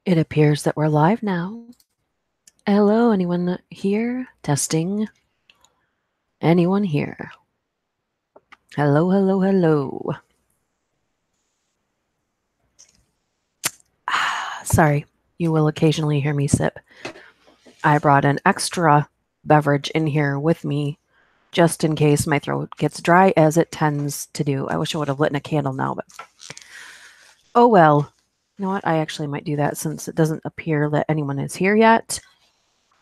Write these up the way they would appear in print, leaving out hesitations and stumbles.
It appears that we're live now. Hello, anyone here? Testing. Anyone here? Hello, hello, hello. Sorry, you will occasionally hear me sip. I brought an extra beverage in here with me just in case my throat gets dry, as it tends to do. I wish I would have lit a candle now, but oh well. You know what? I actually might do that since it doesn't appear that anyone is here yet.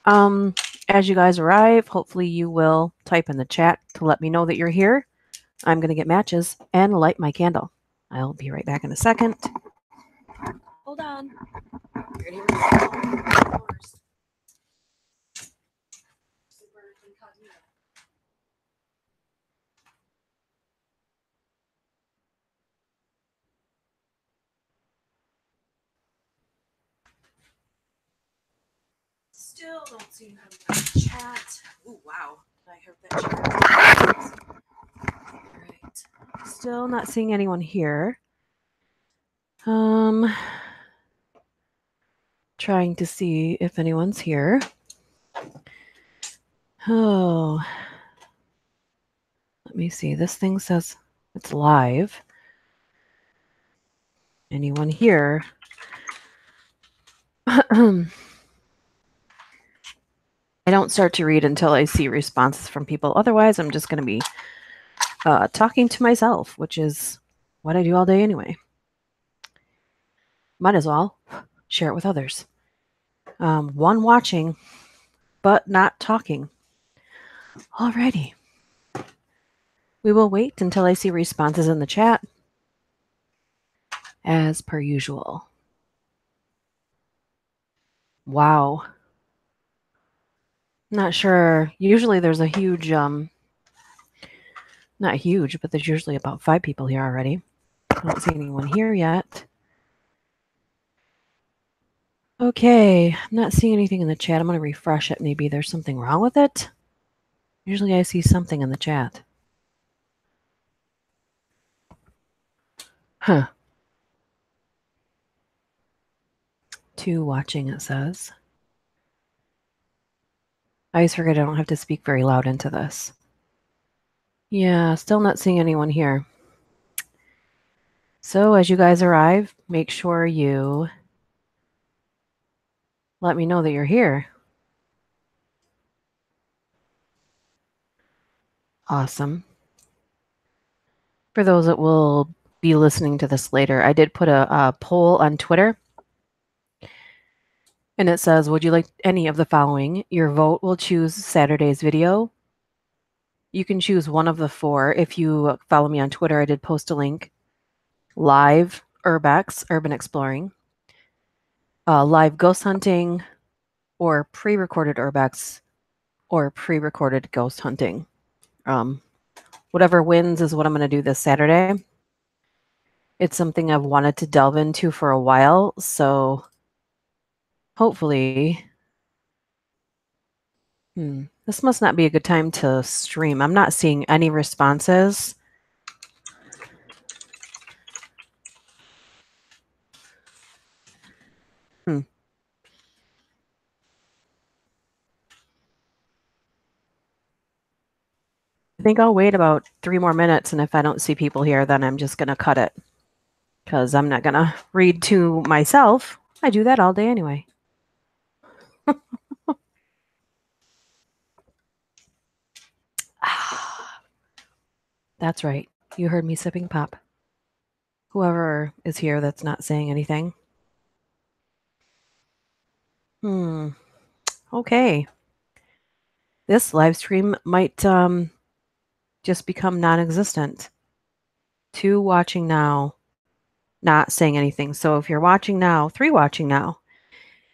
As you guys arrive, hopefully you will type in the chat to let me know that you're here. I'm going to get matches and light my candle. I'll be right back in a second. Hold on. You're going to hear Still don't see you having a chat. Oh, wow. I heard that chat. All right. Still not seeing anyone here. Trying to see if anyone's here. Oh. Let me see. This thing says it's live. Anyone here? I don't start to read until I see responses from people. Otherwise, I'm just going to be talking to myself, which is what I do all day anyway. Might as well share it with others. One watching, but not talking. Alrighty. We will wait until I see responses in the chat, as per usual. Wow. Not sure. Usually there's a huge, not huge, but there's usually about 5 people here already. I don't see anyone here yet. Okay, I'm not seeing anything in the chat. I'm going to refresh it. Maybe there's something wrong with it. Usually I see something in the chat. Huh. 2 watching, it says. I always forget I don't have to speak very loud into this. Yeah, still not seeing anyone here. So as you guys arrive, make sure you let me know that you're here. Awesome. For those that will be listening to this later, I did put a poll on Twitter. And it says, would you like any of the following? Your vote will choose Saturday's video. You can choose one of the 4. If you follow me on Twitter, I did post a link. Live Urbex, Urban Exploring. Live Ghost Hunting, or pre-recorded Urbex, or pre-recorded Ghost Hunting. Whatever wins is what I'm going to do this Saturday. It's something I've wanted to delve into for a while, so hopefully... This must not be a good time to stream. I'm not seeing any responses. I think I'll wait about 3 more minutes, and if I don't see people here, then I'm just going to cut it. Because I'm not going to read to myself. I do that all day anyway. That's right. You heard me sipping pop. Whoever is here that's not saying anything. Okay. This live stream might just become non-existent. 2 watching now, not saying anything. So if you're watching now, 3 watching now.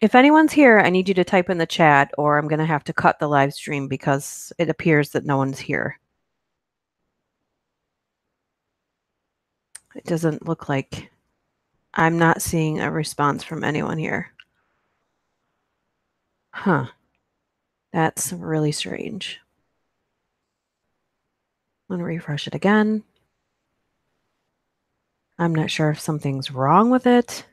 If anyone's here, I need you to type in the chat, or I'm going to have to cut the live stream because it appears that no one's here. It doesn't look like... I'm not seeing a response from anyone here. Huh. That's really strange. I'm going to refresh it again. I'm not sure if something's wrong with it.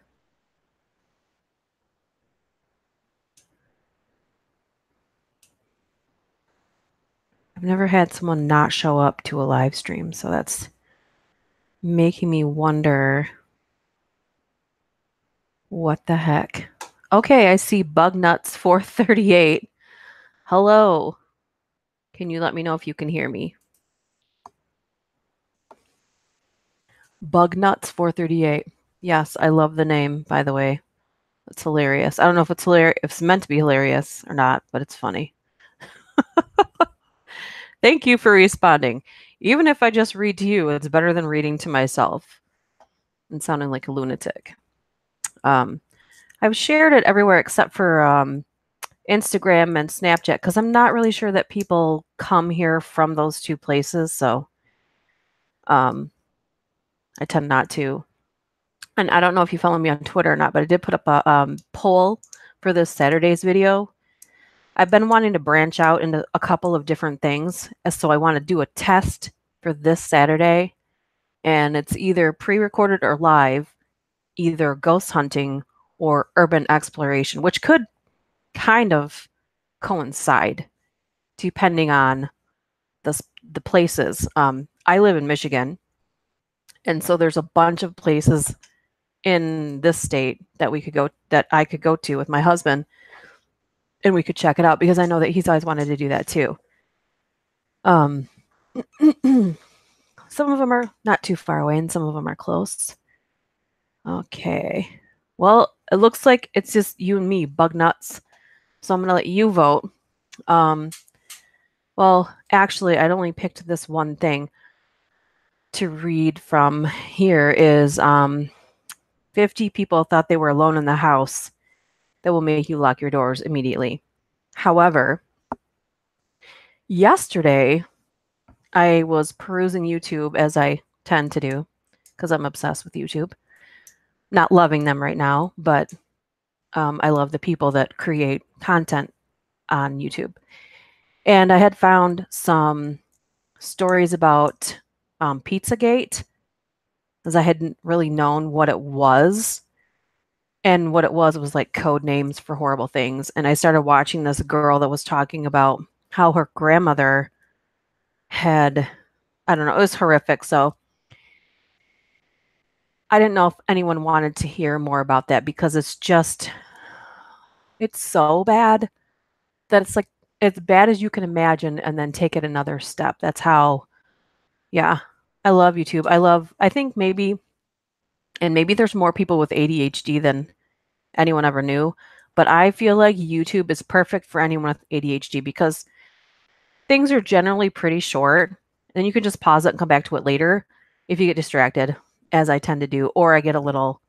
I've never had someone not show up to a live stream, so that's making me wonder what the heck. Okay, I see Bugnuts 438. Hello. Can you let me know if you can hear me? Bugnuts 438. Yes, I love the name, by the way. It's hilarious. I don't know if it's hilarious, if it's meant to be hilarious or not, but it's funny. Thank you for responding. Even if I just read to you, it's better than reading to myself and sounding like a lunatic. I've shared it everywhere except for Instagram and Snapchat because I'm not really sure that people come here from those two places. So I tend not to. And I don't know if you follow me on Twitter or not, but I did put up a poll for this Saturday's video. I've been wanting to branch out into a couple of different things. So I want to do a test for this Saturday. And it's either pre-recorded or live, either ghost hunting or urban exploration, which could kind of coincide depending on the places. I live in Michigan, and so there's a bunch of places in this state that I could go to with my husband, and we could check it out because I know that he's always wanted to do that too. Some of them are not too far away, and some of them are close. Okay. Well, it looks like it's just you and me, bug nuts. So I'm going to let you vote. Well, actually, I'd only picked this one thing to read from here is 50 people thought they were alone in the house. That will make you lock your doors immediately. However, yesterday, I was perusing YouTube as I tend to do because I'm obsessed with YouTube. Not loving them right now, but I love the people that create content on YouTube. And I had found some stories about Pizzagate because I hadn't really known what it was. And what it was like code names for horrible things. And I started watching this girl that was talking about how her grandmother had, I don't know, it was horrific. So I didn't know if anyone wanted to hear more about that because it's so bad that it's like, as bad as you can imagine and then take it another step. That's how, yeah, I love YouTube. I think maybe there's more people with ADHD than anyone ever knew, but I feel like YouTube is perfect for anyone with ADHD because things are generally pretty short and you can just pause it and come back to it later if you get distracted, as I tend to do, or I get a little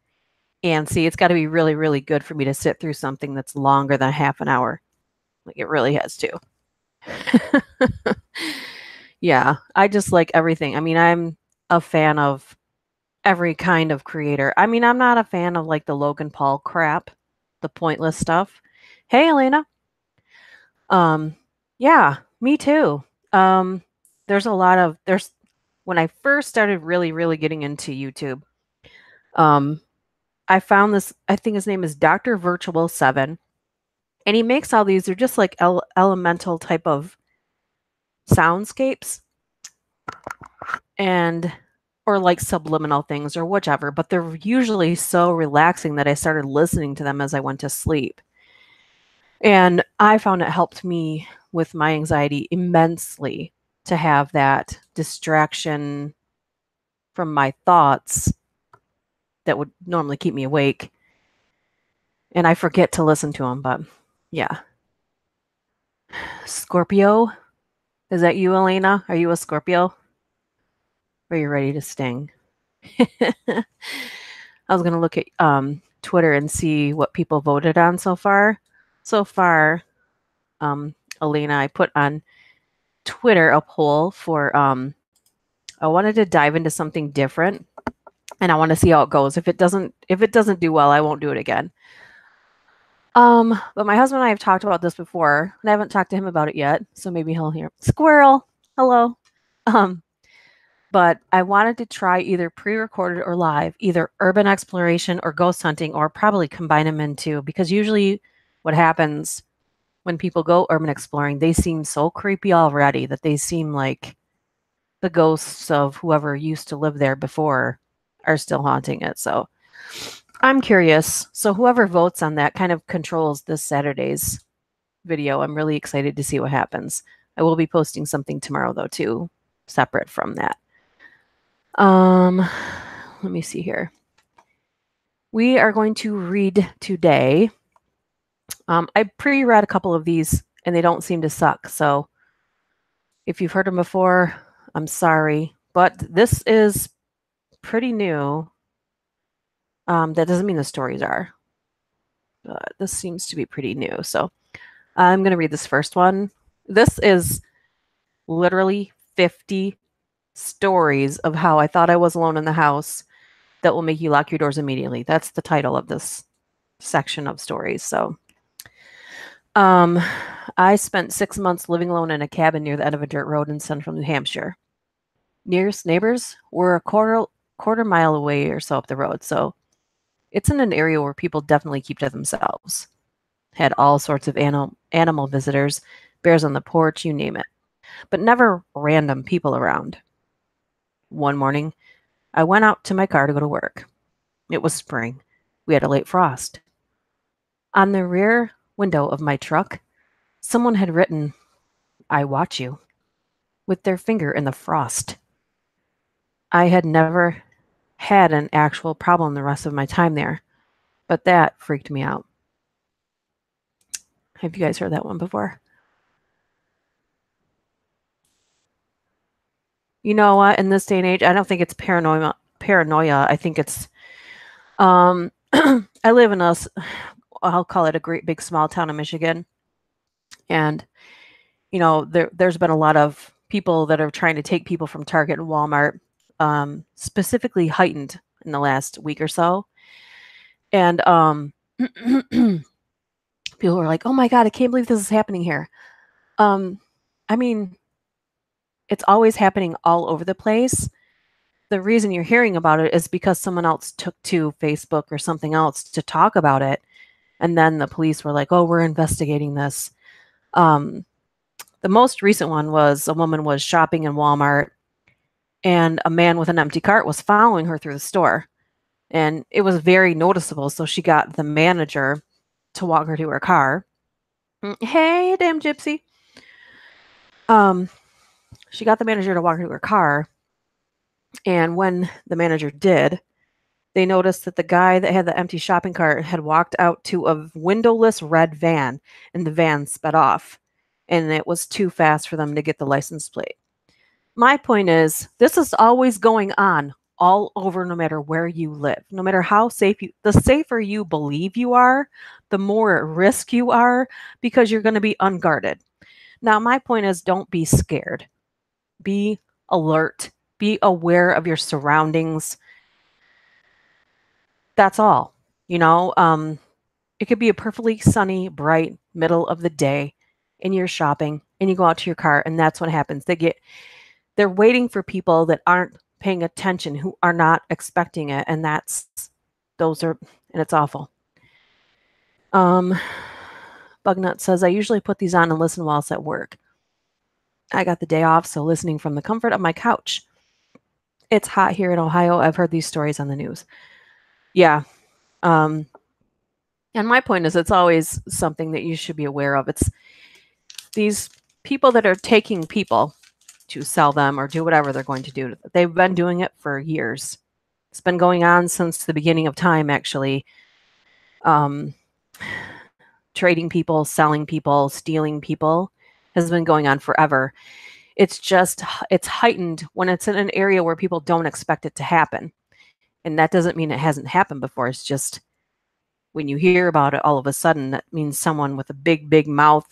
antsy. It's got to be really, really good for me to sit through something that's longer than half an hour. Like it really has to. Yeah, I just like everything. I mean, I'm a fan of every kind of creator. I mean, I'm not a fan of like the Logan Paul crap, the pointless stuff. Hey, Elena. Yeah, me too. There's when I first started really, really getting into YouTube, I found this, I think his name is Dr. Virtual 7, and he makes all these, they're just like elemental type of soundscapes or like subliminal things or whichever, but they're usually so relaxing that I started listening to them as I went to sleep. And I found it helped me with my anxiety immensely to have that distraction from my thoughts that would normally keep me awake. And I forget to listen to them, but yeah. Scorpio? Is that you, Elena? Are you a Scorpio? Or are you ready to sting? I was going to look at Twitter and see what people voted on so far. So far, Elena, I put on Twitter a poll for I wanted to dive into something different and I want to see how it goes. If it doesn't do well, I won't do it again. But my husband and I have talked about this before, and I haven't talked to him about it yet, so maybe he'll hear. Squirrel, hello. But I wanted to try either pre-recorded or live, either urban exploration or ghost hunting, or probably combine them into, because usually what happens when people go urban exploring, they seem so creepy already that they seem like the ghosts of whoever used to live there before are still haunting it. So I'm curious. So whoever votes on that kind of controls this Saturday's video. I'm really excited to see what happens. I will be posting something tomorrow though too, separate from that. Let me see here. We are going to read today. I pre-read a couple of these and they don't seem to suck. So if you've heard them before, I'm sorry, but this is pretty new. That doesn't mean the stories are. But this seems to be pretty new. So I'm going to read this first one. This is literally 50 stories of how I thought I was alone in the house that will make you lock your doors immediately. That's the title of this section of stories. So I spent 6 months living alone in a cabin near the end of a dirt road in central New Hampshire. Nearest neighbors were a quarter mile away or so up the road, so it's in an area where people definitely keep to themselves. Had all sorts of animal visitors, bears on the porch, you name it, but never random people around. One morning, I went out to my car to go to work. It was spring. We had a late frost. On the rear window of my truck, someone had written, "I watch you," with their finger in the frost. I had never had an actual problem the rest of my time there, but that freaked me out. Have you guys heard that one before? You know what? In this day and age, I don't think it's paranoia. I think it's, I live in I'll call it a great big small town in Michigan. And, there's been a lot of people that are trying to take people from Target and Walmart, specifically heightened in the last week or so. And people are like, "Oh my God, I can't believe this is happening here." I mean, it's always happening all over the place. The reason you're hearing about it is because someone else took to Facebook or something else to talk about it. And then the police were like, "Oh, we're investigating this." The most recent one was a woman was shopping in Walmart and a man with an empty cart was following her through the store. And it was very noticeable. So she got the manager to walk her to her car. Hey, damn gypsy. She got the manager to walk her to her car. And when the manager did, they noticed that the guy that had the empty shopping cart had walked out to a windowless red van, and the van sped off. And it was too fast for them to get the license plate. My point is, this is always going on all over, no matter where you live. No matter how safe the safer you believe you are, the more at risk you are because you're going to be unguarded. Now, my point is, don't be scared. Be alert. Be aware of your surroundings. That's all. It could be a perfectly sunny, bright middle of the day and you're shopping and you go out to your car and that's what happens. They're waiting for people that aren't paying attention, who are not expecting it. And it's awful. Bugnut says, "I usually put these on and listen whilst at work. I got the day off, so listening from the comfort of my couch. It's hot here in Ohio. I've heard these stories on the news." Yeah. And my point is, it's always something that you should be aware of. It's these people that are taking people to sell them or do whatever they're going to do. They've been doing it for years. It's been going on since the beginning of time, actually. Trading people, selling people, stealing people has been going on forever. It's heightened when it's in an area where people don't expect it to happen. And that doesn't mean it hasn't happened before. It's just when you hear about it all of a sudden, that means someone with a big, big mouth,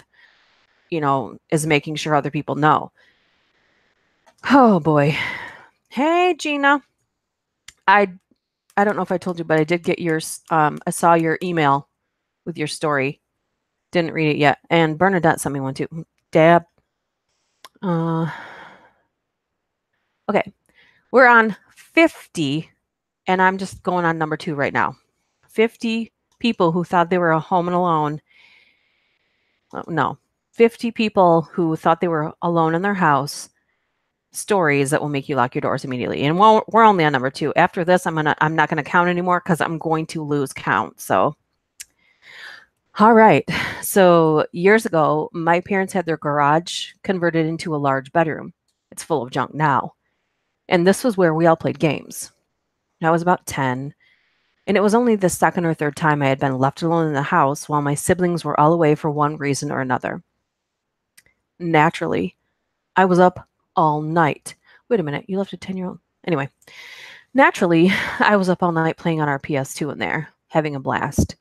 is making sure other people know. Oh boy. Hey, Gina. I don't know if I told you, but I did get yours. I saw your email with your story. Didn't read it yet. And Bernadette sent me one too. Dab. Okay. We're on 50, and I'm just going on number 2 right now. 50 people who thought they were home and alone no, 50 people who thought they were alone in their house, stories that will make you lock your doors immediately. And we're only on number 2. After this, I'm not gonna count anymore because I'm going to lose count. So, all right. So years ago, my parents had their garage converted into a large bedroom. It's full of junk now. And this was where we all played games. I was about 10, and it was only the second or third time I had been left alone in the house while my siblings were all away for one reason or another. Naturally, I was up all night. Wait a minute, you left a 10-year-old? Anyway, naturally, I was up all night playing on our PS2 in there, having a blast.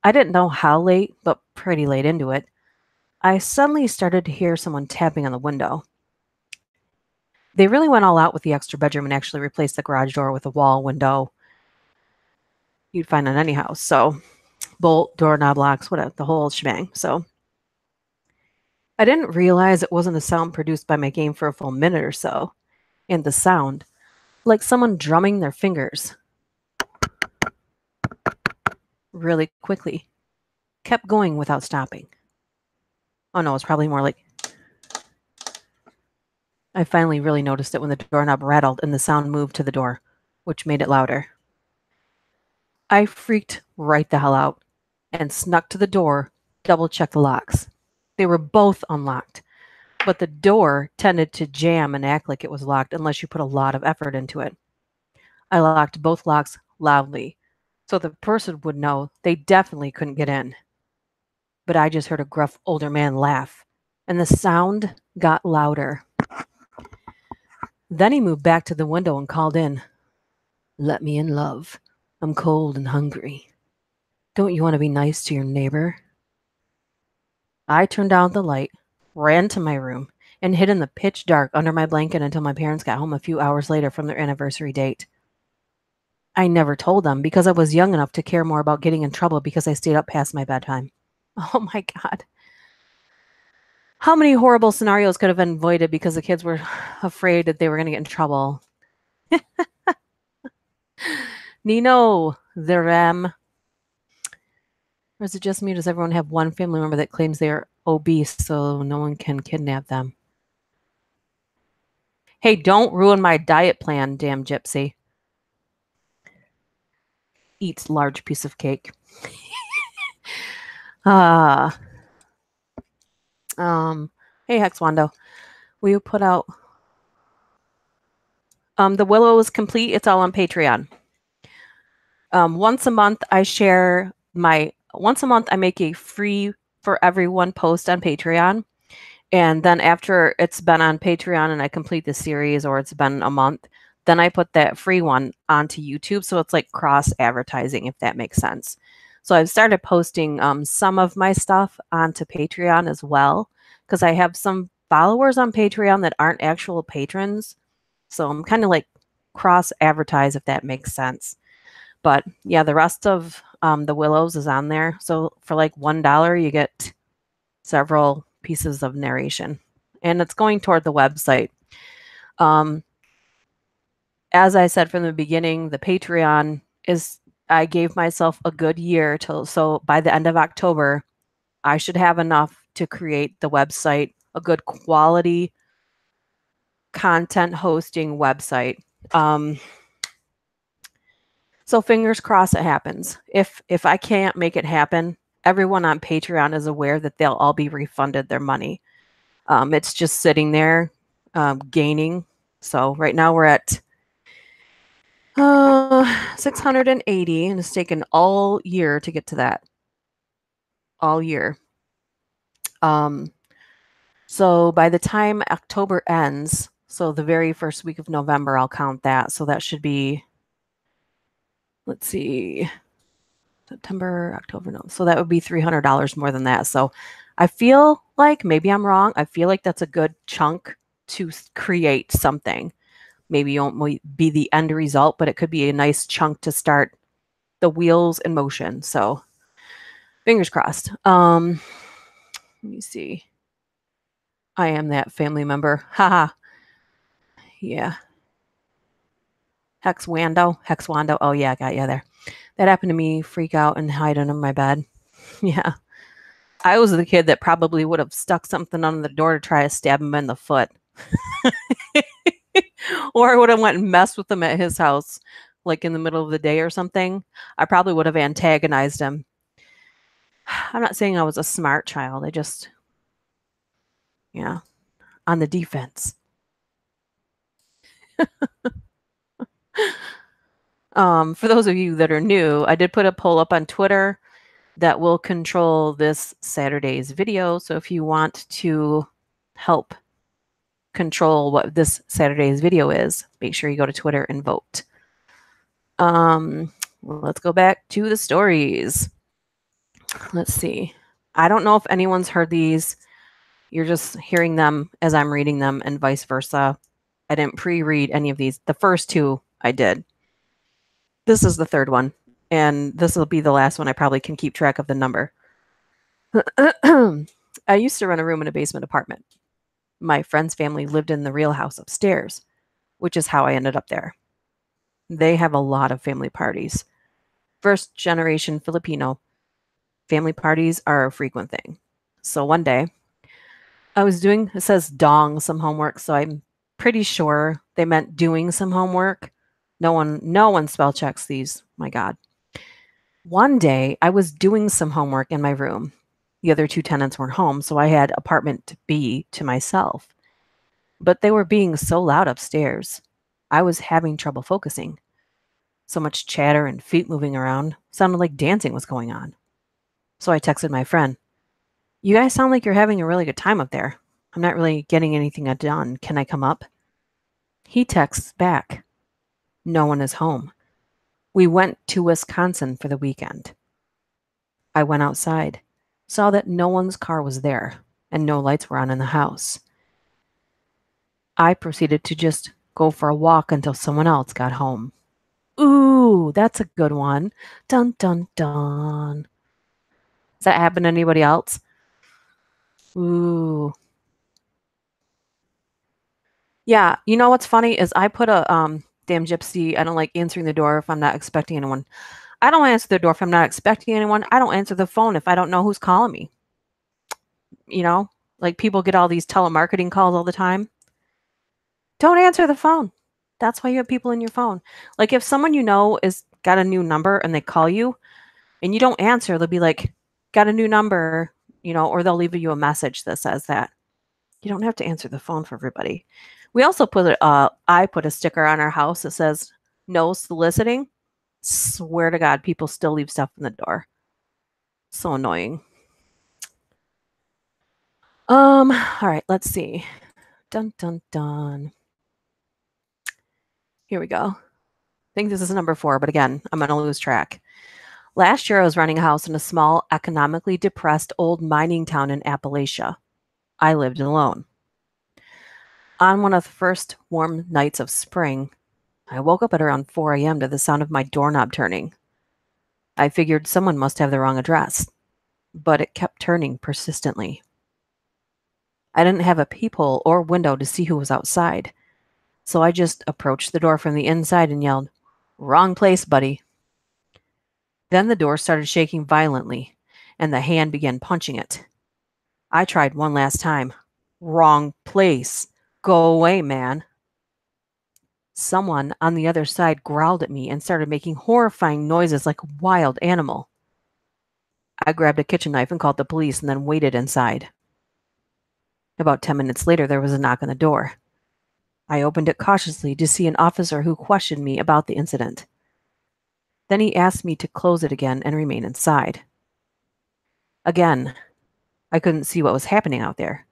I didn't know how late, but pretty late into it, I suddenly started to hear someone tapping on the window. They really went all out with the extra bedroom and actually replaced the garage door with a wall window you'd find on any house. So, bolt, doorknob locks, whatever, the whole shebang. So, I didn't realize it wasn't a sound produced by my game for a full minute or so. And the sound, like someone drumming their fingers really quickly, kept going without stopping. Oh no, it's probably more like... I finally really noticed it when the doorknob rattled and the sound moved to the door, which made it louder. I freaked right the hell out and snuck to the door, double-checked the locks. They were both unlocked, but the door tended to jam and act like it was locked unless you put a lot of effort into it. I locked both locks loudly, so the person would know they definitely couldn't get in. But I just heard a gruff older man laugh, and the sound got louder. Then he moved back to the window and called in, "Let me in, love. I'm cold and hungry. Don't you want to be nice to your neighbor?" I turned down the light, ran to my room, and hid in the pitch dark under my blanket until my parents got home a few hours later from their anniversary date. I never told them because I was young enough to care more about getting in trouble because I stayed up past my bedtime. Oh my God. How many horrible scenarios could have been avoided because the kids were afraid that they were going to get in trouble? Nino, the Ram. Or is it just me? Does everyone have one family member that claims they are obese so no one can kidnap them? Hey, don't ruin my diet plan, damn gypsy. Eats large piece of cake. Hey, Hexwando. Will you put out... the Willow is complete. It's all on Patreon. Once a month, I make a free for everyone post on Patreon. And then after it's been on Patreon and I complete the series, or it's been a month, then I put that free one onto YouTube. So it's like cross advertising, if that makes sense. So I've started posting some of my stuff onto Patreon as well, because I have some followers on Patreon that aren't actual patrons. So I'm kind of like cross advertise, if that makes sense. But yeah, the rest of the Willows is on there. So for like $1, you get several pieces of narration, and it's going toward the website. As I said from the beginning, the Patreon is, I gave myself a good year so by the end of October, I should have enough to create the website, a good quality content hosting website. So fingers crossed it happens. If I can't make it happen, everyone on Patreon is aware that they'll all be refunded their money. It's just sitting there gaining. So right now we're at 680, and it's taken all year to get to that. All year. So by the time October ends, so the very first week of November, I'll count that. So that should be, let's see, September, October, no. So that would be $300 more than that. So I feel like, maybe I'm wrong, I feel like that's a good chunk to create something. Maybe you won't be the end result, but it could be a nice chunk to start the wheels in motion. So fingers crossed. Let me see. I am that family member. Haha. Yeah. Hexwando. Oh yeah, I got you there. That happened to me. Freak out and hide under my bed. Yeah. I was the kid that probably would have stuck something on the door to try to stab him in the foot. Or I would have went and messed with him at his house, like in the middle of the day or something. I probably would have antagonized him. I'm not saying I was a smart child. I just, yeah, on the defense. For those of you that are new, I did put a poll up on Twitter that will control this Saturday's video. So if you want to help control what this Saturday's video is, make sure you go to Twitter and vote. Let's go back to the stories. Let's see. I don't know if anyone's heard these. You're just hearing them as I'm reading them and vice versa. I didn't pre-read any of these. The first two I did. This is the third one, and this will be the last one. I probably can keep track of the number. I used to rent a room in a basement apartment. My friend's family lived in the real house upstairs, which is how I ended up there. They have a lot of family parties. First generation Filipino, family parties are a frequent thing. So one day, I was doing, it says dong some homework, so I'm pretty sure they meant doing some homework. No one spell checks these, my God. One day, I was doing some homework in my room. The other two tenants weren't home, so I had apartment B to myself. But they were being so loud upstairs. I was having trouble focusing. So much chatter and feet moving around. Sounded like dancing was going on. So I texted my friend, "You guys sound like you're having a really good time up there. I'm not really getting anything done. Can I come up?" He texts back, "No one is home. We went to Wisconsin for the weekend." I went outside, saw that no one's car was there, and no lights were on in the house. I proceeded to just go for a walk until someone else got home. Ooh, that's a good one. Dun, dun, dun. Does that happen to anybody else? Ooh. Yeah, you know what's funny is I put a damn gypsy. I don't like answering the door if I'm not expecting anyone. I don't answer the door if I'm not expecting anyone. I don't answer the phone if I don't know who's calling me. You know, like people get all these telemarketing calls all the time. Don't answer the phone. That's why you have people in your phone. Like if someone you know is got a new number and they call you and you don't answer, they'll be like, "Got a new number," you know, or they'll leave you a message that says that. You don't have to answer the phone for everybody. We also I put a sticker on our house that says "No soliciting." Swear to God, people still leave stuff in the door. So annoying. All right, let's see. Dun dun dun. Here we go. I think this is number 4, but again, I'm gonna lose track. Last year, I was renting a house in a small, economically depressed old mining town in Appalachia. I lived alone. On one of the first warm nights of spring, I woke up at around 4 a.m. to the sound of my doorknob turning. I figured someone must have the wrong address, but it kept turning persistently. I didn't have a peephole or window to see who was outside, so I just approached the door from the inside and yelled, "Wrong place, buddy." Then the door started shaking violently, and the hand began punching it. I tried one last time. "Wrong place. Go away, man." Someone on the other side growled at me and started making horrifying noises like a wild animal. I grabbed a kitchen knife and called the police and then waited inside. About 10 minutes later, there was a knock on the door. I opened it cautiously to see an officer who questioned me about the incident. Then he asked me to close it again and remain inside. Again, I couldn't see what was happening out there,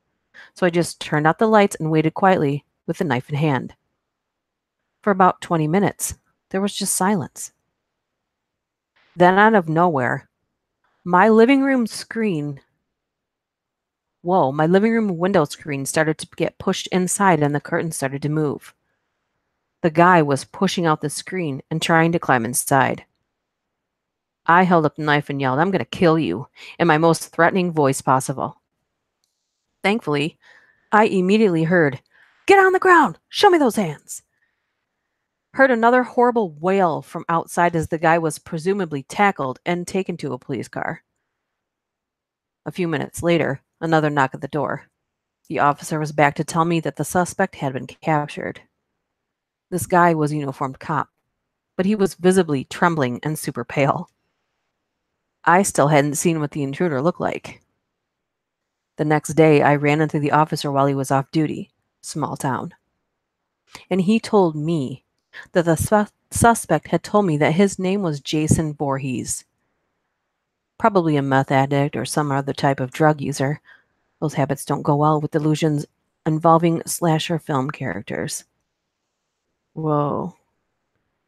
so I just turned out the lights and waited quietly with the knife in hand. For about 20 minutes, there was just silence. Then out of nowhere, my living room window screen started to get pushed inside and the curtains started to move. The guy was pushing out the screen and trying to climb inside. I held up the knife and yelled, "I'm going to kill you," in my most threatening voice possible. Thankfully, I immediately heard, "Get on the ground! Show me those hands!" Heard another horrible wail from outside as the guy was presumably tackled and taken to a police car. A few minutes later, another knock at the door. The officer was back to tell me that the suspect had been captured. This guy was a uniformed cop, but he was visibly trembling and super pale. I still hadn't seen what the intruder looked like. The next day, I ran into the officer while he was off duty, small town. And he told me that the suspect had told me that his name was Jason Voorhees. Probably a meth addict or some other type of drug user. Those habits don't go well with delusions involving slasher film characters. Whoa.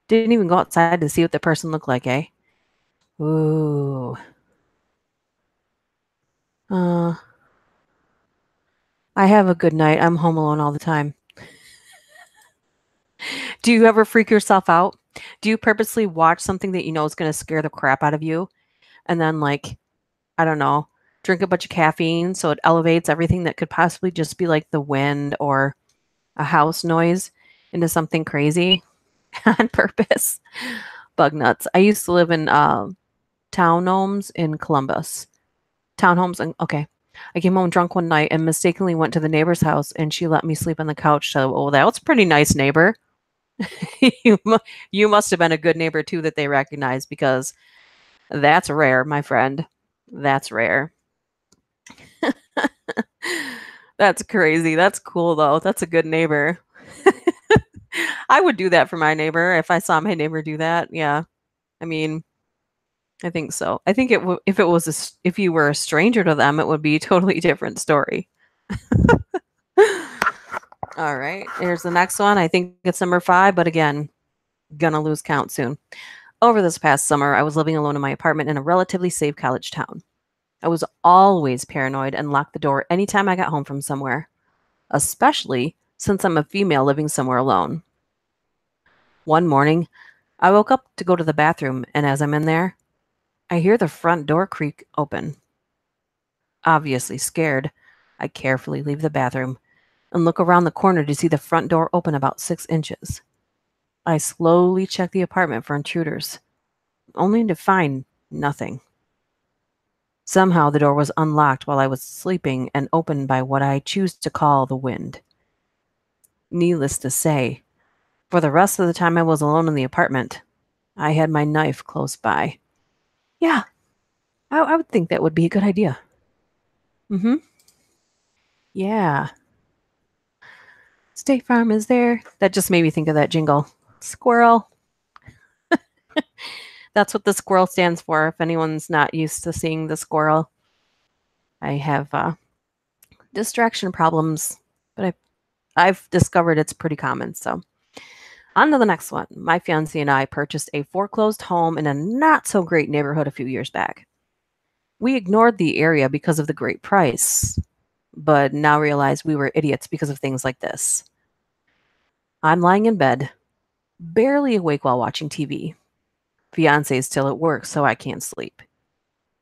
Didn't even go outside to see what the person looked like, eh? Ooh. I have a good night. I'm home alone all the time. Do you ever freak yourself out? Do you purposely watch something that you know is going to scare the crap out of you? And then, like, I don't know, drink a bunch of caffeine so it elevates everything that could possibly just be like the wind or a house noise into something crazy on purpose? Bug nuts. I used to live in townhomes in Columbus. Townhomes, and okay. I came home drunk one night and mistakenly went to the neighbor's house, and she let me sleep on the couch. So, oh, that was a pretty nice neighbor. You must have been a good neighbor too that they recognized, because that's rare, my friend. That's rare. That's crazy. That's cool though. That's a good neighbor. I would do that for my neighbor if I saw my neighbor do that. Yeah. I mean, I think so. I think if you were a stranger to them, it would be a totally different story. All right, here's the next one. I think it's number 5, but again, gonna lose count soon. Over this past summer, I was living alone in my apartment in a relatively safe college town. I was always paranoid and locked the door anytime I got home from somewhere, especially since I'm a female living somewhere alone. One morning, I woke up to go to the bathroom, and as I'm in there, I hear the front door creak open. Obviously scared, I carefully leave the bathroom and look around the corner to see the front door open about 6 inches. I slowly check the apartment for intruders, only to find nothing. Somehow the door was unlocked while I was sleeping and opened by what I choose to call the wind. Needless to say, for the rest of the time I was alone in the apartment, I had my knife close by. Yeah, I would think that would be a good idea. Yeah. State Farm is there. That just made me think of that jingle. Squirrel. That's what the squirrel stands for, if anyone's not used to seeing the squirrel. I have distraction problems, but I've discovered it's pretty common. So on to the next one. My fiance and I purchased a foreclosed home in a not so great neighborhood a few years back. We ignored the area because of the great price, but now realize we were idiots because of things like this. I'm lying in bed, barely awake while watching TV. Fiance is still at work, so I can't sleep.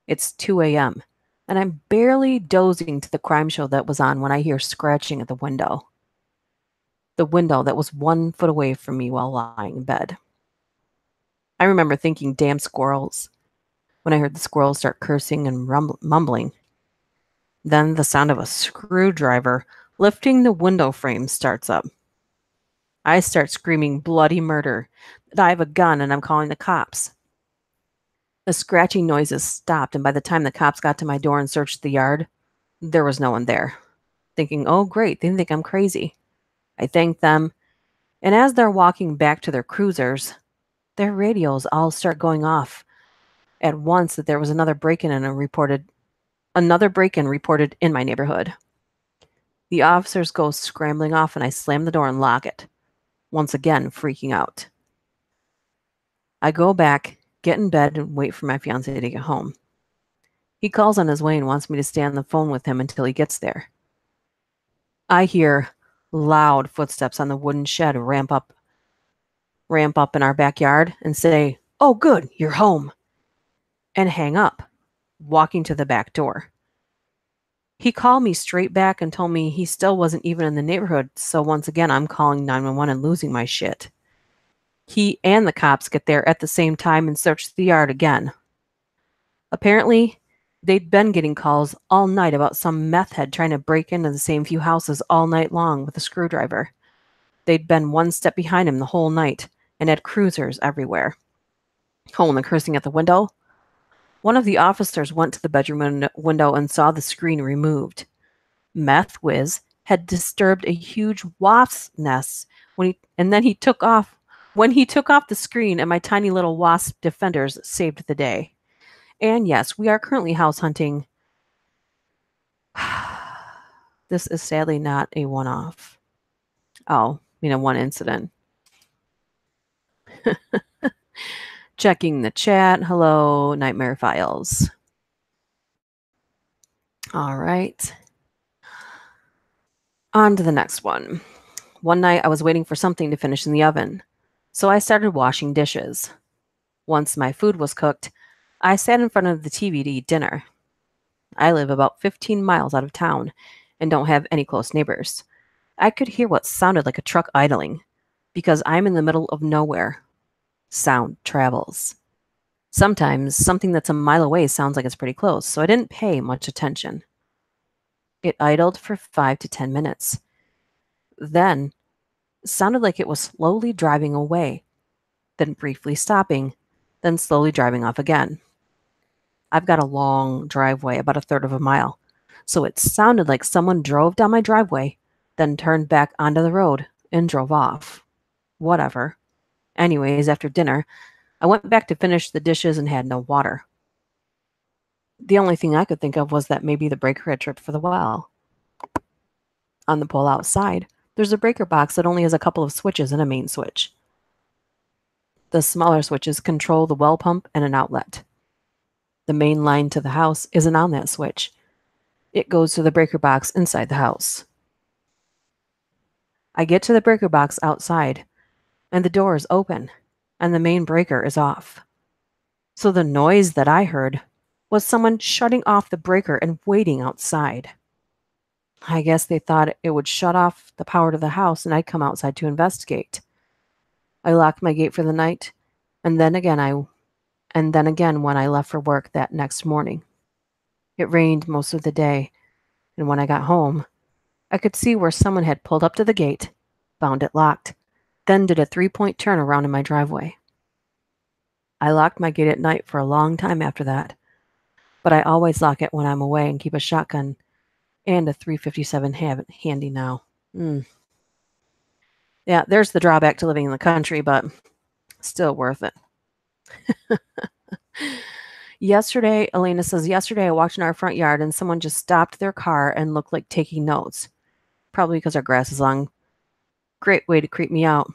It's 2 a.m., and I'm barely dozing to the crime show that was on when I hear scratching at the window. The window that was 1 foot away from me while lying in bed. I remember thinking, damn squirrels, when I heard the squirrels start cursing and mumbling. Then the sound of a screwdriver lifting the window frame starts up. I start screaming bloody murder, that I have a gun and I'm calling the cops. The scratching noises stopped, and by the time the cops got to my door and searched the yard, there was no one there. Thinking, oh great, they think I'm crazy. I thanked them, and as they're walking back to their cruisers, their radios all start going off at once that there was another break-in reported in my neighborhood. The officers go scrambling off, and I slam the door and lock it, once again freaking out. I go back, get in bed, and wait for my fiance to get home. He calls on his way and wants me to stay on the phone with him until he gets there. I hear loud footsteps on the wooden shed ramp up in our backyard and say, "Oh good, you're home," and hang up, walking to the back door. He called me straight back and told me he still wasn't even in the neighborhood, so once again I'm calling 911 and losing my shit. He and the cops get there at the same time and search the yard again. Apparently, They'd been getting calls all night about some meth head trying to break into the same few houses all night long with a screwdriver. They'd been one step behind him the whole night and had cruisers everywhere. Oh, and the cursing at the window? One of the officers went to the bedroom window and saw the screen removed. Meth Whiz had disturbed a huge wasp's nest then he took off. When he took off the screen, and my tiny little wasp defenders saved the day. And yes, we are currently house hunting. This is sadly not a one-off. Oh, one incident. Checking the chat. Hello, Nightmare Files. All right. On to the next one. One night I was waiting for something to finish in the oven, so I started washing dishes. Once my food was cooked, I sat in front of the TV to eat dinner. I live about 15 miles out of town and don't have any close neighbors. I could hear what sounded like a truck idling because I'm in the middle of nowhere. Sound travels. Sometimes something that's a mile away sounds like it's pretty close, so I didn't pay much attention. It idled for 5 to 10 minutes. Then, it sounded like it was slowly driving away, then briefly stopping, then slowly driving off again. I've got a long driveway, about a third of a mile, so it sounded like someone drove down my driveway, then turned back onto the road and drove off. Whatever. Anyways, after dinner, I went back to finish the dishes and had no water. The only thing I could think of was that maybe the breaker had tripped for the well. On the pole outside, there's a breaker box that only has a couple of switches and a main switch. The smaller switches control the well pump and an outlet. The main line to the house isn't on that switch. It goes to the breaker box inside the house. I get to the breaker box outside, and the door is open, and the main breaker is off. So the noise that I heard was someone shutting off the breaker and waiting outside. I guess they thought it would shut off the power to the house and I'd come outside to investigate. I locked my gate for the night, and then again when I left for work that next morning. It rained most of the day, and when I got home, I could see where someone had pulled up to the gate, found it locked, then did a 3-point turn around in my driveway. I locked my gate at night for a long time after that, but I always lock it when I'm away and keep a shotgun and a .357 handy now. Yeah, there's the drawback to living in the country, but still worth it. Yesterday, Elena says, yesterday I walked in our front yard and someone just stopped their car and looked like taking notes. Probably because our grass is long. Great way to creep me out.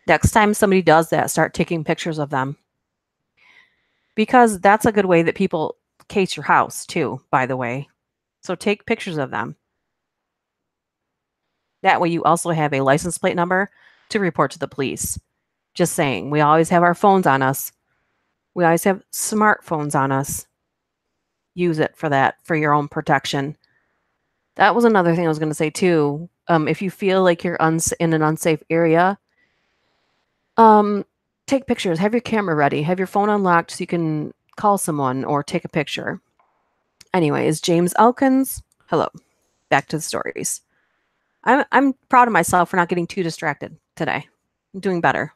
Next time somebody does that, start taking pictures of them. Because that's a good way that people case your house too, by the way. So take pictures of them. That way you also have a license plate number to report to the police. Just saying, we always have our phones on us. We always have smartphones on us. Use it for that, for your own protection. That was another thing I was going to say too. If you feel like you're in an unsafe area, take pictures. Have your camera ready. Have your phone unlocked so you can call someone or take a picture. Anyways, James Elkins, hello. Back to the stories. I'm proud of myself for not getting too distracted today. I'm doing better.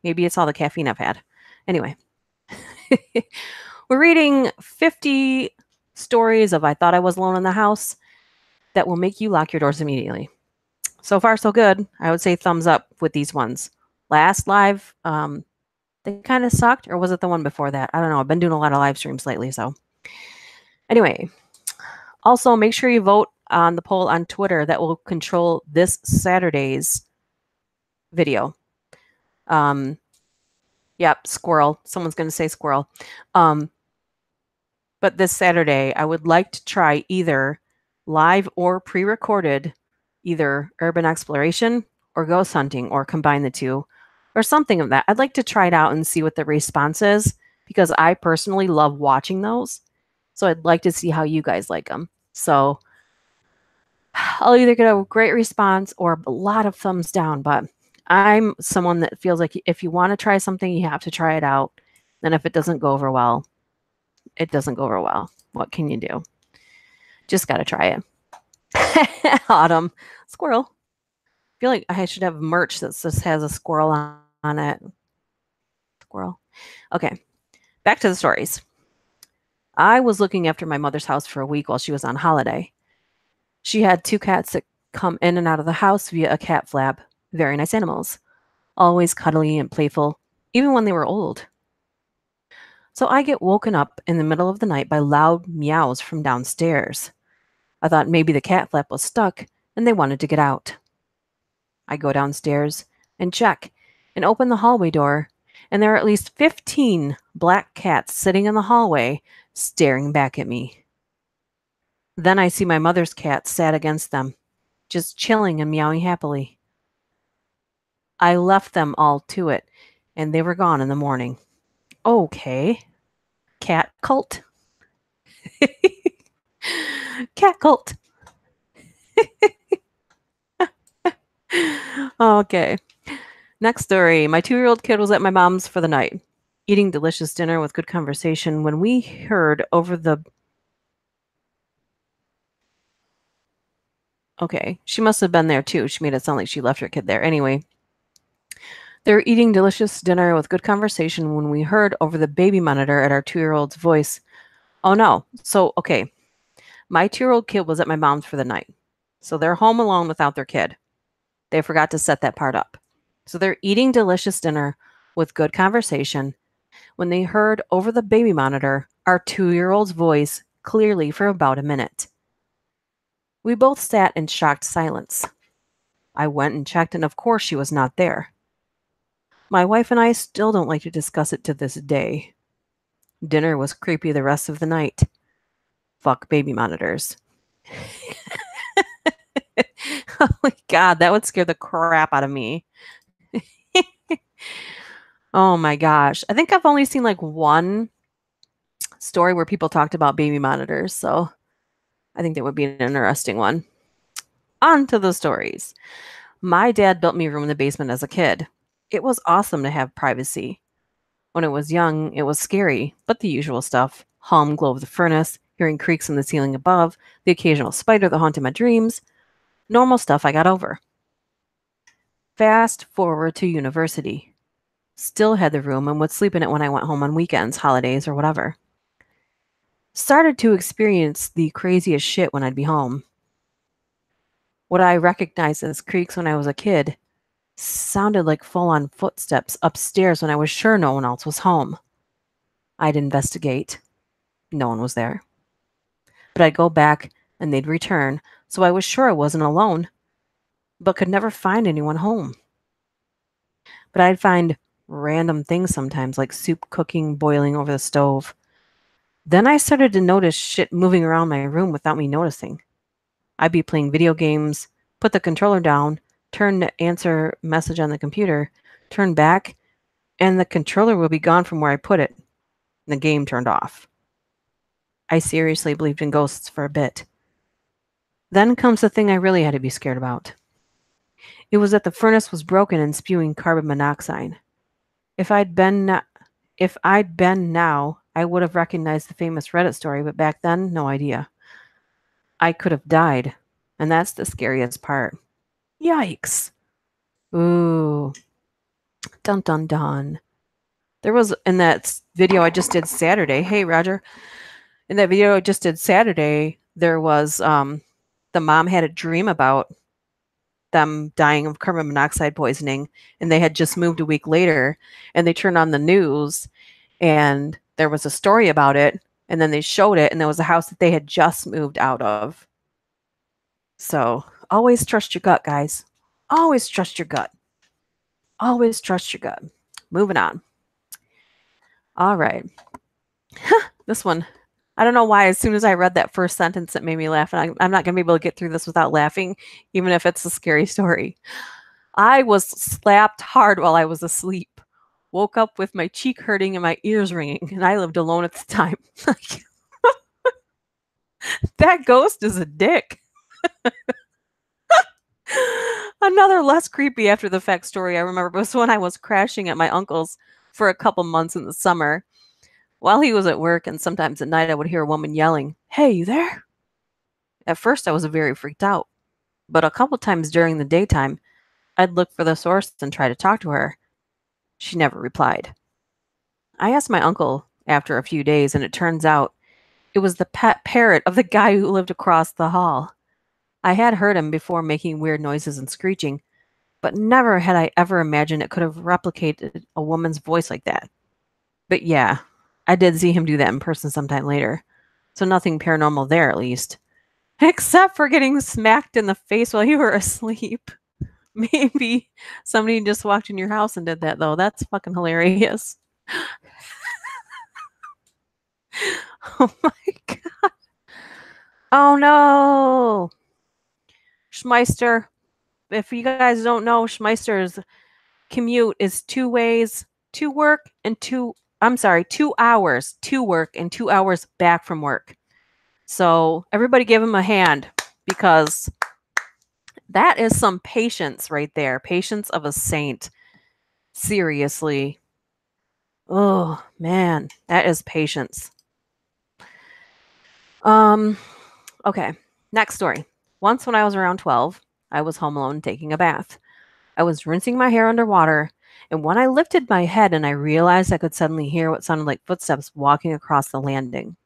Maybe it's all the caffeine I've had. Anyway, we're reading 50 stories of I thought I was alone in the house that will make you lock your doors immediately. So far, so good. I would say thumbs up with these ones. Last live, they kind of sucked, or was it the one before that? I don't know. I've been doing a lot of live streams lately, so. Anyway, also make sure you vote on the poll on Twitter that will control this Saturday's video. Yep, Squirrel. Someone's going to say Squirrel. But this Saturday, I would like to try either live or pre-recorded, either urban exploration or ghost hunting, or combine the two, or something of that. I'd like to try it out and see what the response is, because I personally love watching those. So I'd like to see how you guys like them. So I'll either get a great response or a lot of thumbs down, but I'm someone that feels like if you want to try something, you have to try it out. And if it doesn't go over well, it doesn't go real well. What can you do? Just got to try it. Autumn. Squirrel. I feel like I should have merch that just has a squirrel on it. Squirrel. Okay. Back to the stories. I was looking after my mother's house for a week while she was on holiday. She had 2 cats that come in and out of the house via a cat flap. Very nice animals. Always cuddly and playful, even when they were old. So I get woken up in the middle of the night by loud meows from downstairs. I thought maybe the cat flap was stuck and they wanted to get out. I go downstairs and check and open the hallway door, and there are at least 15 black cats sitting in the hallway staring back at me. Then I see my mother's cat sat against them, just chilling and meowing happily. I left them all to it, and they were gone in the morning. Okay. Cat cult. Cat cult. Okay. Next story. My 2-year-old kid was at my mom's for the night, eating delicious dinner with good conversation when we heard over the... Okay, she must have been there too. She made it sound like she left her kid there. Anyway, they were eating delicious dinner with good conversation when we heard over the baby monitor at our 2-year-old's voice, "Oh no." So, okay, my 2-year-old kid was at my mom's for the night. So they're home alone without their kid. They forgot to set that part up. So they're eating delicious dinner with good conversation when they heard over the baby monitor our 2-year-old's voice clearly for about a minute. We both sat in shocked silence. I went and checked, and of course she was not there. My wife and I still don't like to discuss it to this day. Dinner was creepy the rest of the night. Fuck baby monitors. Oh my God, that would scare the crap out of me. Oh my gosh. I think I've only seen like one story where people talked about baby monitors, so I think that would be an interesting one. On to the stories. My dad built me a room in the basement as a kid. It was awesome to have privacy. When I was young, it was scary, but the usual stuff. Hum, glow of the furnace, hearing creaks in the ceiling above, the occasional spider that haunted my dreams. Normal stuff I got over. Fast forward to university. Still had the room and would sleep in it when I went home on weekends, holidays, or whatever. Started to experience the craziest shit when I'd be home. What I recognized as creaks when I was a kid sounded like full-on footsteps upstairs when I was sure no one else was home. I'd investigate. No one was there. But I'd go back and they'd return, so I was sure I wasn't alone, but could never find anyone home. But I'd find random things sometimes, like soup cooking, boiling over the stove. Then I started to notice shit moving around my room without me noticing. I'd be playing video games, put the controller down, turn to answer message on the computer, turn back, and the controller would be gone from where I put it. The game turned off. I seriously believed in ghosts for a bit. Then comes the thing I really had to be scared about. It was that the furnace was broken and spewing carbon monoxide. If I'd been now, I would have recognized the famous Reddit story, but back then, no idea. I could have died, and that's the scariest part. Yikes. Ooh. Dun dun dun. There was, in that video I just did Saturday, hey Roger, in that video I just did Saturday, there was, the mom had a dream about them dying of carbon monoxide poisoning, and they had just moved a week later, and they turned on the news, and there was a story about it, and then they showed it, and there was a house that they had just moved out of. So always trust your gut, guys. Always trust your gut. Always trust your gut. Moving on. All right. This one. I don't know why, as soon as I read that first sentence, it made me laugh. And I'm not going to be able to get through this without laughing, even if it's a scary story. I was slapped hard while I was asleep. Woke up with my cheek hurting and my ears ringing, and I lived alone at the time. That ghost is a dick. Another less creepy after the fact story I remember was when I was crashing at my uncle's for a couple months in the summer. while he was at work, and sometimes at night I would hear a woman yelling, "Hey, you there?" At first I was very freaked out, but a couple times during the daytime, I'd look for the source and try to talk to her. She never replied. I asked my uncle after a few days, and it turns out it was the pet parrot of the guy who lived across the hall. I had heard him before making weird noises and screeching, but never had I ever imagined it could have replicated a woman's voice like that. But yeah, I did see him do that in person sometime later, so nothing paranormal there at least. Except for getting smacked in the face while you were asleep. Maybe somebody just walked in your house and did that, though. That's fucking hilarious. Oh my god. Oh no. Schmeister. If you guys don't know, Schmeister's commute is 2 ways to work and 2 hours to work and 2 hours back from work. So everybody give him a hand because that is some patience right there. Patience of a saint. Seriously. Oh man, that is patience. Okay. Next story. Once when I was around 12, I was home alone taking a bath. I was rinsing my hair underwater, and when I lifted my head and I realized I could suddenly hear what sounded like footsteps walking across the landing.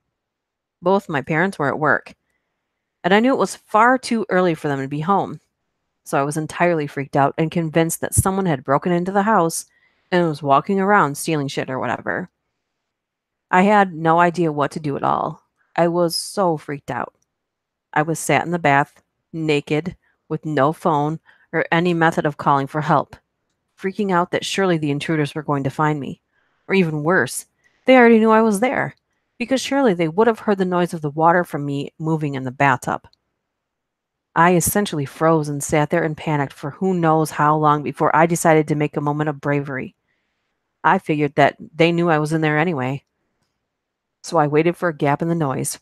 Both my parents were at work, and I knew it was far too early for them to be home. So I was entirely freaked out and convinced that someone had broken into the house and was walking around stealing shit or whatever. I had no idea what to do at all. I was so freaked out. I was sat in the bath, naked, with no phone or any method of calling for help, freaking out that surely the intruders were going to find me. Or even worse, they already knew I was there, because surely they would have heard the noise of the water from me moving in the bathtub. I essentially froze and sat there and panicked for who knows how long before I decided to make a moment of bravery. I figured that they knew I was in there anyway, so I waited for a gap in the noise.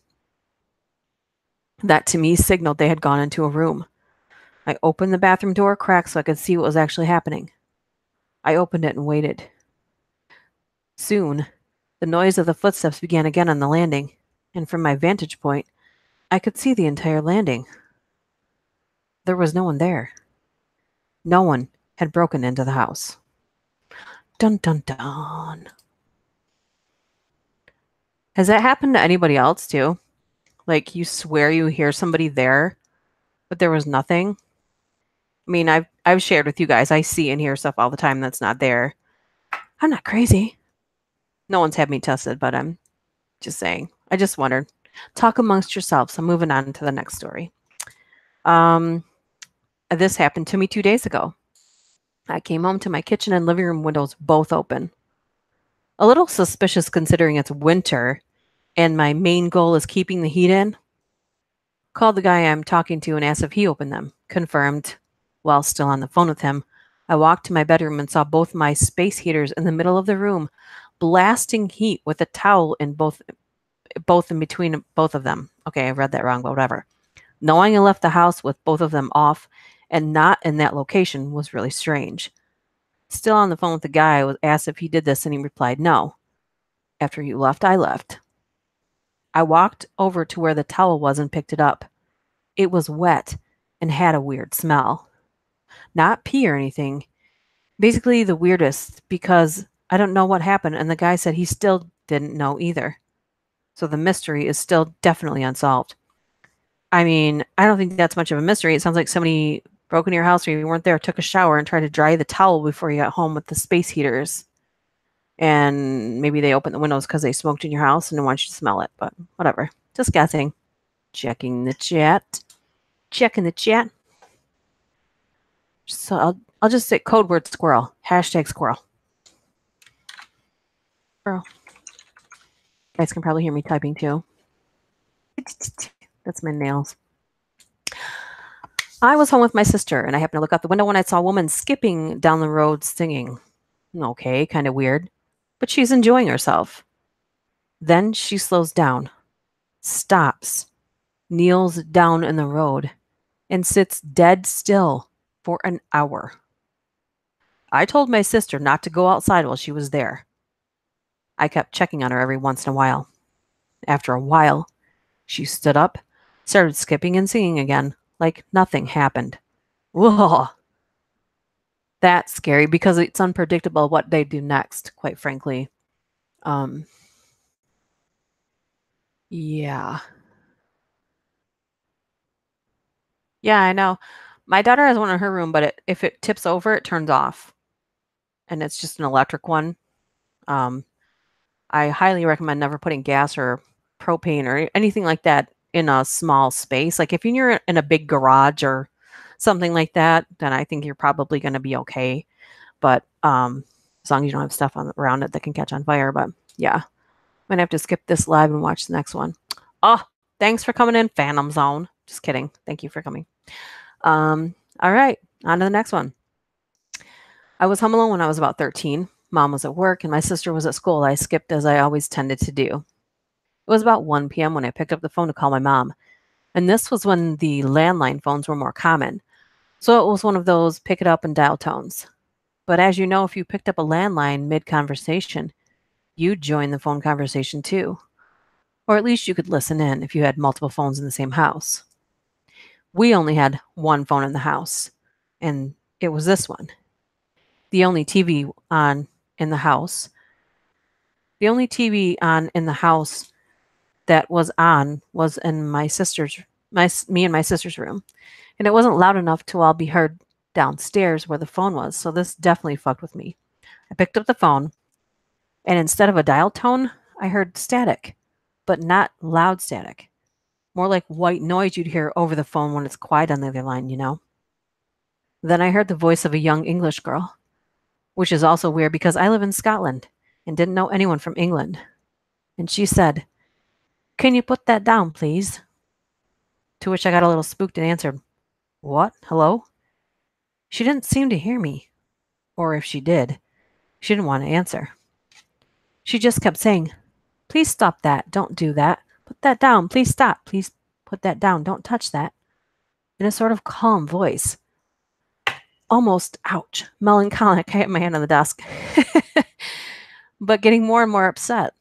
That to me signaled they had gone into a room. I opened the bathroom door a crack so I could see what was actually happening. I opened it and waited. Soon, the noise of the footsteps began again on the landing, and from my vantage point, I could see the entire landing. There was no one there. No one had broken into the house. Dun dun dun. Has that happened to anybody else too? Like you swear you hear somebody there, but there was nothing? I mean, I've shared with you guys, I see and hear stuff all the time that's not there. I'm not crazy. No one's had me tested, but I'm just saying. I just wondered. Talk amongst yourselves. I'm moving on to the next story. This happened to me 2 days ago. I came home to my kitchen and living room windows both open. A little suspicious considering it's winter and my main goal is keeping the heat in. Called the guy I'm talking to and asked if he opened them. Confirmed. While still on the phone with him, I walked to my bedroom and saw both my space heaters in the middle of the room, blasting heat with a towel in both in between both of them. Okay, I read that wrong, but whatever. Knowing I left the house with both of them off and not in that location was really strange. Still on the phone with the guy, I was asked if he did this and he replied no. After he left, I left. I walked over to where the towel was and picked it up. It was wet and had a weird smell. Not pee or anything. Basically the weirdest because I don't know what happened and the guy said he still didn't know either. So the mystery is still definitely unsolved. I mean, I don't think that's much of a mystery. It sounds like somebody broke into your house or you weren't there, took a shower and tried to dry the towel before you got home with the space heaters. And maybe they opened the windows because they smoked in your house and didn't want you to smell it, but whatever. Just guessing. Checking the chat. Checking the chat. So I'll just say code word squirrel. Hashtag squirrel. Squirrel. You guys can probably hear me typing too. That's my nails. I was home with my sister and I happened to look out the window when I saw a woman skipping down the road singing. Okay, kind of weird, but she's enjoying herself. Then she slows down, stops, kneels down in the road, and sits dead still for an hour. I told my sister not to go outside while she was there. I kept checking on her every once in a while. After a while, she stood up, started skipping and singing again, like nothing happened. Whoa! That's scary because it's unpredictable what they do next, quite frankly. Um, yeah. Yeah, I know. My daughter has one in her room, but if it tips over, it turns off. And it's just an electric one. Um, I highly recommend never putting gas or propane or anything like that in a small space. Like if you're in a big garage or something like that, then I think you're probably going to be okay. But as long as you don't have stuff around it that can catch on fire. But yeah, I'm going to have to skip this live and watch the next one. Oh, thanks for coming in, Phantom Zone. Just kidding. Thank you for coming. All right, on to the next one. I was home alone when I was about 13. Mom was at work and my sister was at school. I skipped as I always tended to do. It was about 1 p.m. when I picked up the phone to call my mom. And this was when the landline phones were more common. So it was one of those pick it up and dial tones. But as you know, if you picked up a landline mid-conversation, you'd join the phone conversation too. Or at least you could listen in if you had multiple phones in the same house. We only had one phone in the house, and it was this one. The only TV on in the house. The only TV on in the house that was on was in me and my sister's room. And it wasn't loud enough to all be heard downstairs where the phone was, so this definitely fucked with me. I picked up the phone, and instead of a dial tone, I heard static, but not loud static. More like white noise you'd hear over the phone when it's quiet on the other line, you know? Then I heard the voice of a young English girl, which is also weird because I live in Scotland and didn't know anyone from England. And she said, "Can you put that down, please?" To which I got a little spooked and answered, "What? Hello?" She didn't seem to hear me, or if she did, she didn't want to answer. She just kept saying, "Please stop that. Don't do that. Put that down. Please stop. Please put that down. Don't touch that." In a sort of calm voice. Almost, ouch, melancholic. I hit my hand on the desk. But getting more and more upset.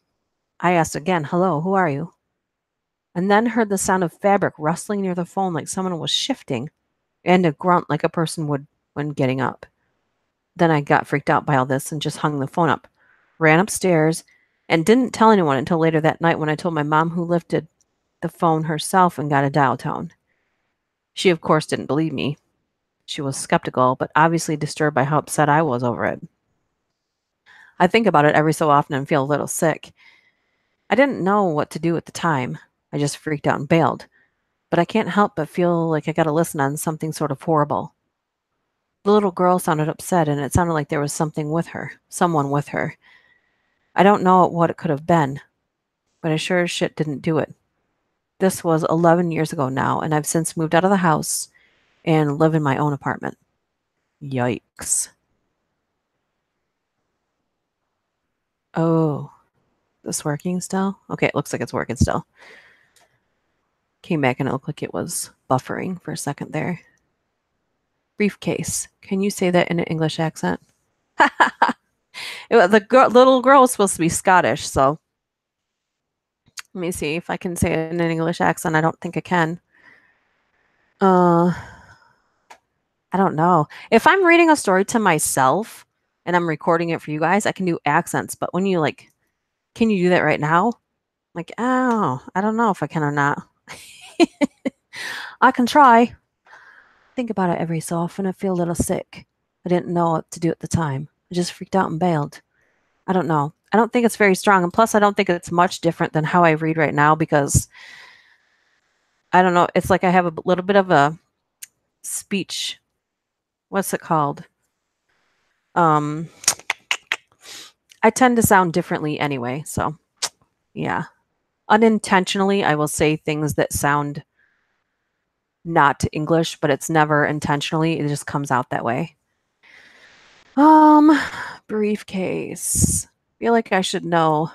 I asked again, "Hello, who are you?" And then heard the sound of fabric rustling near the phone like someone was shifting, and a grunt like a person would when getting up. Then I got freaked out by all this and just hung the phone up, ran upstairs, and didn't tell anyone until later that night when I told my mom, who lifted the phone herself and got a dial tone. She, of course, didn't believe me. She was skeptical, but obviously disturbed by how upset I was over it. I think about it every so often and feel a little sick. I didn't know what to do at the time. I just freaked out and bailed. But I can't help but feel like I got to listen on something sort of horrible. The little girl sounded upset, and it sounded like there was something with her, someone with her. I don't know what it could have been, but I sure as shit didn't do it. This was 11 years ago now, and I've since moved out of the house and live in my own apartment. Yikes. Oh, this working still? Okay, it looks like it's working still. Came back and it looked like it was buffering for a second there. Briefcase. Can you say that in an English accent? Little girl was supposed to be Scottish, so let me see if I can say it in an English accent. I don't think I can. I don't know. If I'm reading a story to myself and I'm recording it for you guys, I can do accents. But when you can you do that right now? Like, oh, I don't know if I can or not. I can try. Think about it every so often. I feel a little sick. I didn't know what to do at the time. I just freaked out and bailed. I don't know. I don't think it's very strong. And plus, I don't think it's much different than how I read right now because I don't know. It's like I have a little bit of a speech. What's it called? I tend to sound differently anyway. So, yeah. Unintentionally, I will say things that sound not English, but it's never intentionally. It just comes out that way. Briefcase. Feel like I should know.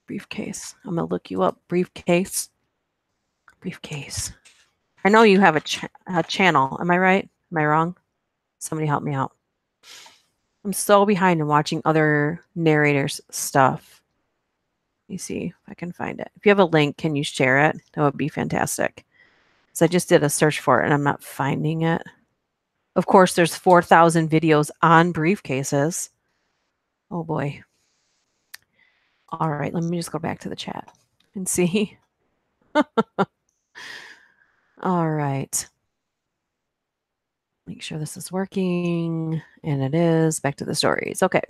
Briefcase. I'm gonna look you up. Briefcase. Briefcase. I know you have a channel. Am I right? Am I wrong? Somebody help me out. I'm so behind in watching other narrators' stuff. Let me see if I can find it. If you have a link, can you share it? That would be fantastic. So I just did a search for it and I'm not finding it. Of course, there's 4,000 videos on briefcases. Oh boy. All right, let me just go back to the chat and see. All right. Make sure this is working. And it is. Back to the stories. Okay.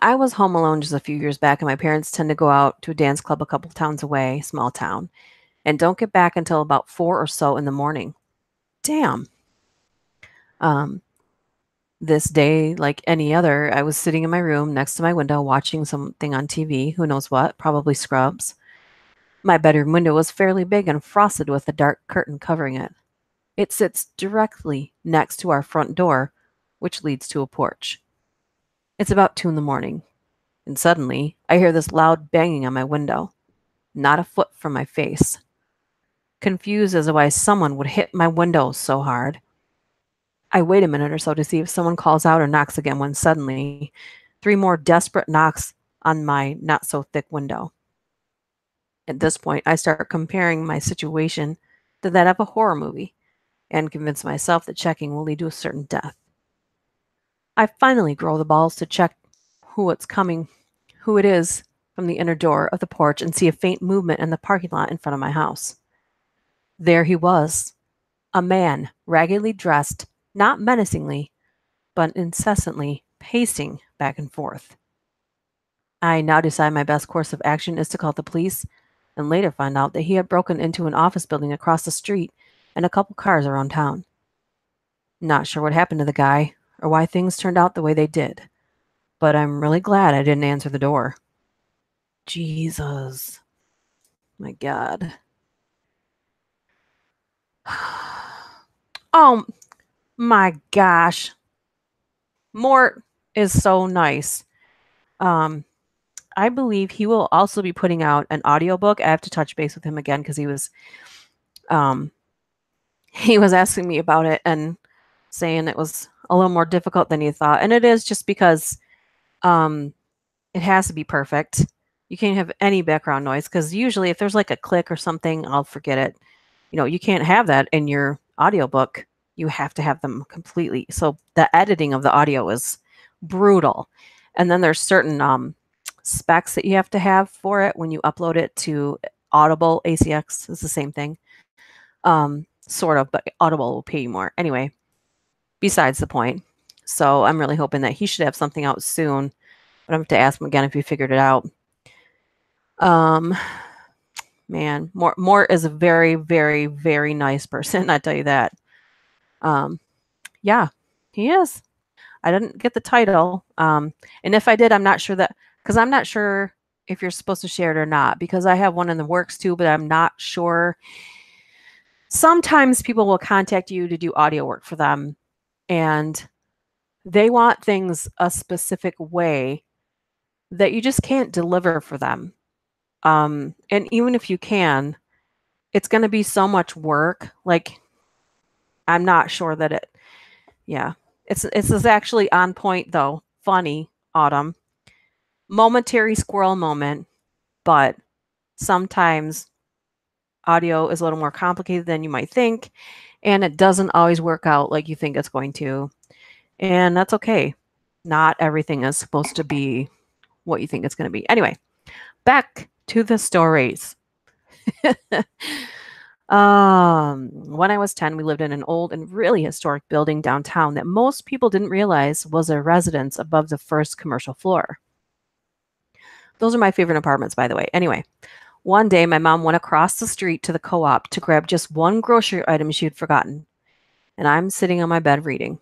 I was home alone just a few years back, and my parents tend to go out to a dance club a couple towns away, small town, and don't get back until about 4 or so in the morning. Damn. This day, like any other, I was sitting in my room next to my window watching something on TV. Who knows what? Probably Scrubs. My bedroom window was fairly big and frosted with a dark curtain covering it. It sits directly next to our front door, which leads to a porch. It's about 2 in the morning, and suddenly I hear this loud banging on my window, not a foot from my face. Confused as to why someone would hit my window so hard, I wait a minute or so to see if someone calls out or knocks again when suddenly 3 more desperate knocks on my not-so-thick window. At this point, I start comparing my situation to that of a horror movie and convince myself that checking will lead to a certain death. I finally grow the balls to check who it is from the inner door of the porch and see a faint movement in the parking lot in front of my house. There he was, a man, raggedly dressed, not menacingly, but incessantly pacing back and forth. I now decide my best course of action is to call the police, and later find out that he had broken into an office building across the street and a couple cars around town. Not sure what happened to the guy, or why things turned out the way they did, but I'm really glad I didn't answer the door. Jesus. My God. Oh my gosh. Mort is so nice. I believe he will also be putting out an audiobook. I have to touch base with him again because he was asking me about it and saying it was a little more difficult than he thought. And it is, just because it has to be perfect. You can't have any background noise, because usually if there's like a click or something, I'll forget it. You can't have that in your audiobook. You have to have them completely. So the editing of the audio is brutal. And then there's certain specs that you have to have for it when you upload it to Audible. ACX is the same thing. Sort of, but Audible will pay you more. Anyway, besides the point. So I'm really hoping that he should have something out soon. But I have to ask him again if he figured it out. Man, Mort is a very, very, very nice person. I tell you that. Yeah, he is. I didn't get the title. And if I did, I'm not sure because I'm not sure if you're supposed to share it or not, because I have one in the works too, but I'm not sure. Sometimes people will contact you to do audio work for them, and they want things a specific way that you just can't deliver for them. And even if you can, it's going to be so much work. Like, I'm not sure that it's actually on point though. Funny, Autumn. Momentary squirrel moment, but sometimes audio is a little more complicated than you might think, and it doesn't always work out like you think it's going to. And that's okay. Not everything is supposed to be what you think it's going to be. Anyway, back to the stories. When I was 10, we lived in an old and really historic building downtown that most people didn't realize was a residence above the first commercial floor. Those are my favorite apartments, by the way. Anyway, one day my mom went across the street to the co-op to grab just one grocery item she had forgotten, and I'm sitting on my bed reading.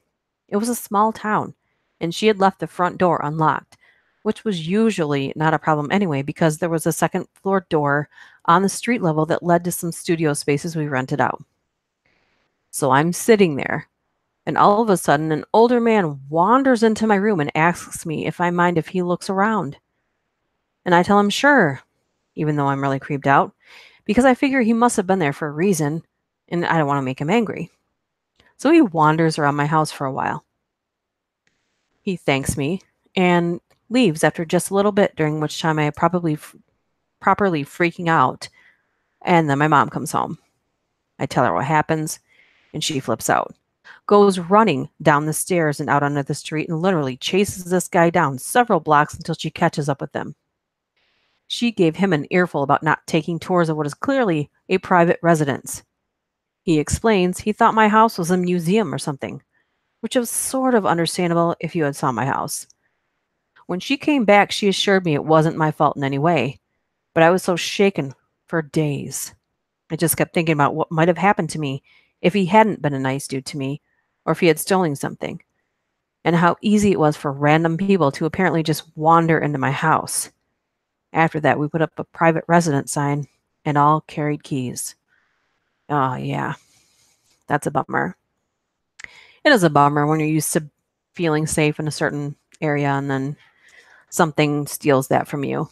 It was a small town, and she had left the front door unlocked, which was usually not a problem anyway, because there was a second floor door on the street level that led to some studio spaces we rented out. So I'm sitting there, and all of a sudden an older man wanders into my room and asks me if I mind if he looks around. And I tell him sure, even though I'm really creeped out, because I figure he must have been there for a reason, and I don't want to make him angry. So he wanders around my house for a while. He thanks me and leaves after just a little bit, during which time I am probably properly freaking out. And then my mom comes home. I tell her what happens, and she flips out. Goes running down the stairs and out onto the street and literally chases this guy down several blocks until she catches up with him. She gave him an earful about not taking tours of what is clearly a private residence. He explains he thought my house was a museum or something, which was sort of understandable if you had saw my house. When she came back, she assured me it wasn't my fault in any way, but I was so shaken for days. I just kept thinking about what might have happened to me if he hadn't been a nice dude to me, or if he had stolen something, and how easy it was for random people to apparently just wander into my house. After that, we put up a private residence sign and all carried keys. Oh, yeah, that's a bummer. It is a bummer when you're used to feeling safe in a certain area and then something steals that from you.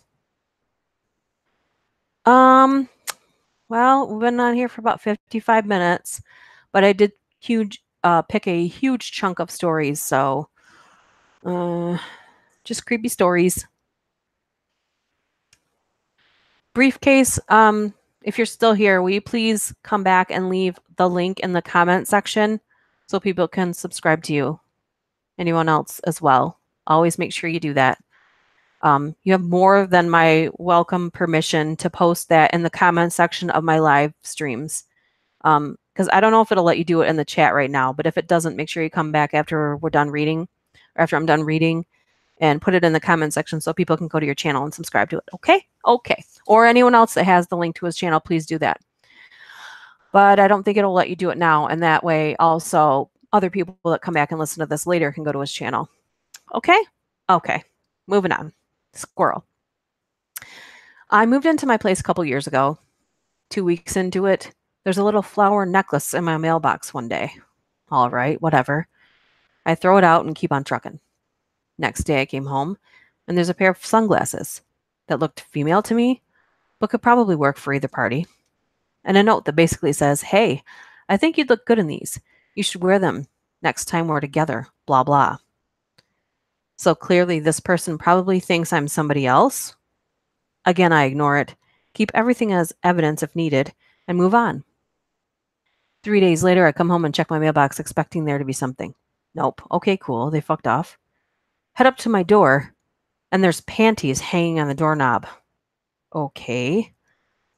Well, we've been on here for about 55 minutes, but I did pick a huge chunk of stories, so just creepy stories. Briefcase, if you're still here, will you please come back and leave the link in the comment section so people can subscribe to you? Anyone else as well. Always make sure you do that. You have more than my welcome permission to post that in the comment section of my live streams. Because I don't know if it'll let you do it in the chat right now, but if it doesn't, make sure you come back after we're done reading, or after I'm done reading, and put it in the comment section so people can go to your channel and subscribe to it. Okay? Okay. Or anyone else that has the link to his channel, please do that. But I don't think it'll let you do it now, and that way also other people that come back and listen to this later can go to his channel. Okay? Okay. Moving on. Squirrel. I moved into my place a couple years ago. 2 weeks into it, there's a little flower necklace in my mailbox one day. All right, whatever. I throw it out and keep on trucking. Next day I came home, and there's a pair of sunglasses that looked female to me, but could probably work for either party. And a note that basically says, "Hey, I think you'd look good in these. You should wear them next time we're together, blah, blah." So clearly this person probably thinks I'm somebody else. Again, I ignore it, keep everything as evidence if needed, and move on. 3 days later, I come home and check my mailbox expecting there to be something. Nope. Okay, cool. They fucked off. Head up to my door, and there's panties hanging on the doorknob. Okay.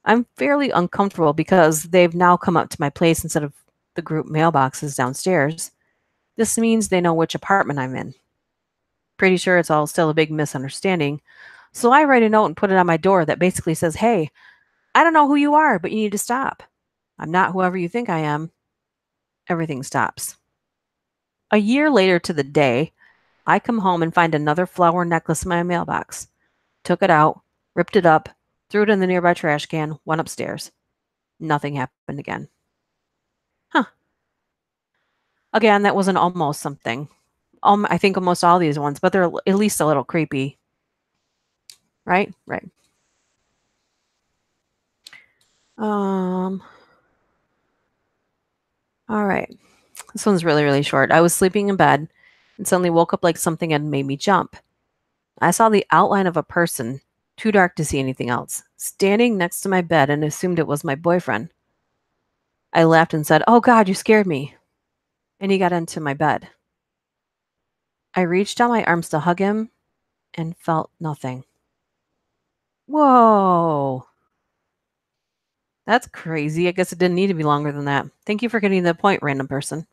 I'm fairly uncomfortable because they've now come up to my place instead of the group mailboxes downstairs. This means they know which apartment I'm in. Pretty sure it's all still a big misunderstanding. So I write a note and put it on my door that basically says, "Hey, I don't know who you are, but you need to stop. I'm not whoever you think I am." Everything stops. A year later to the day, I come home and find another flower necklace in my mailbox. Took it out, ripped it up, threw it in the nearby trash can, went upstairs. Nothing happened again. Huh. Again, that was an almost something. I think almost all these ones, but they're at least a little creepy. Right? Right. All right. This one's really, really short. I was sleeping in bed and suddenly woke up like something had made me jump. I saw the outline of a person, too dark to see anything else, standing next to my bed and assumed it was my boyfriend. I laughed and said, "Oh God, you scared me." And he got into my bed. I reached out my arms to hug him and felt nothing. Whoa. That's crazy. I guess it didn't need to be longer than that. Thank you for getting to the point, random person.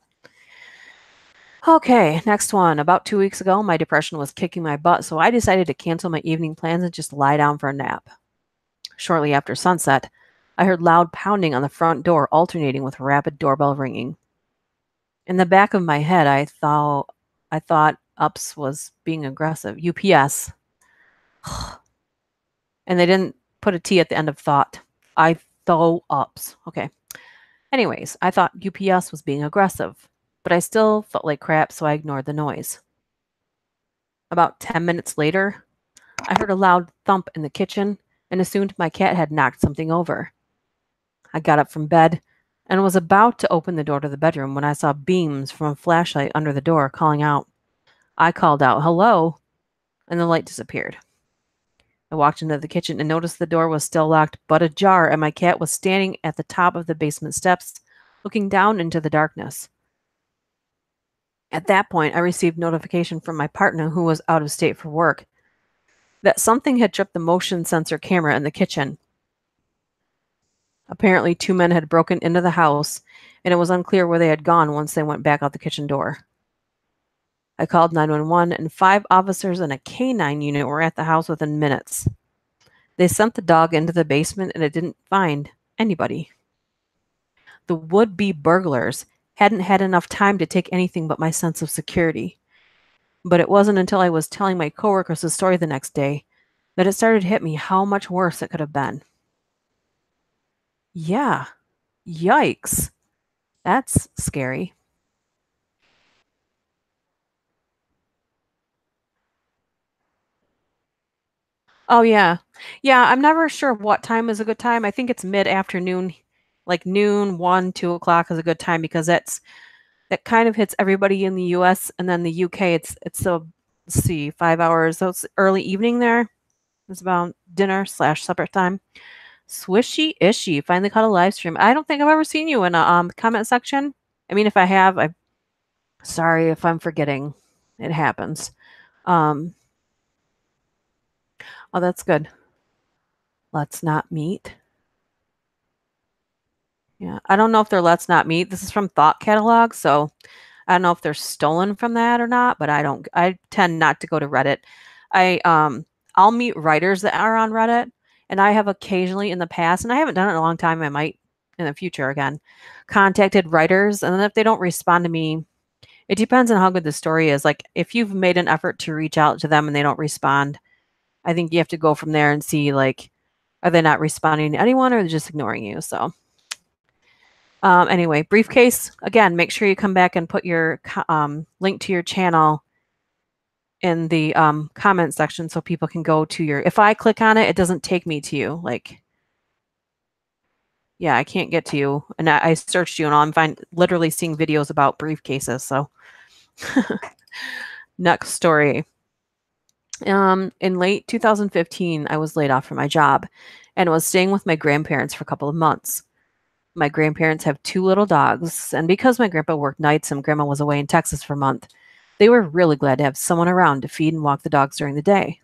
Okay, next one. About 2 weeks ago, my depression was kicking my butt, so I decided to cancel my evening plans and just lie down for a nap. Shortly after sunset, I heard loud pounding on the front door, alternating with rapid doorbell ringing. In the back of my head, I thought UPS was being aggressive. UPS. And they didn't put a T at the end of thought. I thought UPS. Okay. Anyways, I thought UPS was being aggressive, but I still felt like crap, so I ignored the noise. About 10 minutes later, I heard a loud thump in the kitchen and assumed my cat had knocked something over. I got up from bed, and was about to open the door to the bedroom when I saw beams from a flashlight under the door calling out. I called out, "Hello," and the light disappeared. I walked into the kitchen and noticed the door was still locked but ajar, and my cat was standing at the top of the basement steps, looking down into the darkness. At that point, I received notification from my partner, who was out of state for work, that something had tripped the motion sensor camera in the kitchen. Apparently, 2 men had broken into the house, and it was unclear where they had gone once they went back out the kitchen door. I called 911, and 5 officers and a canine unit were at the house within minutes. They sent the dog into the basement, and it didn't find anybody. The would-be burglars hadn't had enough time to take anything but my sense of security. But it wasn't until I was telling my coworkers the story the next day that it started to hit me how much worse it could have been. Yeah. Yikes. That's scary. Oh, yeah. Yeah, I'm never sure what time is a good time. I think it's mid-afternoon, like noon, 1, 2 o'clock is a good time because that kind of hits everybody in the US, and then the UK, it's a, let's see, 5 hours. So it's early evening there. It's about dinner/supper time. Swishy Ishy finally caught a live stream. I don't think I've ever seen you in a comment section. I mean, if I have, I'm sorry if I'm forgetting. It happens. Oh, that's good. Let's not meet. Yeah, I don't know if they're Let's Not Meet. This is from Thought Catalog, so I don't know if they're stolen from that or not, but I tend not to go to Reddit. I'll meet writers that are on Reddit, and I have occasionally in the past, and I haven't done it in a long time, I might in the future again, contacted writers, and then if they don't respond to me, it depends on how good the story is. Like if you've made an effort to reach out to them and they don't respond, I think you have to go from there and see like, are they not responding to anyone or are they just ignoring you? So anyway, briefcase, again, make sure you come back and put your link to your channel in the comment section so people can go to your, if I click on it, it doesn't take me to you. Like, yeah, I can't get to you. And I searched you and I'm literally seeing videos about briefcases. So next story. In late 2015, I was laid off from my job and was staying with my grandparents for a couple of months. My grandparents have 2 little dogs, and because my grandpa worked nights and grandma was away in Texas for a month, they were really glad to have someone around to feed and walk the dogs during the day.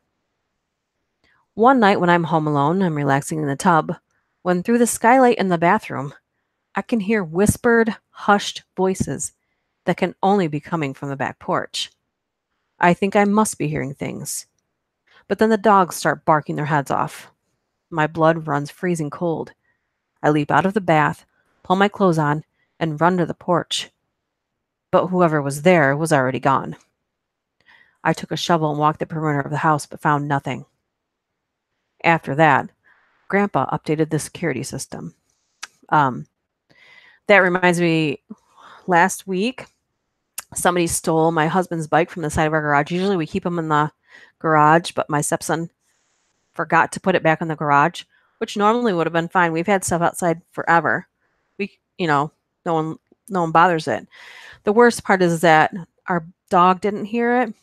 One night when I'm home alone, I'm relaxing in the tub, when through the skylight in the bathroom, I can hear whispered, hushed voices that can only be coming from the back porch. I think I must be hearing things. But then the dogs start barking their heads off. My blood runs freezing cold. I leap out of the bath, pull my clothes on, and run to the porch. But whoever was there was already gone. I took a shovel and walked the perimeter of the house, but found nothing. After that, Grandpa updated the security system. That reminds me, last week, somebody stole my husband's bike from the side of our garage. Usually we keep them in the garage, but my stepson forgot to put it back in the garage, which normally would have been fine. We've had stuff outside forever. No one bothers it. The worst part is that our dog didn't hear it.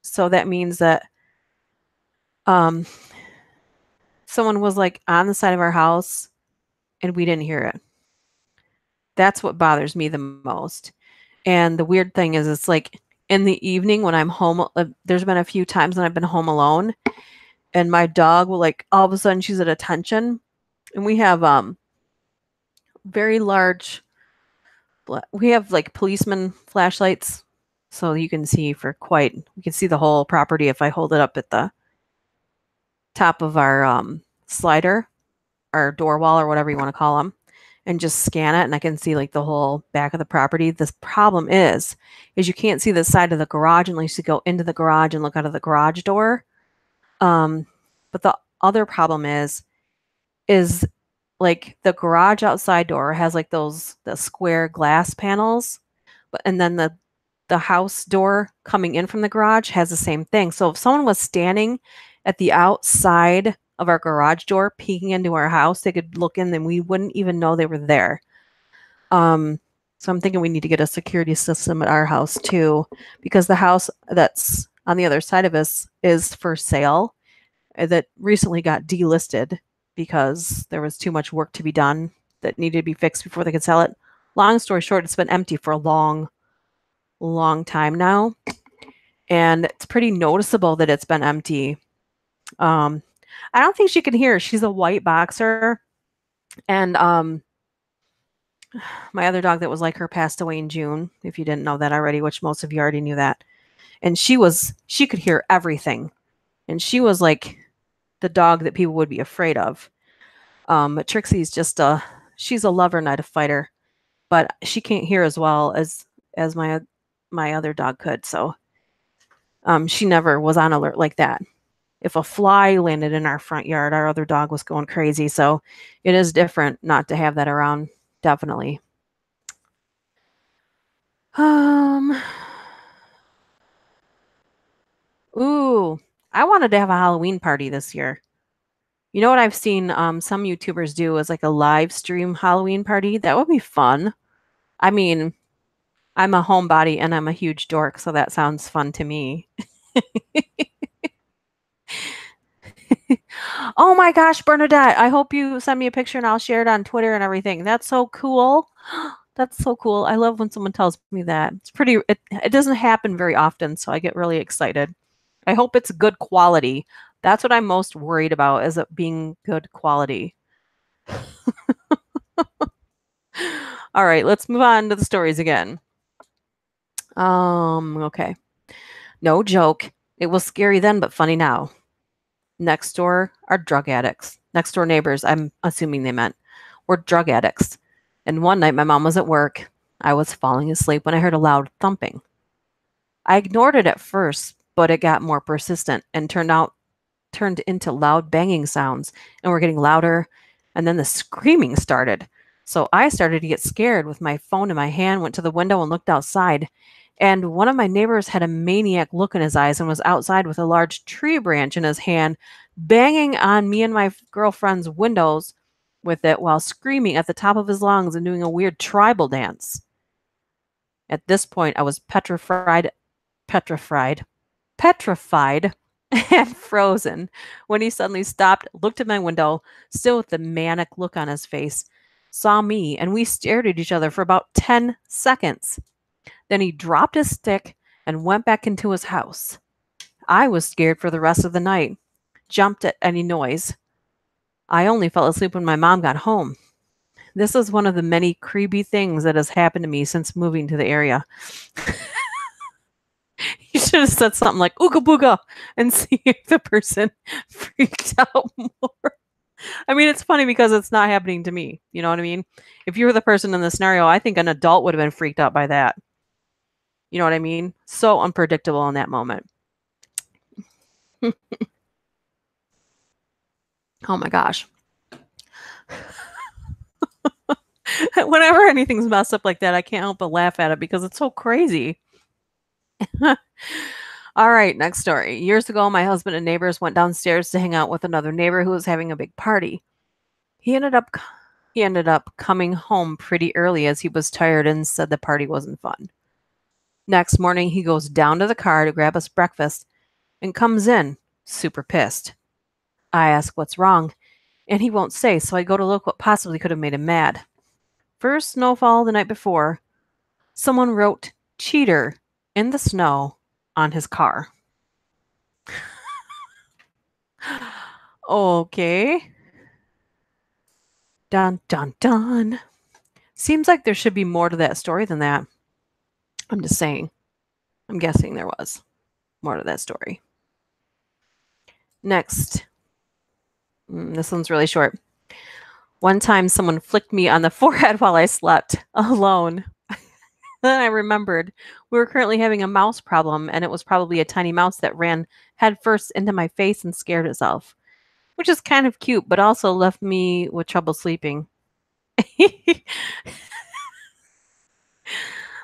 So that means that someone was like on the side of our house and we didn't hear it. That's what bothers me the most. And the weird thing is it's like in the evening when I'm home, there's been a few times when I've been home alone and my dog will like all of a sudden she's at attention, and we have very large, we have like policeman flashlights, so you can see you can see the whole property if I hold it up at the top of our slider, our door wall or whatever you want to call them, and just scan it, and I can see like the whole back of the property. The problem is you can't see the side of the garage unless you go into the garage and look out of the garage door. But the other problem is like the garage outside door has like the square glass panels, and then the house door coming in from the garage has the same thing. So if someone was standing at the outside of our garage door peeking into our house, they could look in and we wouldn't even know they were there. So I'm thinking we need to get a security system at our house too, because the house that's on the other side of us is for sale. That recently got delisted because there was too much work to be done that needed to be fixed before they could sell it. Long story short, it's been empty for a long, long time now. And it's pretty noticeable that it's been empty. I don't think she can hear. She's a white boxer. And my other dog that was like her passed away in June, if you didn't know that already, which most of you already knew that. And she could hear everything. And she was like the dog that people would be afraid of. But Trixie's she's a lover, not a fighter. But she can't hear as well as my other dog could. So she never was on alert like that. If a fly landed in our front yard, our other dog was going crazy. So it is different not to have that around, definitely. Ooh, I wanted to have a Halloween party this year. You know what I've seen some YouTubers do is like a live stream Halloween party. That would be fun. I mean, I'm a homebody and I'm a huge dork, so that sounds fun to me. Oh my gosh, Bernadette, I hope you send me a picture and I'll share it on Twitter and everything. That's so cool. That's so cool. I love when someone tells me that. It doesn't happen very often, so I get really excited. I hope it's good quality. That's what I'm most worried about, is it being good quality. All right, let's move on to the stories again. Okay. No joke. It was scary then, but funny now. Next door are drug addicts. Next door neighbors, I'm assuming they meant, were drug addicts. And one night my mom was at work. I was falling asleep when I heard a loud thumping. I ignored it at first, but it got more persistent and turned into loud banging sounds, and were getting louder, and then the screaming started. So I started to get scared. With my phone in my hand, went to the window and looked outside. And one of my neighbors had a maniac look in his eyes and was outside with a large tree branch in his hand, banging on me and my girlfriend's windows with it while screaming at the top of his lungs and doing a weird tribal dance. At this point, I was petrified, and frozen when he suddenly stopped, looked at my window, still with the manic look on his face, saw me, and we stared at each other for about 10 seconds. Then he dropped his stick and went back into his house. I was scared for the rest of the night, jumped at any noise. I only fell asleep when my mom got home. This is one of the many creepy things that has happened to me since moving to the area. You should have said something like "ooga booga" and see if the person freaked out more. I mean, it's funny because it's not happening to me. You know what I mean? If you were the person in the scenario, I think an adult would have been freaked out by that. You know what I mean? So unpredictable in that moment. Oh my gosh. Whenever anything's messed up like that, I can't help but laugh at it because it's so crazy. All right, next story. Years ago, my husband and neighbors went downstairs to hang out with another neighbor who was having a big party. He ended up coming home pretty early as he was tired and said the party wasn't fun. Next morning, he goes down to the car to grab us breakfast and comes in super pissed. I ask what's wrong, and he won't say, so I go to look what possibly could have made him mad. First snowfall the night before, someone wrote "cheater" in the snow on his car. Okay. Dun, dun, dun. Seems like there should be more to that story than that. I'm just saying. I'm guessing there was more to that story. Next. This one's really short. One time someone flicked me on the forehead while I slept alone. Then I remembered we were currently having a mouse problem, and it was probably a tiny mouse that ran headfirst into my face and scared itself, which is kind of cute, but also left me with trouble sleeping.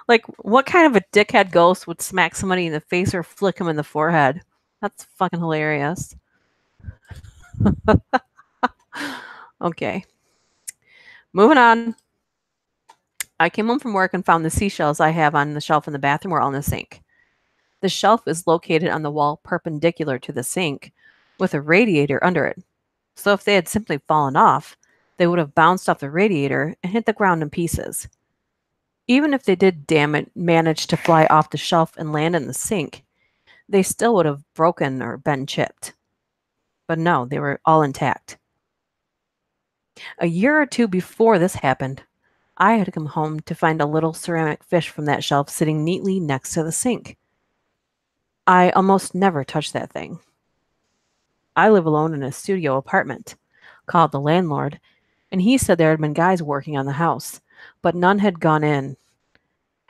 Like, what kind of a dickhead ghost would smack somebody in the face or flick him in the forehead? That's fucking hilarious. Okay. Moving on. I came home from work and found the seashells I have on the shelf in the bathroom were all in the sink. The shelf is located on the wall perpendicular to the sink with a radiator under it. So if they had simply fallen off, they would have bounced off the radiator and hit the ground in pieces. Even if they did manage to fly off the shelf and land in the sink, they still would have broken or been chipped. But no, they were all intact. A year or two before this happened, I had come home to find a little ceramic fish from that shelf sitting neatly next to the sink. I almost never touch that thing. I live alone in a studio apartment, called the landlord, and he said there had been guys working on the house, but none had gone in, and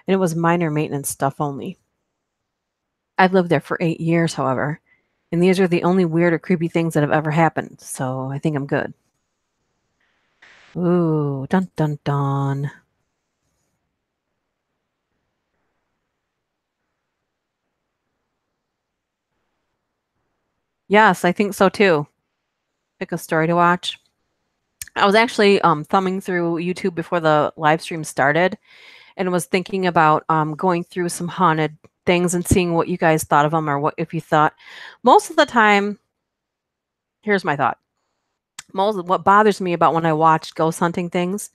it was minor maintenance stuff only. I've lived there for 8 years, however, and these are the only weird or creepy things that have ever happened, so I think I'm good. Ooh, dun dun dun. Yes, I think so too. Pick a story to watch. I was actually thumbing through YouTube before the live stream started and was thinking about going through some haunted things and seeing what you guys thought of them or what if you thought. Most of the time, here's my thought. What bothers me about when I watch ghost hunting things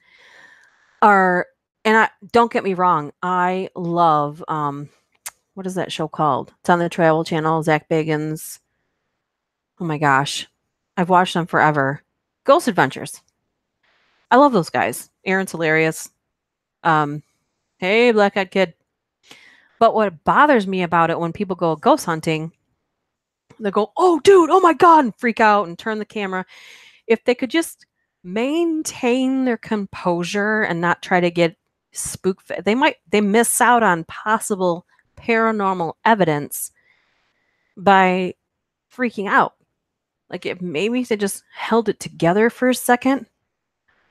are, and don't get me wrong, I love what is that show called? It's on the Travel Channel. Zach Bagans. Oh my gosh, I've watched them forever. Ghost Adventures. I love those guys. Aaron's hilarious. Hey, black-eyed kid. But what bothers me about it when people go ghost hunting, they go, "Oh, dude, oh my God," and freak out and turn the camera. If they could just maintain their composure and not try to get spooked, they miss out on possible paranormal evidence by freaking out. Like if maybe they just held it together for a second.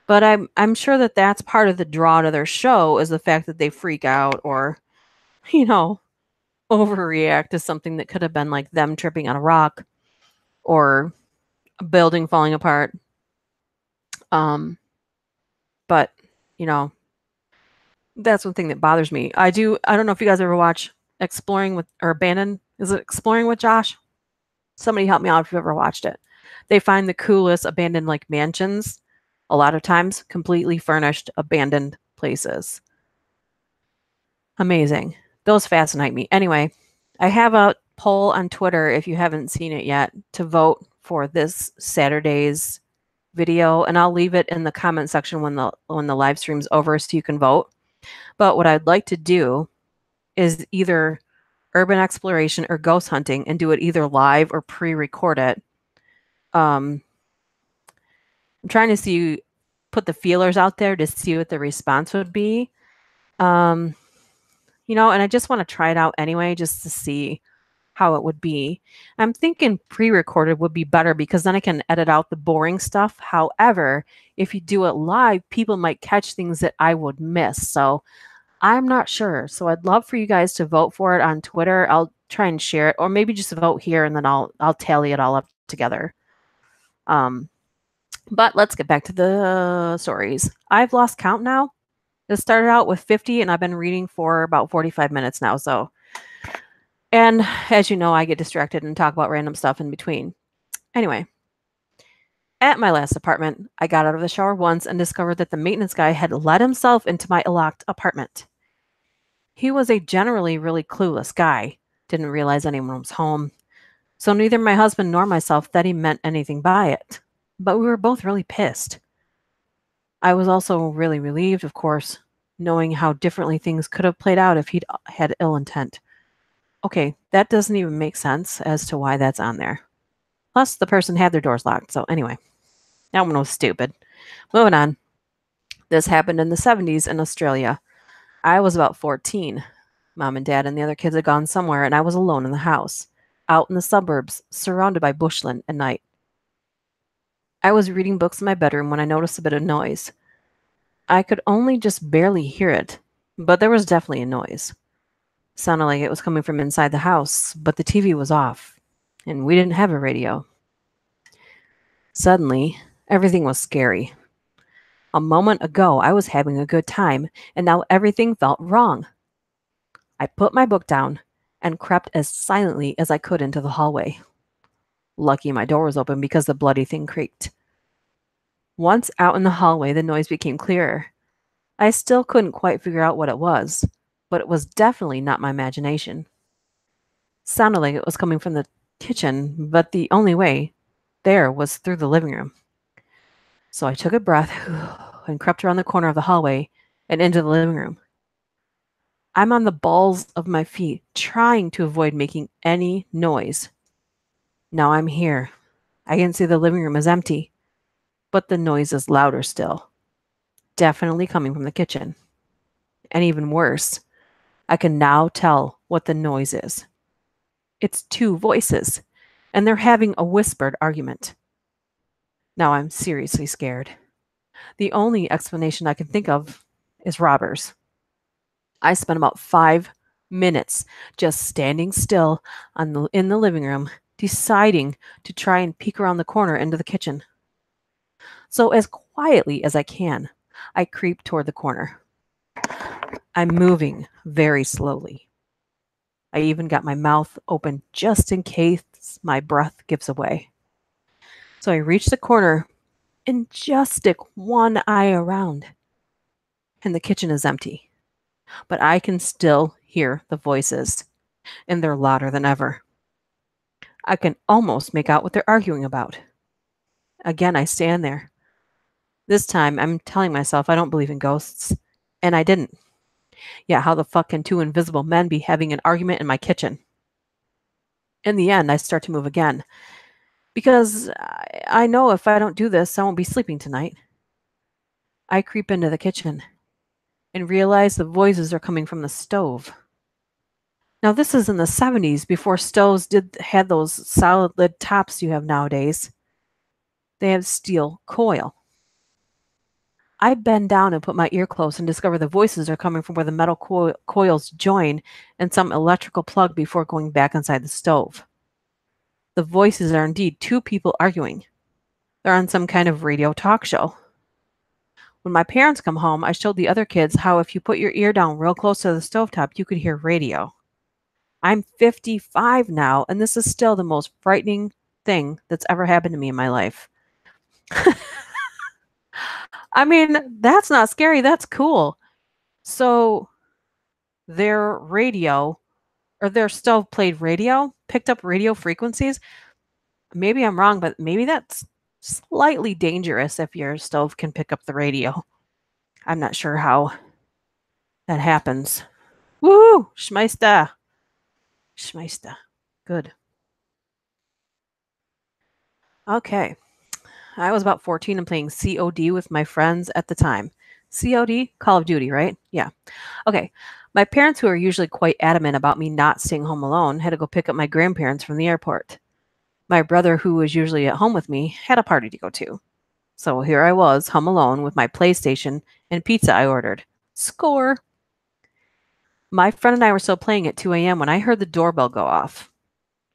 But I'm sure that that's part of the draw to their show is the fact that they freak out or, overreact to something that could have been like them tripping on a rock or a building falling apart. But, that's one thing that bothers me. I don't know if you guys ever watch Exploring with, or Abandoned. Is it Exploring with Josh? Somebody help me out if you've ever watched it. They find the coolest abandoned like mansions, a lot of times completely furnished abandoned places. Amazing. Those fascinate me. Anyway, I have a poll on Twitter if you haven't seen it yet to vote for this Saturday's video, and I'll leave it in the comment section when the live stream's over so you can vote. But what I'd like to do is either urban exploration or ghost hunting and do it either live or pre-record it. I'm trying to put the feelers out there to see what the response would be. And I just want to try it out anyway, just to see how it would be. I'm thinking pre-recorded would be better because then I can edit out the boring stuff. However, if you do it live, people might catch things that I would miss. So I'm not sure. So I'd love for you guys to vote for it on Twitter. I'll try and share it, or maybe just vote here and then I'll tally it all up together. But let's get back to the stories. I've lost count now. It started out with 50 and I've been reading for about 45 minutes now. So, and as you know, I get distracted and talk about random stuff in between. Anyway, at my last apartment, I got out of the shower once and discovered that the maintenance guy had let himself into my locked apartment. He was a generally really clueless guy, didn't realize anyone was home, so neither my husband nor myself thought he meant anything by it, but we were both really pissed. I was also really relieved, of course, knowing how differently things could have played out if he'd had ill intent. Okay, that doesn't even make sense as to why that's on there. Plus, the person had their doors locked, so anyway, that one was stupid. Moving on. This happened in the 70s in Australia. I was about 14. Mom and Dad and the other kids had gone somewhere, and I was alone in the house, out in the suburbs, surrounded by bushland at night. I was reading books in my bedroom when I noticed a bit of noise. I could only just barely hear it, but there was definitely a noise. Sounded like it was coming from inside the house, but the TV was off, and we didn't have a radio. Suddenly, everything was scary. A moment ago, I was having a good time, and now everything felt wrong. I put my book down and crept as silently as I could into the hallway. Lucky my door was open because the bloody thing creaked. Once out in the hallway, the noise became clearer. I still couldn't quite figure out what it was, but it was definitely not my imagination. Sounded like it was coming from the kitchen, but the only way there was through the living room. So I took a breath and crept around the corner of the hallway and into the living room. I'm on the balls of my feet, trying to avoid making any noise. Now I'm here. I can see the living room is empty, but the noise is louder still. Definitely coming from the kitchen. And even worse, I can now tell what the noise is. It's two voices, and they're having a whispered argument. Now I'm seriously scared. The only explanation I can think of is robbers. I spent about 5 minutes just standing still in the living room, deciding to try and peek around the corner into the kitchen. So as quietly as I can, I creep toward the corner. I'm moving very slowly. I even got my mouth open just in case my breath gives away. So I reach the corner and just stick one eye around. And the kitchen is empty. But I can still hear the voices, and they're louder than ever. I can almost make out what they're arguing about. Again, I stand there. This time, I'm telling myself I don't believe in ghosts, and I didn't. Yeah, how the fuck can two invisible men be having an argument in my kitchen? In the end, I start to move again, because I know if I don't do this, I won't be sleeping tonight. I creep into the kitchen and realize the voices are coming from the stove. Now, this is in the 70s, before stoves had those solid lid tops you have nowadays. They have steel coil. I bend down and put my ear close and discover the voices are coming from where the metal coils join and some electrical plug before going back inside the stove. The voices are indeed two people arguing. They're on some kind of radio talk show. When my parents come home, I showed the other kids how if you put your ear down real close to the stovetop, you could hear radio. I'm 55 now, and this is still the most frightening thing that's ever happened to me in my life. I mean, that's not scary. That's cool. So their radio or their stove played radio, picked up radio frequencies. Maybe I'm wrong, but maybe that's slightly dangerous if your stove can pick up the radio. I'm not sure how that happens. Woo! Schmeister. Schmeister. Good. Okay. I was about 14 and playing COD with my friends at the time. COD? Call of Duty, right? Yeah. Okay. My parents, who are usually quite adamant about me not staying home alone, had to go pick up my grandparents from the airport. My brother, who was usually at home with me, had a party to go to. So here I was, home alone with my PlayStation and pizza I ordered. Score! My friend and I were still playing at 2 a.m. when I heard the doorbell go off.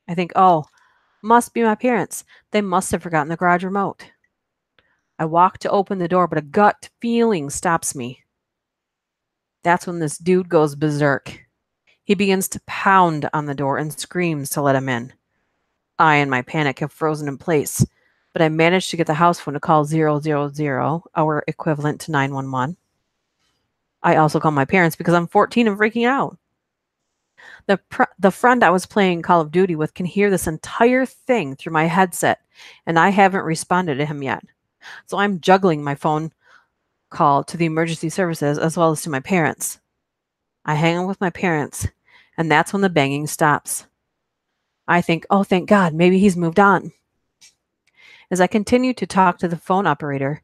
I think, oh, must be my parents. They must have forgotten the garage remote. I walk to open the door, but a gut feeling stops me. That's when this dude goes berserk. He begins to pound on the door and screams to let him in. I, in my panic, have frozen in place, but I managed to get the house phone to call 000, our equivalent to 911. I also call my parents because I'm 14 and freaking out. The friend I was playing Call of Duty with can hear this entire thing through my headset, and I haven't responded to him yet. So I'm juggling my phone call to the emergency services as well as to my parents. I hang on with my parents, and that's when the banging stops. I think, oh, thank God, maybe he's moved on. As I continue to talk to the phone operator,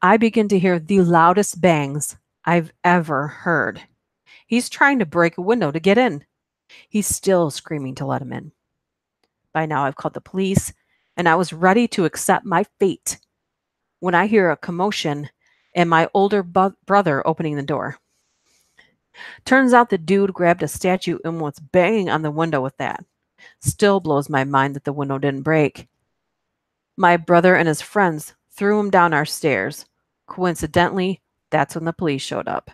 I begin to hear the loudest bangs I've ever heard. He's trying to break a window to get in. He's still screaming to let him in. By now, I've called the police, and I was ready to accept my fate when I hear a commotion and my older brother opening the door. Turns out the dude grabbed a statue and was banging on the window with that. Still blows my mind that the window didn't break. My brother and his friends threw him down our stairs, Coincidentally, that's when the police showed up.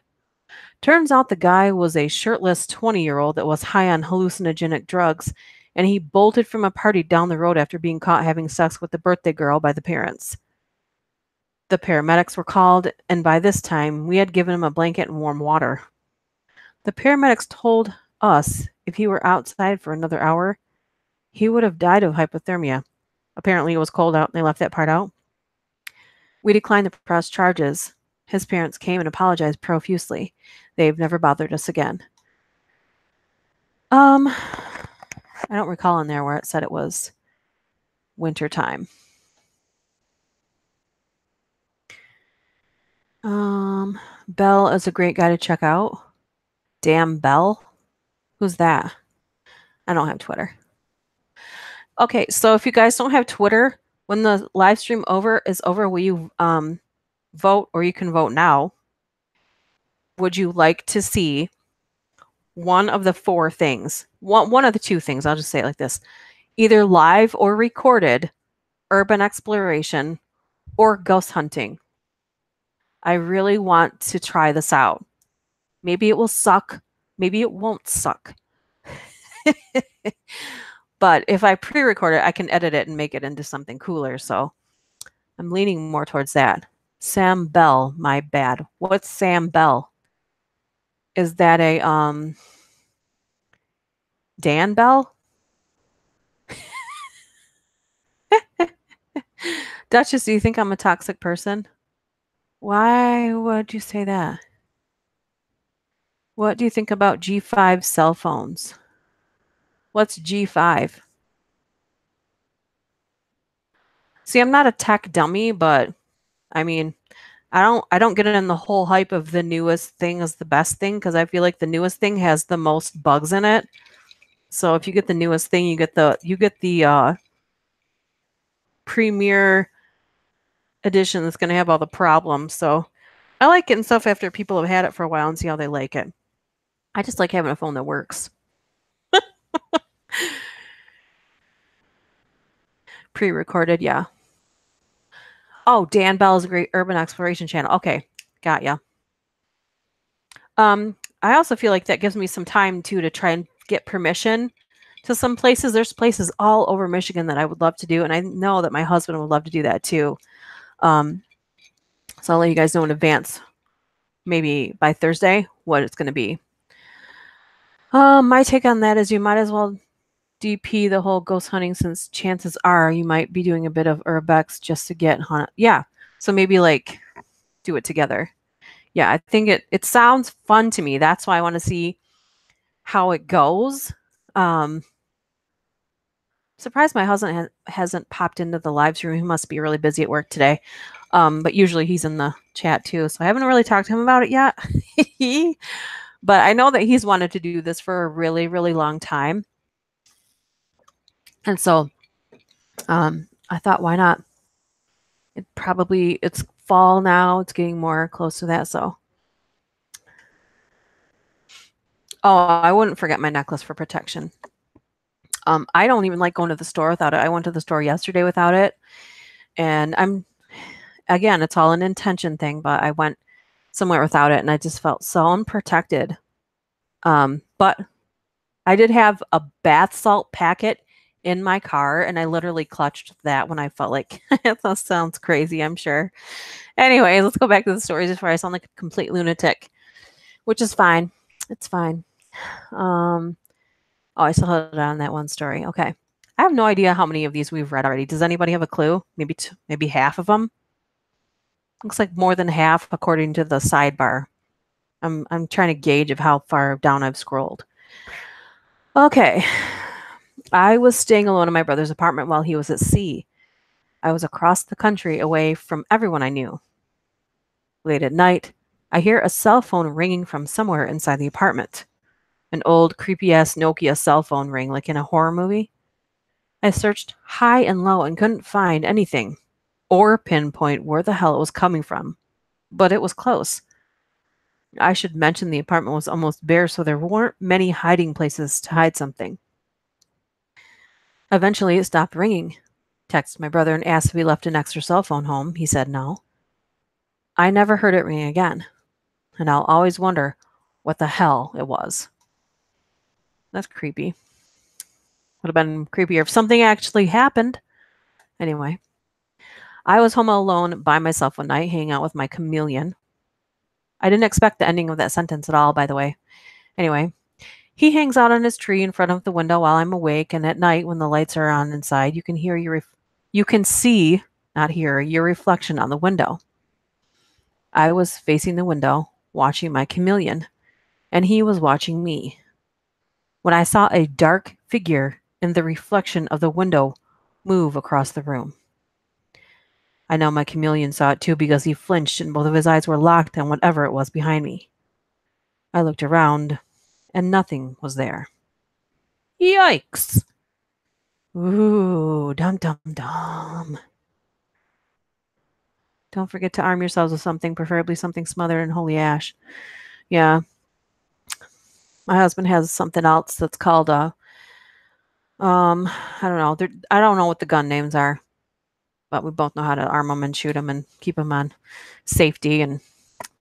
Turns out the guy was a shirtless 20-year-old that was high on hallucinogenic drugs, and he bolted from a party down the road after being caught having sex with the birthday girl by the parents. The paramedics were called, and by this time, we had given him a blanket and warm water. The paramedics told us if he were outside for another hour, he would have died of hypothermia. Apparently, it was cold out, and they left that part out. We declined to press charges. His parents came and apologized profusely. They've never bothered us again. I don't recall in there where it said it was winter time. Bell is a great guy to check out. Damn Bell? Who's that? I don't have Twitter. Okay, so if you guys don't have Twitter, when the live stream is over, will you vote, or you can vote now? Would you like to see one of the four things? One of the two things, I'll just say it like this. Either live or recorded urban exploration or ghost hunting. I really want to try this out. Maybe it will suck. Maybe it won't suck. But if I pre-record it, I can edit it and make it into something cooler. So I'm leaning more towards that. Sam Bell, my bad. What's Sam Bell? Is that a Dan Bell? Duchess, do you think I'm a toxic person? Why would you say that? What do you think about G5 cell phones? What's G5? See, I'm not a tech dummy, but I mean, I don't get in the whole hype of the newest thing is the best thing, because I feel like the newest thing has the most bugs in it. So if you get the newest thing, you get the premier edition that's going to have all the problems. So I like getting stuff after people have had it for a while and see how they like it. I just like having a phone that works. Pre-recorded, yeah. Oh, Dan Bell is a great urban exploration channel. Okay, got ya. I also feel like that gives me some time too to try and get permission to some places. There's places all over Michigan that I would love to do, and I know that my husband would love to do that too. So I'll let you guys know in advance, maybe by Thursday, what it's going to be. My take on that is you might as well DP the whole ghost hunting, since chances are you might be doing a bit of urbex just to get hunt. Yeah, so maybe like do it together. Yeah, I think it sounds fun to me. That's why I want to see how it goes. Surprised my husband hasn't popped into the live stream. He must be really busy at work today. But usually he's in the chat too, so I haven't really talked to him about it yet. But I know that he's wanted to do this for a really, really long time. And so I thought, why not? It's fall now. It's getting more close to that. So, oh, I wouldn't forget my necklace for protection. I don't even like going to the store without it. I went to the store yesterday without it. And again, it's all an intention thing, but I went somewhere without it and I just felt so unprotected. But I did have a bath salt packet in my car, and I literally clutched that when I felt like that sounds crazy, I'm sure. Anyway, let's go back to the stories before I sound like a complete lunatic, which is fine. It's fine. Oh, I still had it on that one story. Okay. I have no idea how many of these we've read already. Does anybody have a clue? Maybe half of them? Looks like more than half according to the sidebar. I'm trying to gauge of how far down I've scrolled. Okay. I was staying alone in my brother's apartment while he was at sea. I was across the country away from everyone I knew. Late at night, I hear a cell phone ringing from somewhere inside the apartment. An old, creepy-ass Nokia cell phone ring like in a horror movie. I searched high and low and couldn't find anything or pinpoint where the hell it was coming from, but it was close. I should mention the apartment was almost bare, so there weren't many hiding places to hide something. Eventually, it stopped ringing. Texted my brother and asked if he left an extra cell phone home. He said no. I never heard it ring again, and I'll always wonder what the hell it was. That's creepy. Would have been creepier if something actually happened. Anyway, I was home alone by myself one night, hanging out with my chameleon. I didn't expect the ending of that sentence at all, by the way. Anyway, he hangs out on his tree in front of the window while I'm awake, and at night when the lights are on inside, you can see, not hear, your reflection on the window. I was facing the window, watching my chameleon, and he was watching me. When I saw a dark figure in the reflection of the window move across the room. I know my chameleon saw it too because he flinched and both of his eyes were locked on whatever it was behind me. I looked around, and nothing was there. Yikes! Ooh, dum dum dum. Don't forget to arm yourselves with something, preferably something smothered in holy ash. Yeah. My husband has something else that's called I don't know. I don't know what the gun names are, but we both know how to arm them and shoot them and keep them on safety. And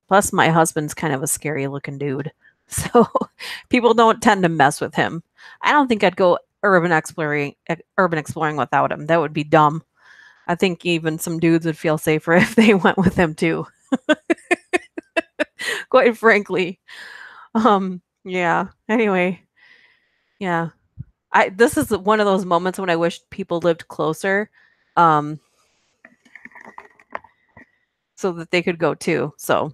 plus, my husband's kind of a scary looking dude, so people don't tend to mess with him. I don't think I'd go urban exploring without him. That would be dumb. I think even some dudes would feel safer if they went with him too. Quite frankly. Yeah. Anyway. Yeah. This is one of those moments when I wish people lived closer. So that they could go too. So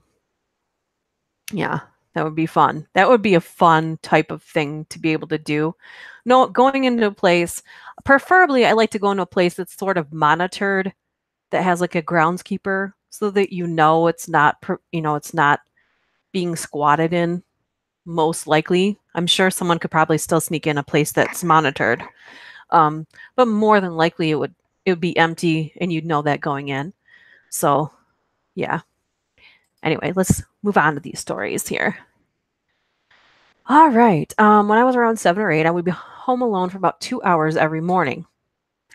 yeah, that would be fun. That would be a fun type of thing to be able to do. No, going into a place, preferably I like to go into a place that's sort of monitored, that has like a groundskeeper so that it's not it's not being squatted in, most likely. I'm sure someone could probably still sneak in a place that's monitored. But more than likely it would be empty and you'd know that going in. So, yeah. Anyway, let's move on to these stories here. All right. When I was around 7 or 8, I would be home alone for about 2 hours every morning.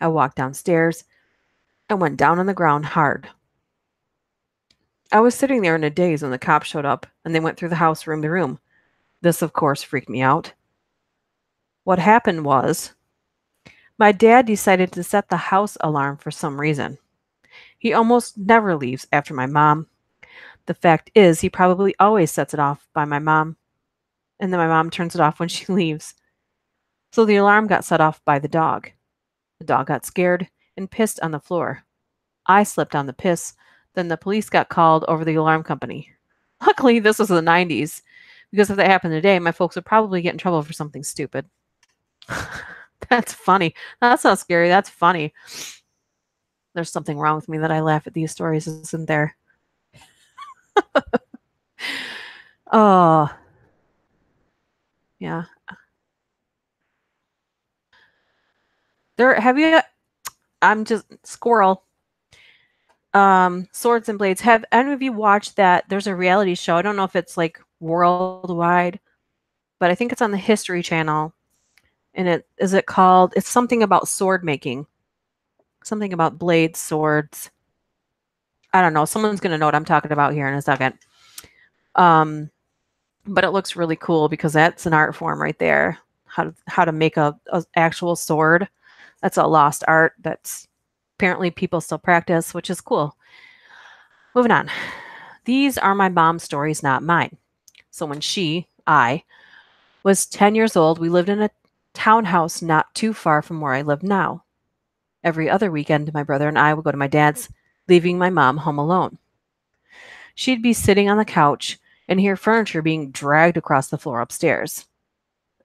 I walked downstairs and went down on the ground hard. I was sitting there in a daze when the cops showed up and they went through the house room to room. This, of course, freaked me out. What happened was my dad decided to set the house alarm for some reason. He almost never leaves after my mom. The fact is, he probably always sets it off by my mom, and then my mom turns it off when she leaves. So the alarm got set off by the dog. The dog got scared and pissed on the floor. I slipped on the piss. Then the police got called over the alarm company. Luckily, this was the 90s, because if that happened today, my folks would probably get in trouble for something stupid. That's funny. That's not scary. That's funny. There's something wrong with me that I laugh at these stories, isn't there? Oh, yeah. I'm just Squirrel. Swords and Blades. Have any of you watched that? There's a reality show. I don't know if it's like worldwide, but I think it's on the History Channel. And it's something about sword making. Something about blades, swords. I don't know. Someone's going to know what I'm talking about here in a second. But it looks really cool because that's an art form right there. How to make a actual sword. That's a lost art that's apparently people still practice, which is cool. Moving on. These are my mom's stories, not mine. So when I, was 10 years old, we lived in a townhouse not too far from where I live now. Every other weekend, my brother and I would go to my dad's, leaving my mom home alone. She'd be sitting on the couch and hear furniture being dragged across the floor upstairs.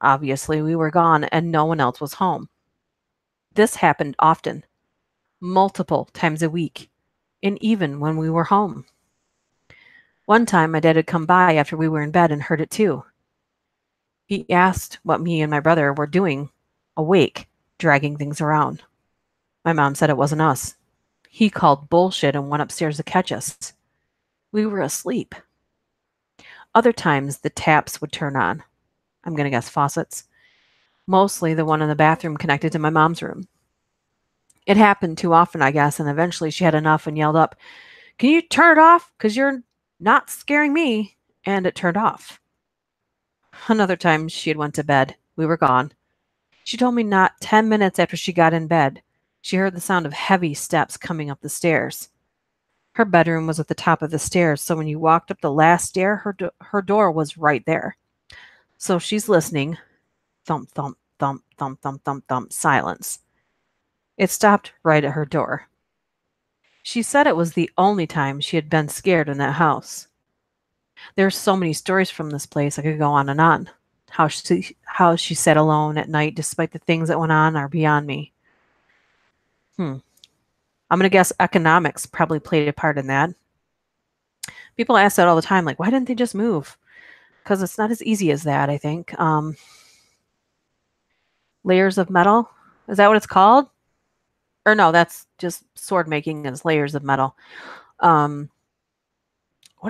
Obviously, we were gone and no one else was home. This happened often, multiple times a week, and even when we were home. One time, my dad had come by after we were in bed and heard it too. He asked what me and my brother were doing, awake, dragging things around. My mom said it wasn't us. He called bullshit and went upstairs to catch us. We were asleep. Other times, the taps would turn on. I'm going to guess faucets. Mostly the one in the bathroom connected to my mom's room. It happened too often, I guess, and eventually she had enough and yelled up, Can you turn it off? Because you're not scaring me. And it turned off. Another time she had went to bed. We were gone. She told me not 10 minutes after she got in bed, she heard the sound of heavy steps coming up the stairs. Her bedroom was at the top of the stairs, so when you walked up the last stair, her door was right there. So she's listening. Thump, thump, thump, thump, thump, thump, thump, silence. It stopped right at her door. She said it was the only time she had been scared in that house. There are so many stories from this place, I could go on and on. How she sat alone at night despite the things that went on are beyond me. I'm going to guess economics probably played a part in that. People ask that all the time, like, why didn't they just move? Because it's not as easy as that, I think. Layers of metal? Is that what it's called? Or no, that's just sword making is layers of metal. What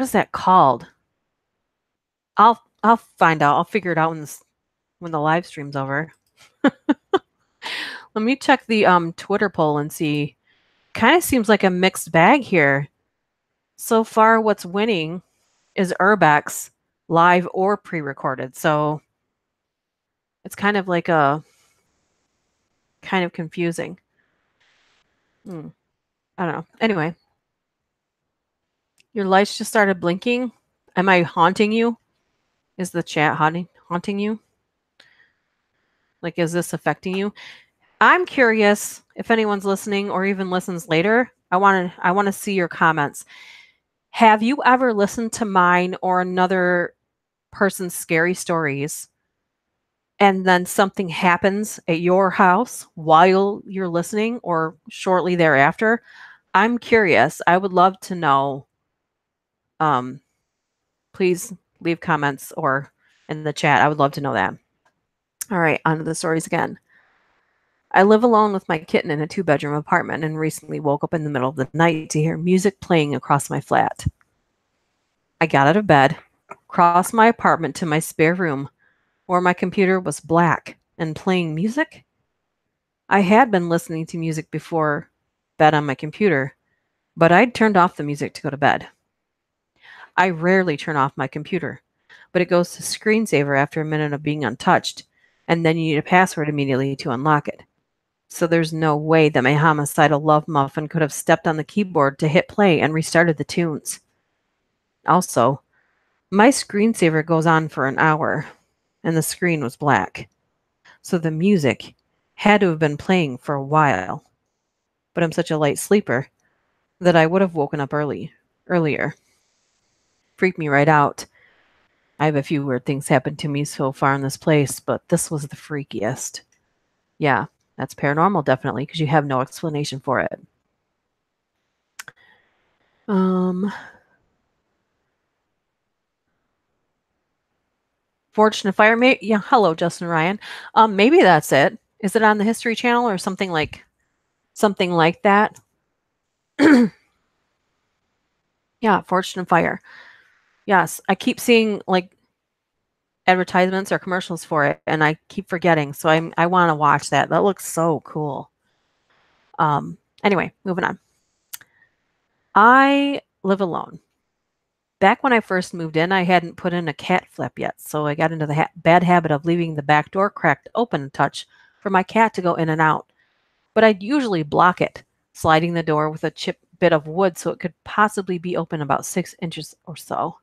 is that called? I'll find out. I'll figure it out when the live stream's over. Let me check the Twitter poll and see. Kind of seems like a mixed bag here. So far, what's winning is Urbex, live or pre-recorded. So it's kind of like kind of confusing. I don't know. Anyway, your lights just started blinking. Am I haunting you? Is the chat haunting you? Like, is this affecting you? I'm curious if anyone's listening or even listens later. I want to see your comments. Have you ever listened to mine or another person's scary stories and then something happens at your house while you're listening or shortly thereafter? I'm curious. I would love to know. Please leave comments or in the chat. I would love to know that. All right, on to the stories again. I live alone with my kitten in a 2-bedroom apartment and recently woke up in the middle of the night to hear music playing across my flat. I got out of bed, crossed my apartment to my spare room, where my computer was black and playing music. I had been listening to music before bed on my computer, but I'd turned off the music to go to bed. I rarely turn off my computer, but it goes to screensaver after a minute of being untouched, and then you need a password immediately to unlock it. So there's no way that my homicidal love muffin could have stepped on the keyboard to hit play and restarted the tunes. Also, my screensaver goes on for an hour, and the screen was black. So the music had to have been playing for a while. But I'm such a light sleeper that I would have woken up earlier. Freaked me right out. I have a few weird things happen to me so far in this place, but this was the freakiest. Yeah, that's paranormal, definitely, because you have no explanation for it. Fortune of Fire, yeah, hello, Justin Ryan. Maybe that's it. Is it on the History Channel or something like that? Yeah, Fortune of Fire. Yes, I keep seeing like advertisements or commercials for it, and I keep forgetting. So I want to watch that. That looks so cool. Anyway, moving on. I live alone. Back when I first moved in, I hadn't put in a cat flap yet, so I got into the bad habit of leaving the back door cracked open a touch for my cat to go in and out. But I'd usually block it, sliding the door with a chipped bit of wood so it could possibly be open about 6 inches or so.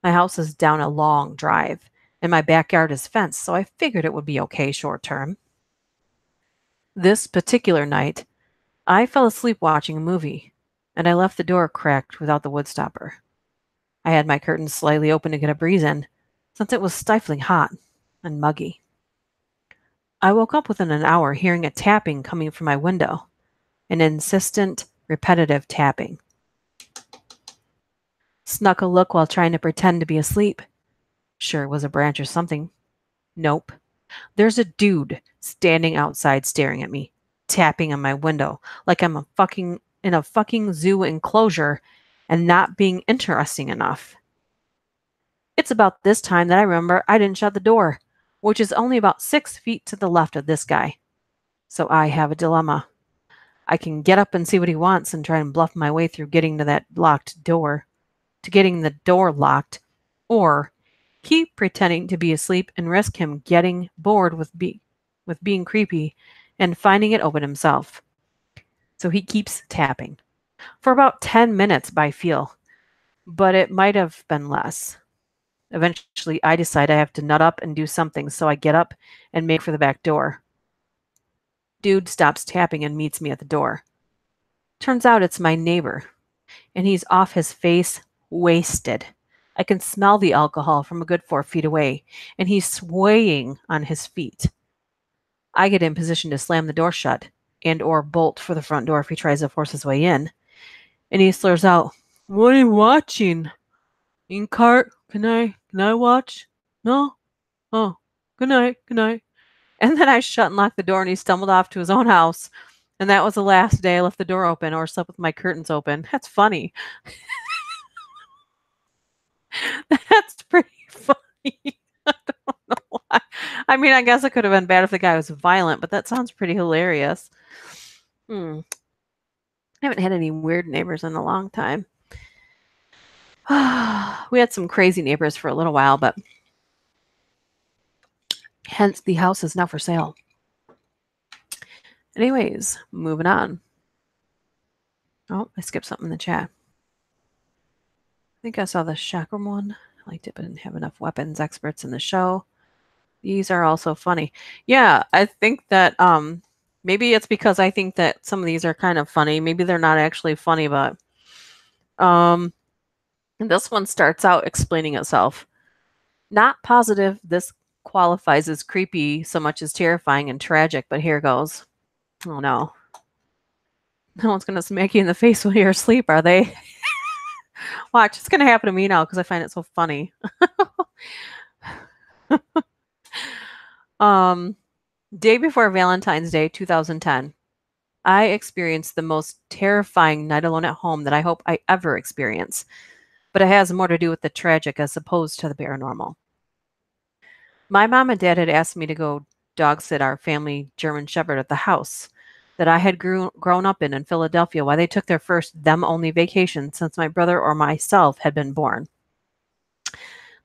My house is down a long drive, and my backyard is fenced, so I figured it would be okay short term. This particular night, I fell asleep watching a movie, and I left the door cracked without the wood stopper. I had my curtains slightly open to get a breeze in, since it was stifling hot and muggy. I woke up within an hour hearing a tapping coming from my window, an insistent, repetitive tapping. Snuck a look while trying to pretend to be asleep. Sure, it was a branch or something. Nope. There's a dude standing outside staring at me, tapping on my window like I'm in a fucking zoo enclosure and not being interesting enough. It's about this time that I remember I didn't shut the door, which is only about 6 feet to the left of this guy. So I have a dilemma. I can get up and see what he wants and try and bluff my way through getting to that locked door, to getting the door locked, or keep pretending to be asleep and risk him getting bored with being creepy and finding it open himself. So he keeps tapping. For about 10 minutes by feel, but it might have been less. Eventually, I decide I have to nut up and do something, so I get up and make for the back door. Dude stops tapping and meets me at the door. Turns out it's my neighbor, and he's off his face, wasted. I can smell the alcohol from a good 4 feet away, and he's swaying on his feet. I get in position to slam the door shut and or bolt for the front door if he tries to force his way in. And he slurs out, "What are you watching? In cart? Can I watch? No? Oh, good night, good night." And then I shut and locked the door and he stumbled off to his own house. And that was the last day I left the door open or slept with my curtains open. That's funny. That's pretty funny. I don't know why. I mean, I guess it could have been bad if the guy was violent, but that sounds pretty hilarious. I haven't had any weird neighbors in a long time. We had some crazy neighbors for a little while, but hence the house is now for sale. Anyways, moving on. Oh, I skipped something in the chat. I think I saw the chakram one. I liked it, but didn't have enough weapons experts in the show. These are also funny. Yeah, I think that maybe it's because I think that some of these are kind of funny. Maybe they're not actually funny, but this one starts out explaining itself. Not positive this qualifies as creepy so much as terrifying and tragic, but here goes. Oh no. No one's going to smack you in the face while you're asleep, are they? Watch, it's going to happen to me now because I find it so funny. Day before Valentine's Day, 2010, I experienced the most terrifying night alone at home that I hope I ever experience. But it has more to do with the tragic as opposed to the paranormal. My mom and dad had asked me to go dog sit our family German Shepherd at the house that I had grown up in Philadelphia while they took their first them-only vacation since my brother or myself had been born.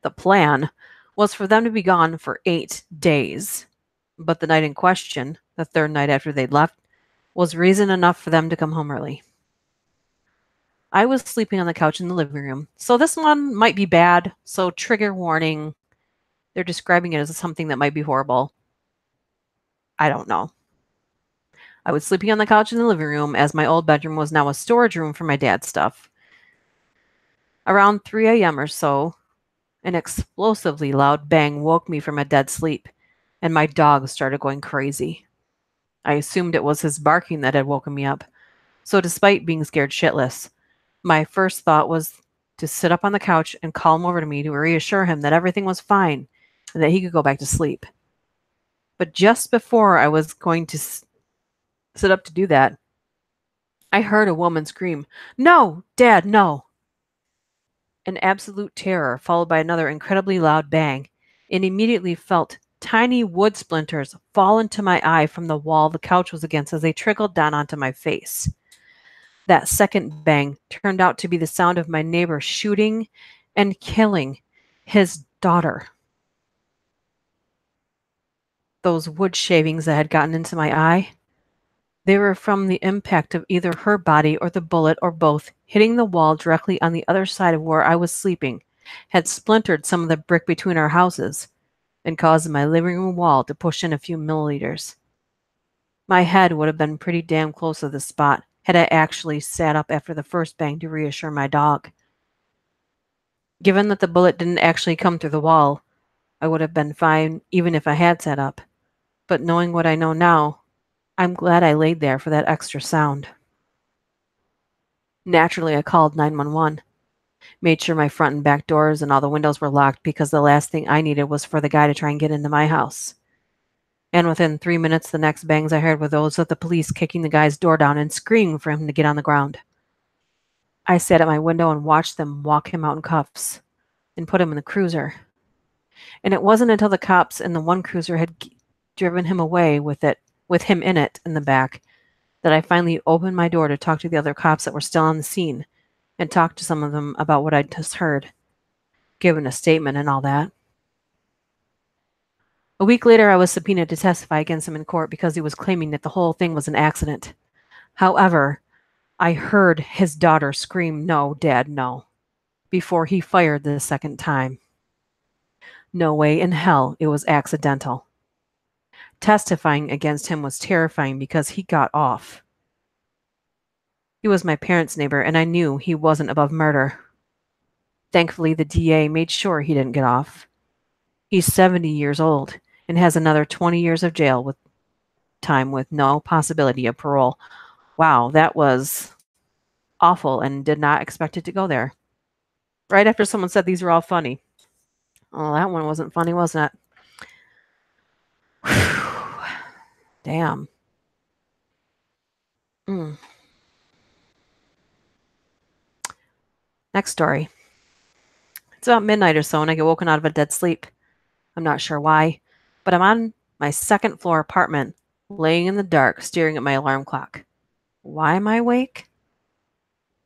The plan was for them to be gone for 8 days, but the night in question, the third night after they'd left, was reason enough for them to come home early. I was sleeping on the couch in the living room, so this one might be bad, so trigger warning. They're describing it as something that might be horrible. I don't know. I was sleeping on the couch in the living room as my old bedroom was now a storage room for my dad's stuff. Around 3 a.m. or so, an explosively loud bang woke me from a dead sleep, and my dog started going crazy. I assumed it was his barking that had woken me up, so despite being scared shitless, my first thought was to sit up on the couch and call him over to me to reassure him that everything was fine and that he could go back to sleep. But just before I was going to sit up to do that, I heard a woman scream, "No, Dad, no!" An absolute terror, followed by another incredibly loud bang, and immediately felt tiny wood splinters fall into my eye from the wall the couch was against as they trickled down onto my face. That second bang turned out to be the sound of my neighbor shooting and killing his daughter. Those wood shavings that had gotten into my eye, they were from the impact of either her body or the bullet or both hitting the wall directly on the other side of where I was sleeping, had splintered some of the brick between our houses and caused my living room wall to push in a few milliliters. My head would have been pretty damn close to the spot had I actually sat up after the first bang to reassure my dog. Given that the bullet didn't actually come through the wall, I would have been fine even if I had sat up. But knowing what I know now, I'm glad I laid there for that extra sound. Naturally, I called 911. Made sure my front and back doors and all the windows were locked because the last thing I needed was for the guy to try and get into my house. And within 3 minutes, the next bangs I heard were those of the police kicking the guy's door down and screaming for him to get on the ground. I sat at my window and watched them walk him out in cuffs and put him in the cruiser. And it wasn't until the cops in the one cruiser had driven him away with him in it in the back that I finally opened my door to talk to the other cops that were still on the scene and talk to some of them about what I'd just heard, given a statement and all that. A week later, I was subpoenaed to testify against him in court because he was claiming that the whole thing was an accident. However, I heard his daughter scream, "No, Dad, no," before he fired the second time. No way in hell it was accidental. Testifying against him was terrifying because he got off. He was my parents' neighbor, and I knew he wasn't above murder. Thankfully, the DA made sure he didn't get off. He's 70 years old and has another 20 years of jail with time with no possibility of parole. Wow, that was awful and did not expect it to go there. Right after someone said these were all funny. Oh, that one wasn't funny, wasn't it? Damn. Next story. It's about midnight or so, and I get woken out of a dead sleep. I'm not sure why, but I'm on my second floor apartment, laying in the dark, staring at my alarm clock. Why am I awake?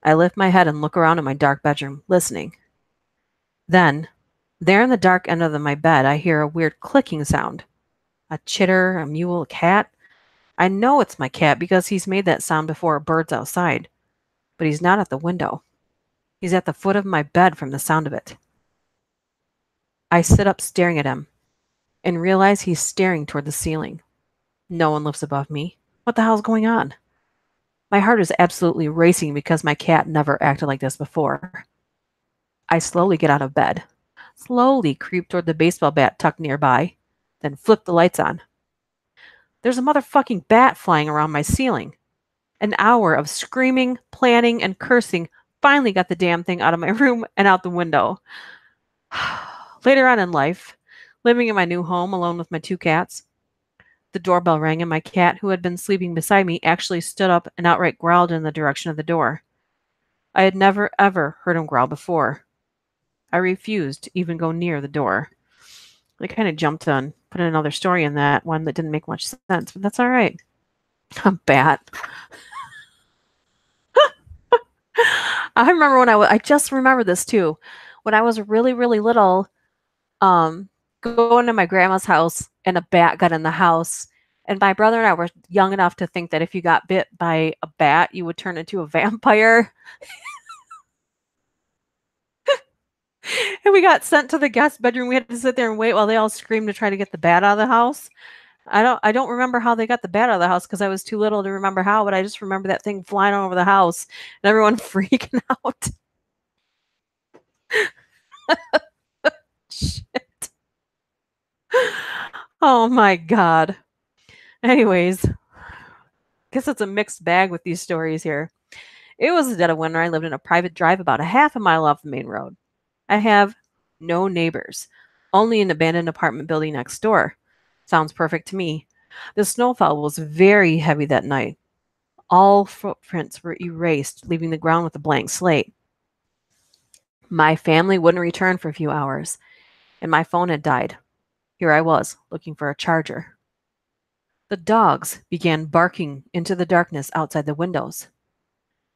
I lift my head and look around at my dark bedroom, listening. Then, there in the dark end of my bed, I hear a weird clicking sound. A chitter, a mule, a cat. I know it's my cat because he's made that sound before a bird's outside, but he's not at the window. He's at the foot of my bed from the sound of it. I sit up staring at him and realize he's staring toward the ceiling. No one lives above me. What the hell's going on? My heart is absolutely racing because my cat never acted like this before. I slowly get out of bed, slowly creep toward the baseball bat tucked nearby, then flip the lights on. There's a motherfucking bat flying around my ceiling. An hour of screaming, planning, and cursing finally got the damn thing out of my room and out the window. Later on in life, living in my new home alone with my two cats, the doorbell rang and my cat, who had been sleeping beside me, actually stood up and outright growled in the direction of the door. I had never, ever heard him growl before. I refused to even go near the door. I kind of jumped on, put another story in that one that didn't make much sense, but that's all right. A bat. I remember when I just remember this too. When I was really, really little, going to my grandma's house and a bat got in the house. And my brother and I were young enough to think that if you got bit by a bat, you would turn into a vampire. And we got sent to the guest bedroom. We had to sit there and wait while they all screamed to try to get the bat out of the house. I don't remember how they got the bat out of the house because I was too little to remember how, but I just remember that thing flying over the house and everyone freaking out. Shit. Oh my God. Anyways, guess it's a mixed bag with these stories here. It was the dead of winter. I lived in a private drive about a half a mile off the main road. I have no neighbors, only an abandoned apartment building next door. Sounds perfect to me. The snowfall was very heavy that night. All footprints were erased, leaving the ground with a blank slate. My family wouldn't return for a few hours, and my phone had died. Here I was, looking for a charger. The dogs began barking into the darkness outside the windows.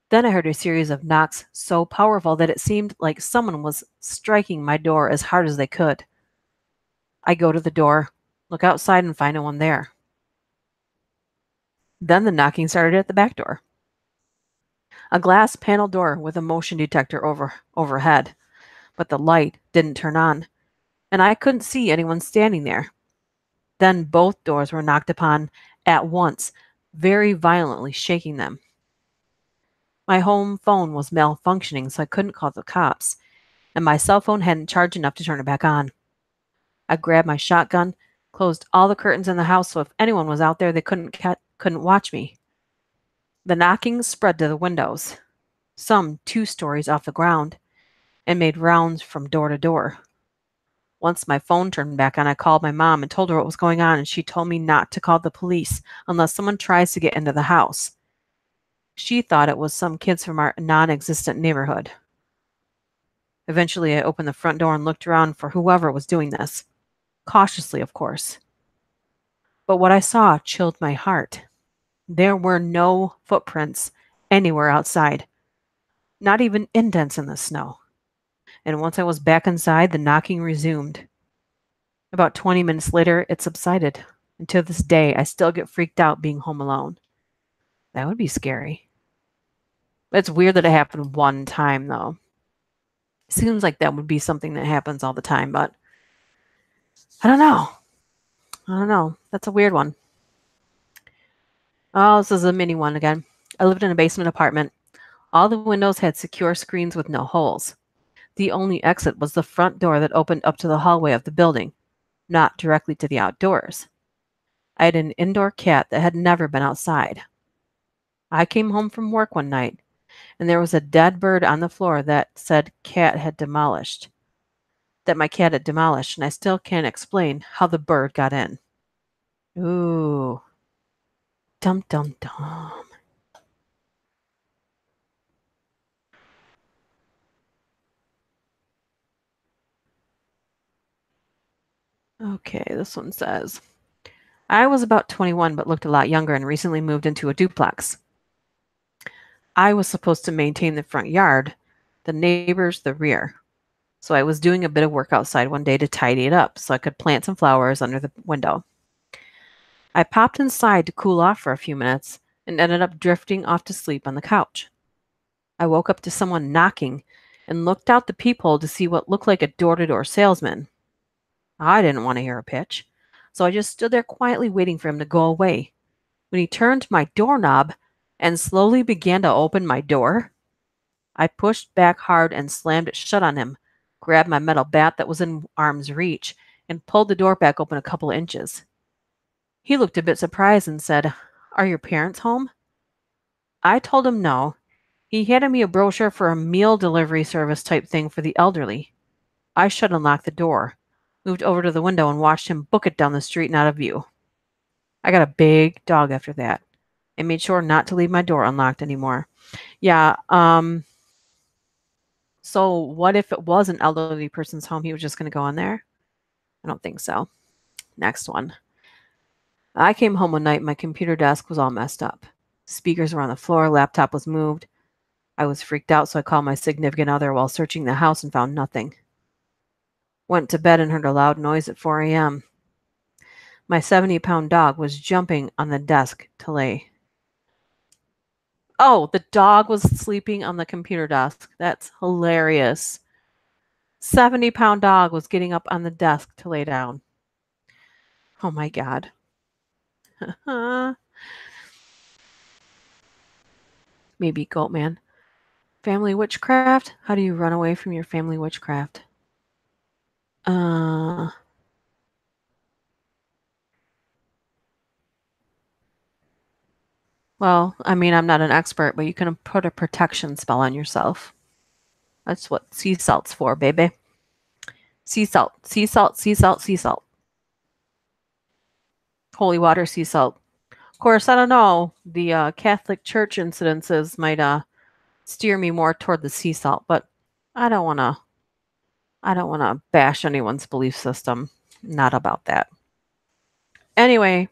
Then I heard a series of knocks so powerful that it seemed like someone was striking my door as hard as they could. I go to the door, look outside, and find no one there. Then the knocking started at the back door. A glass panel door with a motion detector overhead, but the light didn't turn on, and I couldn't see anyone standing there. Then both doors were knocked upon at once, very violently shaking them. My home phone was malfunctioning, so I couldn't call the cops, and my cell phone hadn't charged enough to turn it back on. I grabbed my shotgun, closed all the curtains in the house so if anyone was out there, they couldn't watch me. The knocking spread to the windows, some 2 stories off the ground, and made rounds from door to door. Once my phone turned back on, I called my mom and told her what was going on, and she told me not to call the police unless someone tries to get into the house. She thought it was some kids from our non-existent neighborhood. Eventually, I opened the front door and looked around for whoever was doing this. Cautiously, of course. But what I saw chilled my heart. There were no footprints anywhere outside, not even indents in the snow. And once I was back inside, the knocking resumed. About 20 minutes later, it subsided. And to this day, I still get freaked out being home alone. That would be scary. It's weird that it happened one time, though. Seems like that would be something that happens all the time, but I don't know. I don't know. That's a weird one. Oh, this is a mini one again. I lived in a basement apartment. All the windows had secure screens with no holes. The only exit was the front door that opened up to the hallway of the building, not directly to the outdoors. I had an indoor cat that had never been outside. I came home from work one night, and there was a dead bird on the floor that said my cat had demolished, and I still can't explain how the bird got in. Ooh. Dum dum dum. Okay, this one says, I was about 21 but looked a lot younger and recently moved into a duplex. I was supposed to maintain the front yard, the neighbors the rear. So I was doing a bit of work outside one day to tidy it up so I could plant some flowers under the window. I popped inside to cool off for a few minutes and ended up drifting off to sleep on the couch. I woke up to someone knocking and looked out the peephole to see what looked like a door-to-door salesman. I didn't want to hear a pitch, so I just stood there quietly waiting for him to go away. When he turned my doorknob and slowly began to open my door, I pushed back hard and slammed it shut on him, grabbed my metal bat that was in arm's reach, and pulled the door back open a couple of inches. He looked a bit surprised and said, Are your parents home? I told him no. He handed me a brochure for a meal delivery service type thing for the elderly. I shut and locked the door, moved over to the window, and watched him book it down the street and out of view. I got a big dog after that. I made sure not to leave my door unlocked anymore. Yeah, so what if it was an elderly person's home? He was just going to go in there? I don't think so. Next one. I came home one night. My computer desk was all messed up. Speakers were on the floor. Laptop was moved. I was freaked out, so I called my significant other while searching the house and found nothing. Went to bed and heard a loud noise at 4 a.m. My 70-pound dog was jumping on the desk to lay. Oh, the dog was sleeping on the computer desk. That's hilarious. 70-pound dog was getting up on the desk to lay down. Oh my God. Maybe Goatman. Family witchcraft? How do you run away from your family witchcraft? Well, I mean, I'm not an expert, but you can put a protection spell on yourself. That's what sea salt's for, baby. Sea salt, sea salt, sea salt, sea salt. Holy water, sea salt. Of course, I don't know. The Catholic Church incidences might steer me more toward the sea salt, but I don't want to bash anyone's belief system. Not about that. Anyway,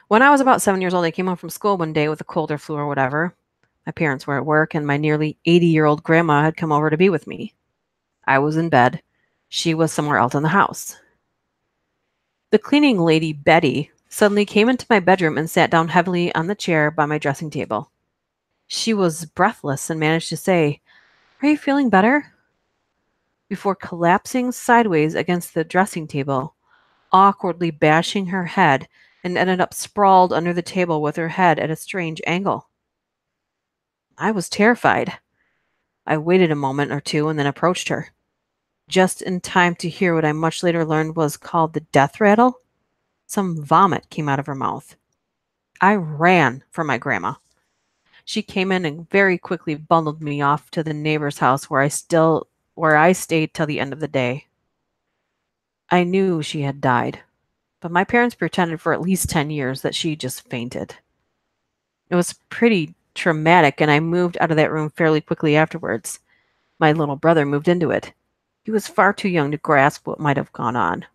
when I was about 7 years old, I came home from school one day with a cold or flu or whatever. My parents were at work, and my nearly 80-year-old grandma had come over to be with me. I was in bed. She was somewhere else in the house. The cleaning lady, Betty, suddenly came into my bedroom and sat down heavily on the chair by my dressing table. She was breathless and managed to say, "Are you feeling better?" Before collapsing sideways against the dressing table, awkwardly bashing her head, and ended up sprawled under the table with her head at a strange angle. I was terrified. I waited a moment or two and then approached her, just in time to hear what I much later learned was called the death rattle. Some vomit came out of her mouth. I ran for my grandma. She came in and very quickly bundled me off to the neighbor's house where I stayed till the end of the day. I knew she had died, but my parents pretended for at least 10 years that she just fainted. It was pretty traumatic, and I moved out of that room fairly quickly afterwards. My little brother moved into it. He was far too young to grasp what might have gone on.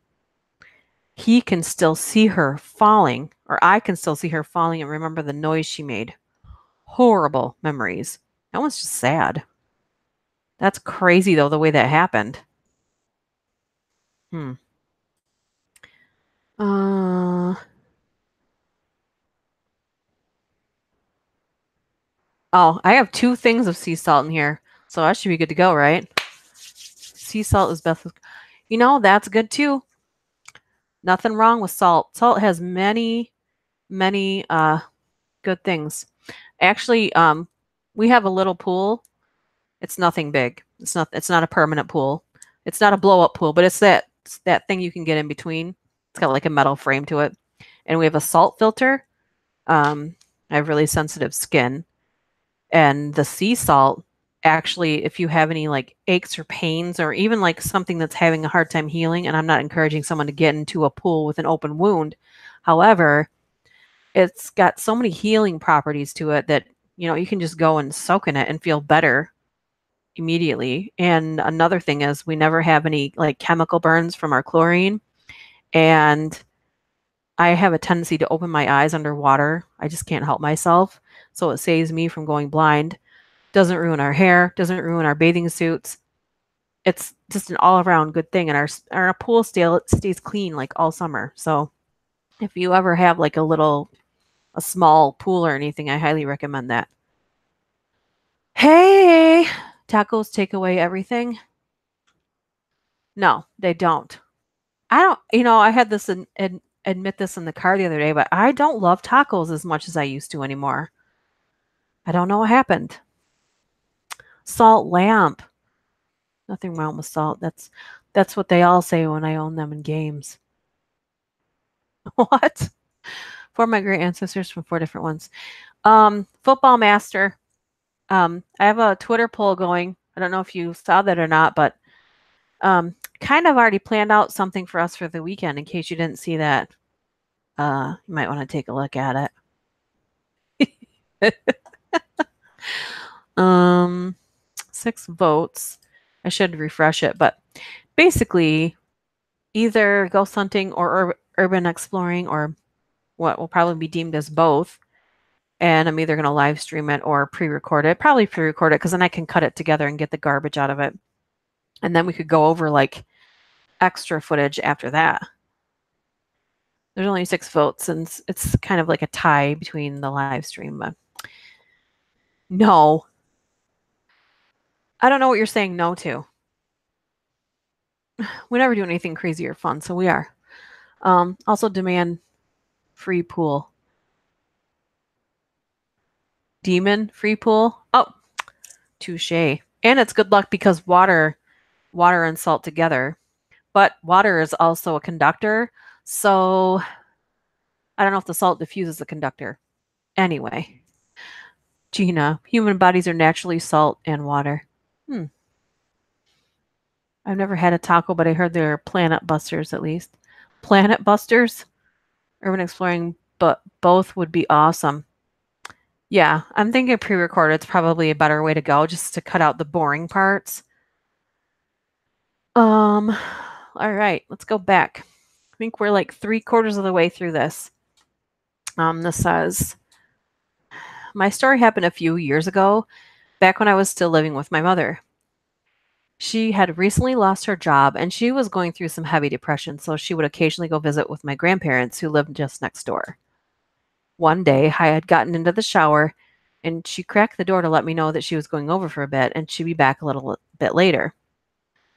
He can still see her falling or I can still see her falling and remember the noise she made. Horrible memories. That one's just sad. That's crazy, though, the way that happened. Hmm. Oh, I have 2 things of sea salt in here, so I should be good to go, right? Sea salt is best. You know, that's good too. Nothing wrong with salt. Salt has many, many good things. Actually, we have a little pool. It's nothing big. It's not a permanent pool. It's not a blow up pool, but it's that thing you can get in between. It's got like a metal frame to it. And we have a salt filter. I have really sensitive skin. And the sea salt, actually, if you have any like aches or pains or even like something that's having a hard time healing, and I'm not encouraging someone to get into a pool with an open wound. However, it's got so many healing properties to it that, you can just go and soak in it and feel better immediately. And another thing is we never have any like chemical burns from our chlorine. And I have a tendency to open my eyes underwater. I just can't help myself. So it saves me from going blind. Doesn't ruin our hair, doesn't ruin our bathing suits. It's just an all-around good thing. And our pool stays clean like all summer. So if you ever have like a small pool or anything, I highly recommend that. Hey, tacos take away everything? No, they don't. I don't, I had this admit this in the car the other day, but I don't love tacos as much as I used to anymore. I don't know what happened. Salt lamp. Nothing wrong with salt. That's what they all say when I own them in games. What? 4 of my great ancestors from 4 different ones. Football master. I have a Twitter poll going. I don't know if you saw that or not, but kind of already planned out something for us for the weekend in case you didn't see that. You might want to take a look at it. 6 votes. I should refresh it, but basically either ghost hunting or urban exploring, or what will probably be deemed as both. And I'm either going to live stream it or pre-record it. Probably pre-record it because then I can cut it together and get the garbage out of it. And then we could go over like extra footage after that. There's only 6 votes, and it's kind of like a tie between the live stream. But no. I don't know what you're saying no to. We never do anything crazy or fun, so we are. Also demand free pool. Demon free pool. Oh, touche. And it's good luck because water and salt together. But water is also a conductor, so I don't know if the salt diffuses the conductor. Anyway, Gina, human bodies are naturally salt and water. I've never had a taco, but I heard they're planet busters at least. Planet busters? Urban exploring, but both would be awesome. Yeah, I'm thinking pre-recorded is probably a better way to go, just to cut out the boring parts. All right, let's go back. I think we're like 3/4 of the way through this. This says, my story happened a few years ago, back when I was still living with my mother. She had recently lost her job and she was going through some heavy depression, so she would occasionally go visit with my grandparents who lived just next door. One day, I had gotten into the shower and she cracked the door to let me know that she was going over for a bit and she'd be back a little bit later.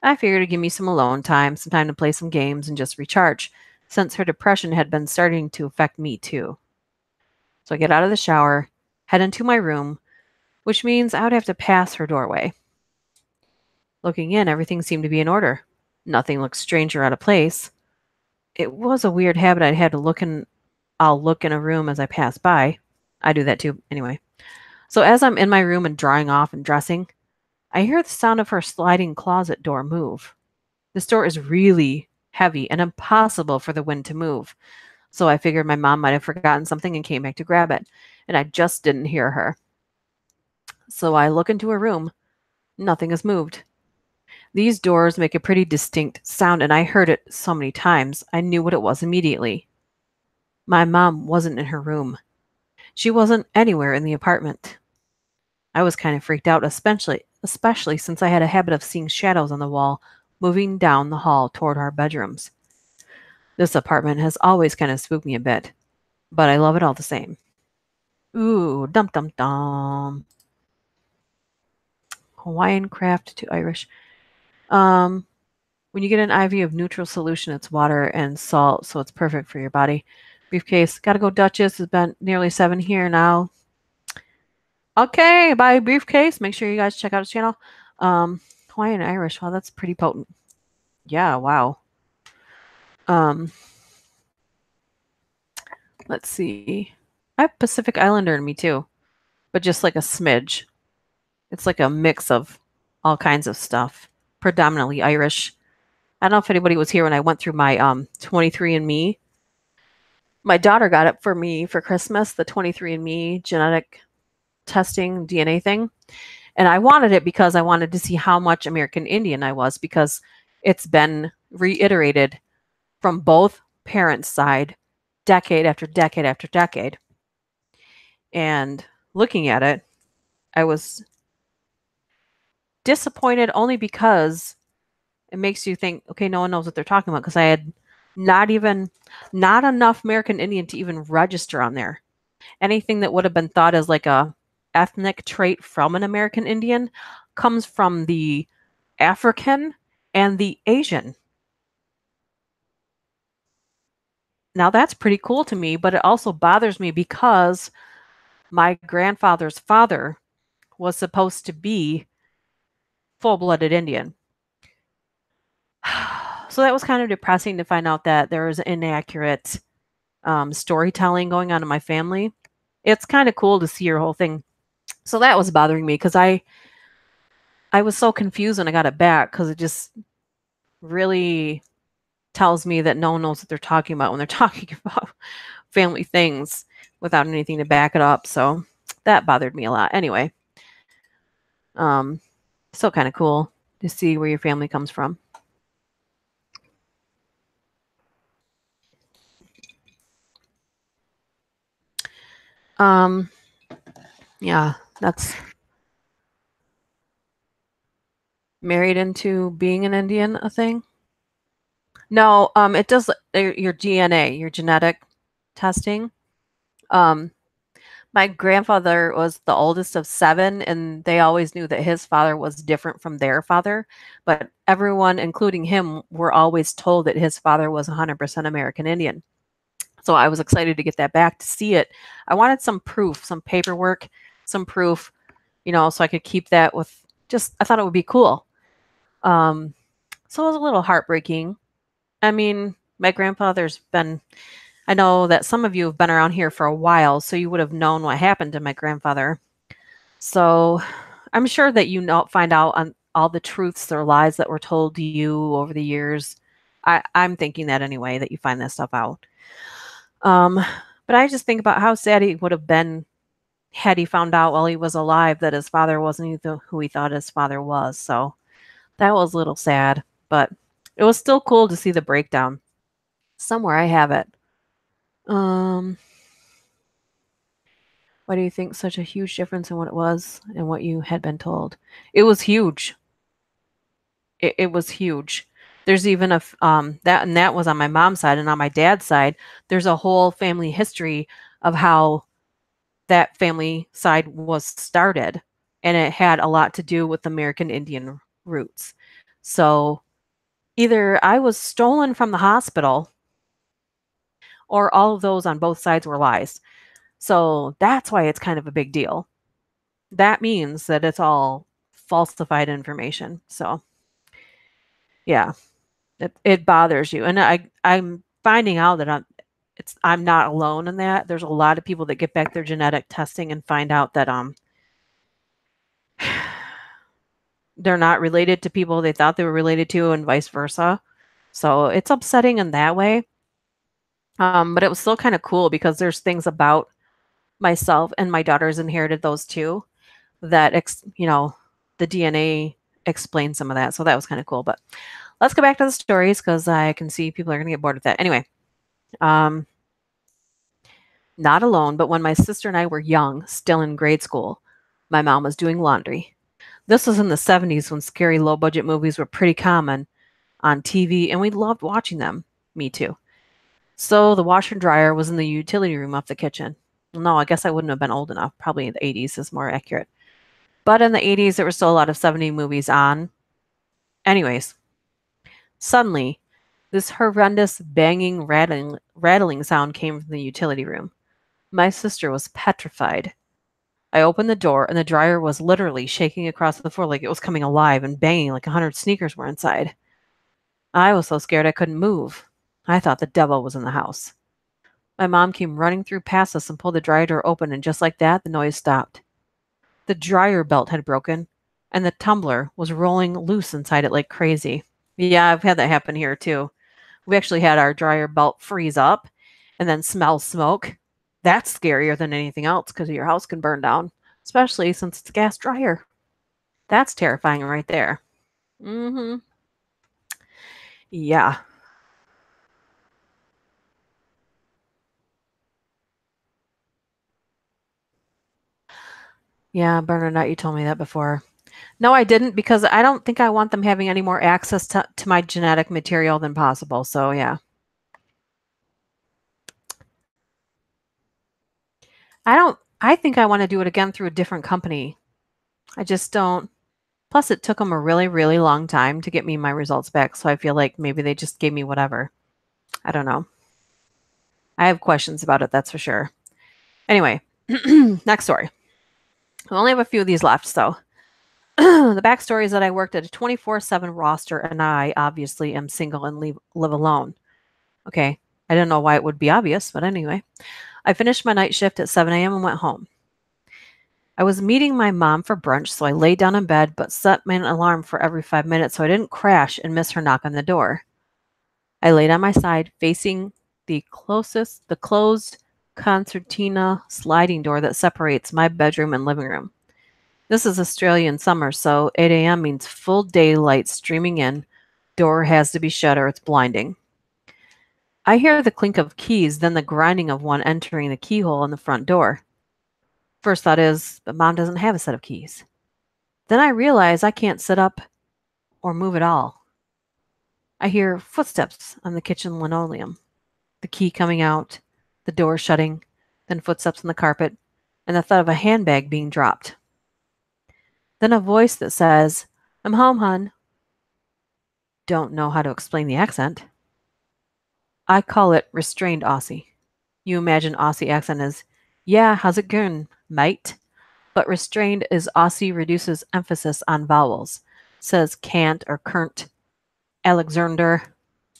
I figured it'd give me some alone time, some time to play some games and just recharge, since her depression had been starting to affect me too. So I get out of the shower, head into my room, which means I would have to pass her doorway. Looking in, everything seemed to be in order. Nothing looked strange or out of place. It was a weird habit I'd had to I'll look in a room as I pass by. I do that too, anyway. So as I'm in my room and drying off and dressing, I hear the sound of her sliding closet door move. This door is really heavy and impossible for the wind to move. So I figured my mom might have forgotten something and came back to grab it, and I just didn't hear her. So I look into her room. Nothing has moved. These doors make a pretty distinct sound, and I heard it so many times, I knew what it was immediately. My mom wasn't in her room. She wasn't anywhere in the apartment. I was kind of freaked out, especially since I had a habit of seeing shadows on the wall moving down the hall toward our bedrooms. This apartment has always kind of spooked me a bit, but I love it all the same. Ooh, dum dum dum. Hawaiian craft to Irish. Um, when you get an IV of neutral solution, it's water and salt, so it's perfect for your body. Briefcase. Gotta go, Duchess. It's been nearly 7 here now. Okay, bye, Briefcase. Make sure you guys check out his channel. Hawaiian Irish. Wow, that's pretty potent. Yeah, wow. Let's see. I have Pacific Islander in me too, but just like a smidge. It's like a mix of all kinds of stuff, predominantly Irish. I don't know if anybody was here when I went through my 23andMe. My daughter got it for me for Christmas, the 23andMe genetic testing DNA thing. And I wanted it because I wanted to see how much American Indian I was, because it's been reiterated from both parents' side decade after decade after decade. And looking at it, I was disappointed only because it makes you think, okay, no one knows what they're talking about, because I had not enough American Indian to even register on there. Anything that would have been thought as like a ethnic trait from an American Indian comes from the African and the Asian. Now that's pretty cool to me, but it also bothers me because my grandfather's father was supposed to be full-blooded Indian. So that was kind of depressing to find out that there was inaccurate storytelling going on in my family. It's kind of cool to see your whole thing. So that was bothering me because I was so confused when I got it back, because it just really tells me that no one knows what they're talking about when they're talking about family things without anything to back it up. So that bothered me a lot. Anyway, still kind of cool to see where your family comes from. Yeah, that's married into being an Indian a thing. No, it does your DNA, your genetic testing. Um, my grandfather was the oldest of 7, and they always knew that his father was different from their father. But everyone, including him, were always told that his father was 100% American Indian. So I was excited to get that back to see it. I wanted some proof, some paperwork, some proof, so I could keep that with I thought it would be cool. So it was a little heartbreaking. I mean, my grandfather's been, I know that some of you have been around here for a while, so you would have known what happened to my grandfather. So I'm sure that find out on all the truths or lies that were told to you over the years. I'm thinking that anyway, that you find that stuff out. But I just think about how sad he would have been had he found out while he was alive that his father wasn't who he thought his father was. So that was a little sad, but it was still cool to see the breakdown. Somewhere I have it. Why do you think such a huge difference in what it was and what you had been told? It was huge. It was huge. There's even that was on my mom's side, and on my dad's side, there's a whole family history of how that family side was started, and it had a lot to do with American Indian roots. So either I was stolen from the hospital, or all of those on both sides were lies. So that's why it's kind of a big deal. That means that it's all falsified information. So yeah, it bothers you. And I'm finding out that I'm not alone in that. There's a lot of people that get back their genetic testing and find out that they're not related to people they thought they were related to, and vice versa. So it's upsetting in that way. But it was still kind of cool because there's things about myself, and my daughter's inherited those too, that the DNA explains some of that. So that was kind of cool. But let's go back to the stories, because I can see people are going to get bored with that. Anyway, Not alone, but when my sister and I were young, still in grade school, my mom was doing laundry. This was in the 70s when scary low budget movies were pretty common on TV, and we loved watching them. Me too. So the washer and dryer was in the utility room off the kitchen. Well, no, I guess I wouldn't have been old enough. Probably in the 80s is more accurate. But in the 80s, there were still a lot of 70 movies on. Anyways, suddenly, this horrendous banging, rattling sound came from the utility room. My sister was petrified. I opened the door, and the dryer was literally shaking across the floor like it was coming alive and banging like 100 sneakers were inside. I was so scared I couldn't move. I thought the devil was in the house. My mom came running through past us and pulled the dryer door open, and just like that, the noise stopped. The dryer belt had broken, and the tumbler was rolling loose inside it like crazy. Yeah, I've had that happen here too. We actually had our dryer belt freeze up and then smell smoke. That's scarier than anything else because your house can burn down, especially since it's a gas dryer. That's terrifying right there. Mm-hmm. Yeah. Yeah, Bernadette, you told me that before. No, I didn't because I don't think I want them having any more access to my genetic material than possible. So, yeah. I think I want to do it again through a different company. I just don't. Plus, it took them a really, really long time to get me my results back. So I feel like maybe they just gave me whatever. I don't know. I have questions about it, that's for sure. Anyway, next story. I only have a few of these left. So the backstory is that I worked at a 24/7 roster and I obviously am single and live alone. Okay. I didn't know why it would be obvious, but anyway. I finished my night shift at 7 a.m. and went home. I was meeting my mom for brunch, so I laid down in bed but set my alarm for every 5 minutes so I didn't crash and miss her knock on the door. I laid on my side, facing the closed concertina sliding door that separates my bedroom and living room. This is Australian summer, so 8 a.m. means full daylight streaming in. Door has to be shut or it's blinding. I hear the clink of keys, then the grinding of one entering the keyhole in the front door. First thought is, but Mom doesn't have a set of keys. Then I realize I can't sit up or move at all. I hear footsteps on the kitchen linoleum, the key coming out, the door shutting, then footsteps on the carpet, and the thud of a handbag being dropped. Then a voice that says, "I'm home, hun." Don't know how to explain the accent. I call it restrained Aussie. You imagine Aussie accent as, "Yeah, how's it going, mate?" But restrained is Aussie reduces emphasis on vowels. Says can't or current, Alexander,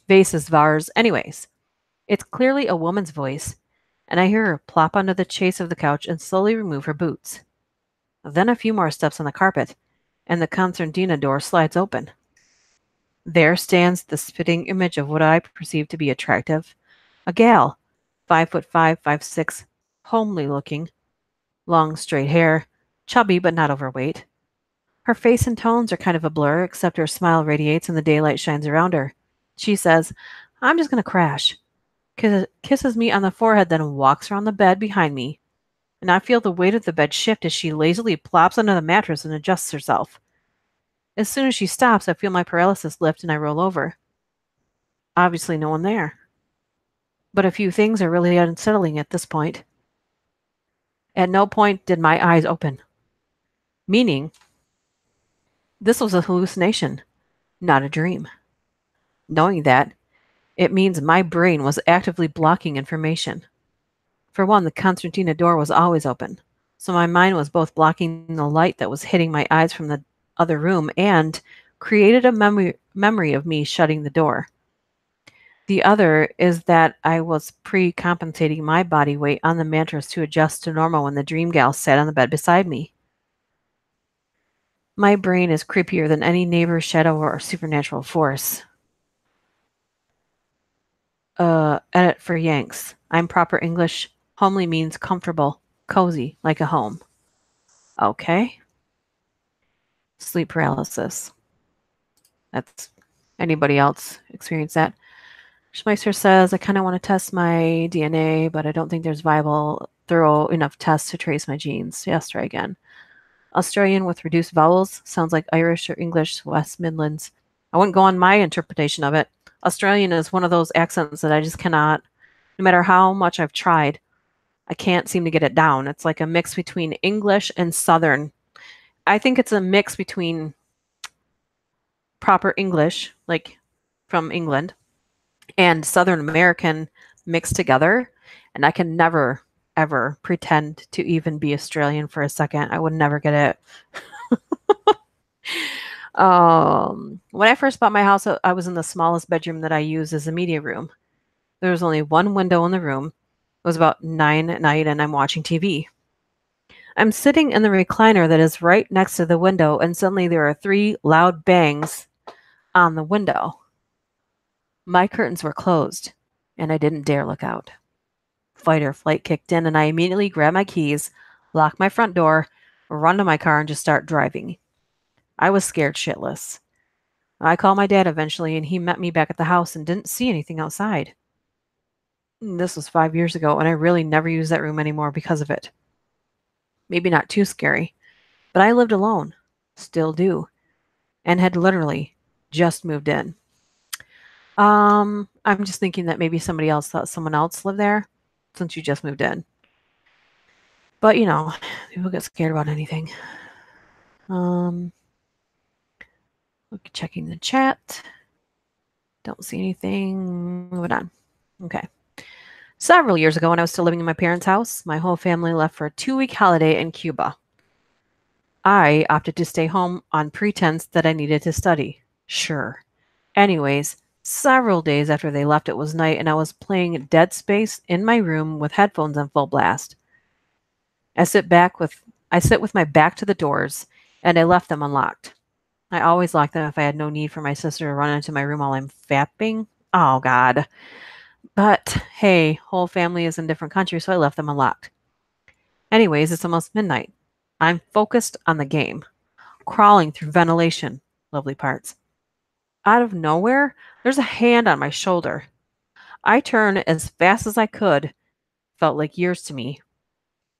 vases vars. Anyways, it's clearly a woman's voice, and I hear her plop onto the chase of the couch and slowly remove her boots. Then a few more steps on the carpet, and the concertina door slides open. There stands the spitting image of what I perceive to be attractive. A gal, 5'5", 5'6", homely looking, long straight hair, chubby but not overweight. Her face and tones are kind of a blur, except her smile radiates and the daylight shines around her. She says, "I'm just going to crash." Kisses me on the forehead, then walks around the bed behind me. And I feel the weight of the bed shift as she lazily plops under the mattress and adjusts herself. As soon as she stops, I feel my paralysis lift and I roll over. Obviously, no one there. But a few things are really unsettling at this point. At no point did my eyes open. Meaning, this was a hallucination, not a dream. Knowing that, it means my brain was actively blocking information. For one, the concertina door was always open, so my mind was both blocking the light that was hitting my eyes from the other room and created a memory of me shutting the door. The other is that I was pre-compensating my body weight on the mattress to adjust to normal when the dream gal sat on the bed beside me. My brain is creepier than any neighbor's shadow or supernatural force. Edit for Yanks. I'm proper English. Homely means comfortable, cozy, like a home. Okay. Sleep paralysis. That's anybody else experience that? Schmeister says, I kind of want to test my DNA, but I don't think there's viable, thorough enough tests to trace my genes. Yes, try again. Australian with reduced vowels sounds like Irish or English, West Midlands. I wouldn't go on my interpretation of it. Australian is one of those accents that I just cannot, no matter how much I've tried, I can't seem to get it down. It's like a mix between English and Southern. I think it's a mix between proper English, like from England, and Southern American mixed together. And I can never, ever pretend to even be Australian for a second. I would never get it. When I first bought my house, I was in the smallest bedroom that I use as a media room. There was only one window in the room. It was about 9 at night, and I'm watching TV. I'm sitting in the recliner that is right next to the window, and suddenly there are 3 loud bangs on the window. My curtains were closed, and I didn't dare look out. Fight or flight kicked in, and I immediately grabbed my keys, locked my front door, run to my car, and just start driving. I was scared shitless. I called my dad eventually, and he met me back at the house and didn't see anything outside. This was 5 years ago, and I really never use that room anymore because of it. Maybe not too scary, but I lived alone, still do, and had literally just moved in. I'm just thinking that maybe somebody else thought someone else lived there since you just moved in. But, you know, people get scared about anything. Checking the chat. Don't see anything. Moving on. Okay. Several years ago, when I was still living in my parents' house, my whole family left for a 2-week holiday in Cuba. I opted to stay home on pretense that I needed to study. Sure. Anyways, several days after they left, it was night, and I was playing Dead Space in my room with headphones on full blast. I sit with my back to the doors, and I left them unlocked. I always lock them if I had no need for my sister to run into my room while I'm fapping. Oh, God. But, hey, whole family is in different countries, so I left them unlocked. Anyways, it's almost midnight. I'm focused on the game, crawling through ventilation. Lovely parts. Out of nowhere, there's a hand on my shoulder. I turn as fast as I could. Felt like years to me.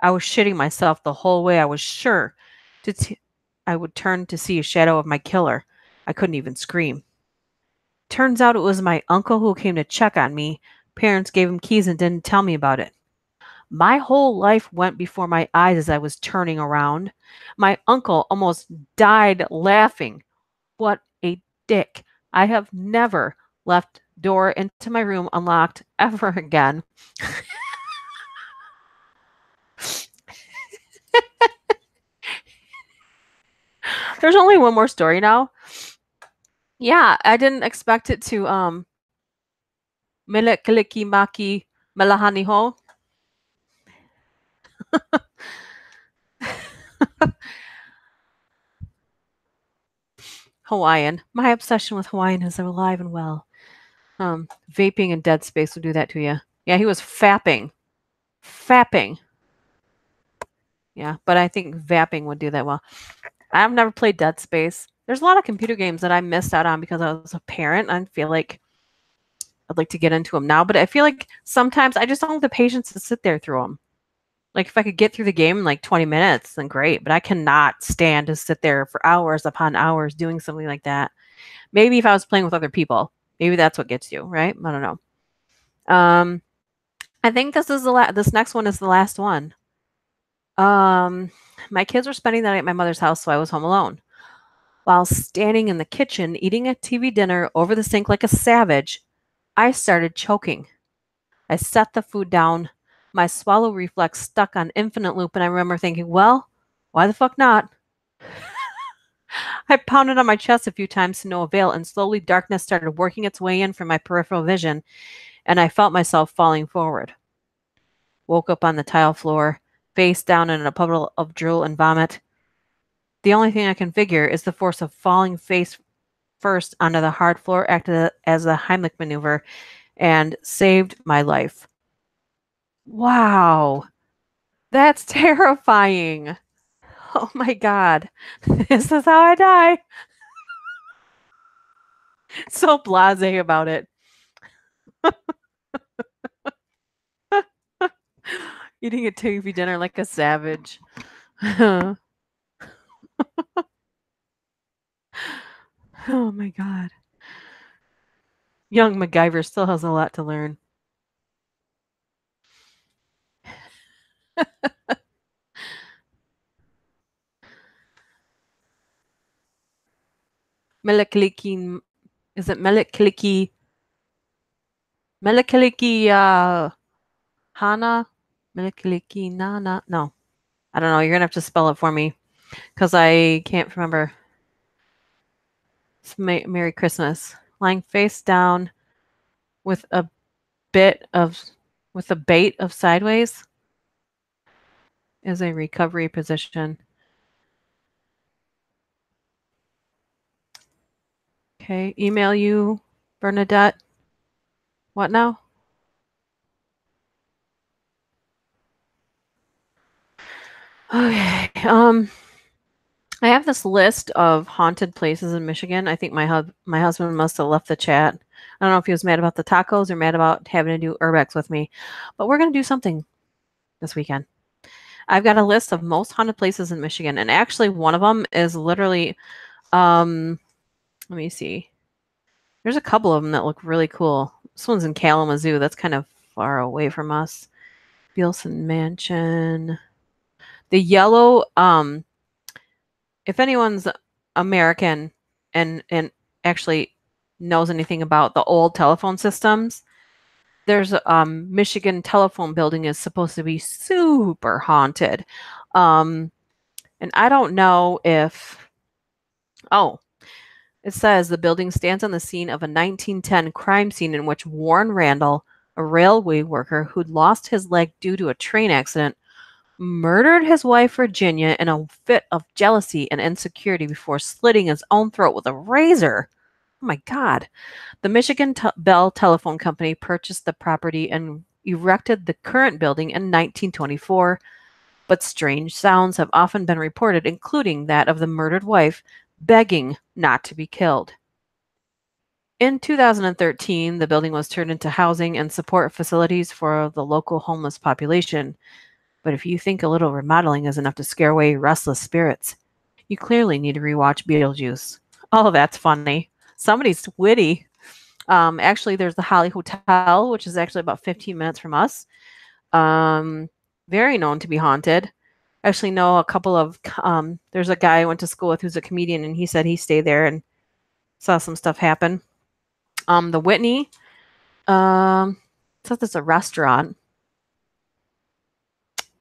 I was shitting myself the whole way. I was sure I would turn to see a shadow of my killer. I couldn't even scream. Turns out it was my uncle who came to check on me. Parents gave him keys and didn't tell me about it. My whole life went before my eyes as I was turning around. My uncle almost died laughing. What a dick. I have never left door into my room unlocked ever again. There's only one more story now. Yeah, I didn't expect it to Melekilikimaki Melahaniho. Hawaiian. My obsession with Hawaiian is alive and well. Vaping and Dead Space will do that to you. Yeah, he was fapping. Fapping. Yeah, but I think vapping would do that well. I've never played Dead Space. There's a lot of computer games that I missed out on because I was a parent. I feel like I'd like to get into them now, but I feel like sometimes I just don't have the patience to sit there through them. Like if I could get through the game in like 20 minutes, then great. But I cannot stand to sit there for hours upon hours doing something like that. Maybe if I was playing with other people, maybe that's what gets you, right? I don't know. I think this is this next one is the last one. My kids were spending the night at my mother's house, so I was home alone. While standing in the kitchen eating a TV dinner over the sink like a savage, I started choking. I set the food down. My swallow reflex stuck on infinite loop, and I remember thinking, well, why the fuck not? I pounded on my chest a few times to no avail, and slowly darkness started working its way in from my peripheral vision, and I felt myself falling forward. Woke up on the tile floor, face down in a puddle of drool and vomit. The only thing I can figure is the force of falling face first onto the hard floor acted as a Heimlich maneuver and saved my life. Wow. That's terrifying. Oh my God. This is how I die. So blasé about it. Eating a TV dinner like a savage. Oh my God. Young MacGyver still has a lot to learn. Melikaliki, is it Melikaliki? Melikaliki Hana? Melikaliki Nana? No, I don't know. You're going to have to spell it for me because I can't remember. It's Merry Christmas. Lying face down with a bait of sideways is a recovery position. Okay, email you, Bernadette. What now? Okay. I have this list of haunted places in Michigan. I think my husband must have left the chat. I don't know if he was mad about the tacos or mad about having to do urbex with me, but we're gonna do something this weekend. I've got a list of most haunted places in Michigan, and actually one of them is literally, let me see. There's a couple of them that look really cool. This one's in Kalamazoo. That's kind of far away from us. Bielson Mansion. The yellow, if anyone's American and actually knows anything about the old telephone systems, there's Michigan telephone building is supposed to be super haunted. And I don't know if it says the building stands on the scene of a 1910 crime scene in which Warren Randall, a railway worker who'd lost his leg due to a train accident, murdered his wife Virginia in a fit of jealousy and insecurity before slitting his own throat with a razor. Oh my God. The Michigan Bell Telephone Company purchased the property and erected the current building in 1924, but strange sounds have often been reported, including that of the murdered wife begging not to be killed. In 2013, the building was turned into housing and support facilities for the local homeless population. But if you think a little remodeling is enough to scare away restless spirits, you clearly need to rewatch Beetlejuice. Oh, that's funny. Somebody's witty. Actually, there's the Holly Hotel, which is actually about 15 minutes from us. Very known to be haunted. I actually know a couple of, there's a guy I went to school with who's a comedian, and he said he stayed there and saw some stuff happen. The Whitney, says it's a restaurant.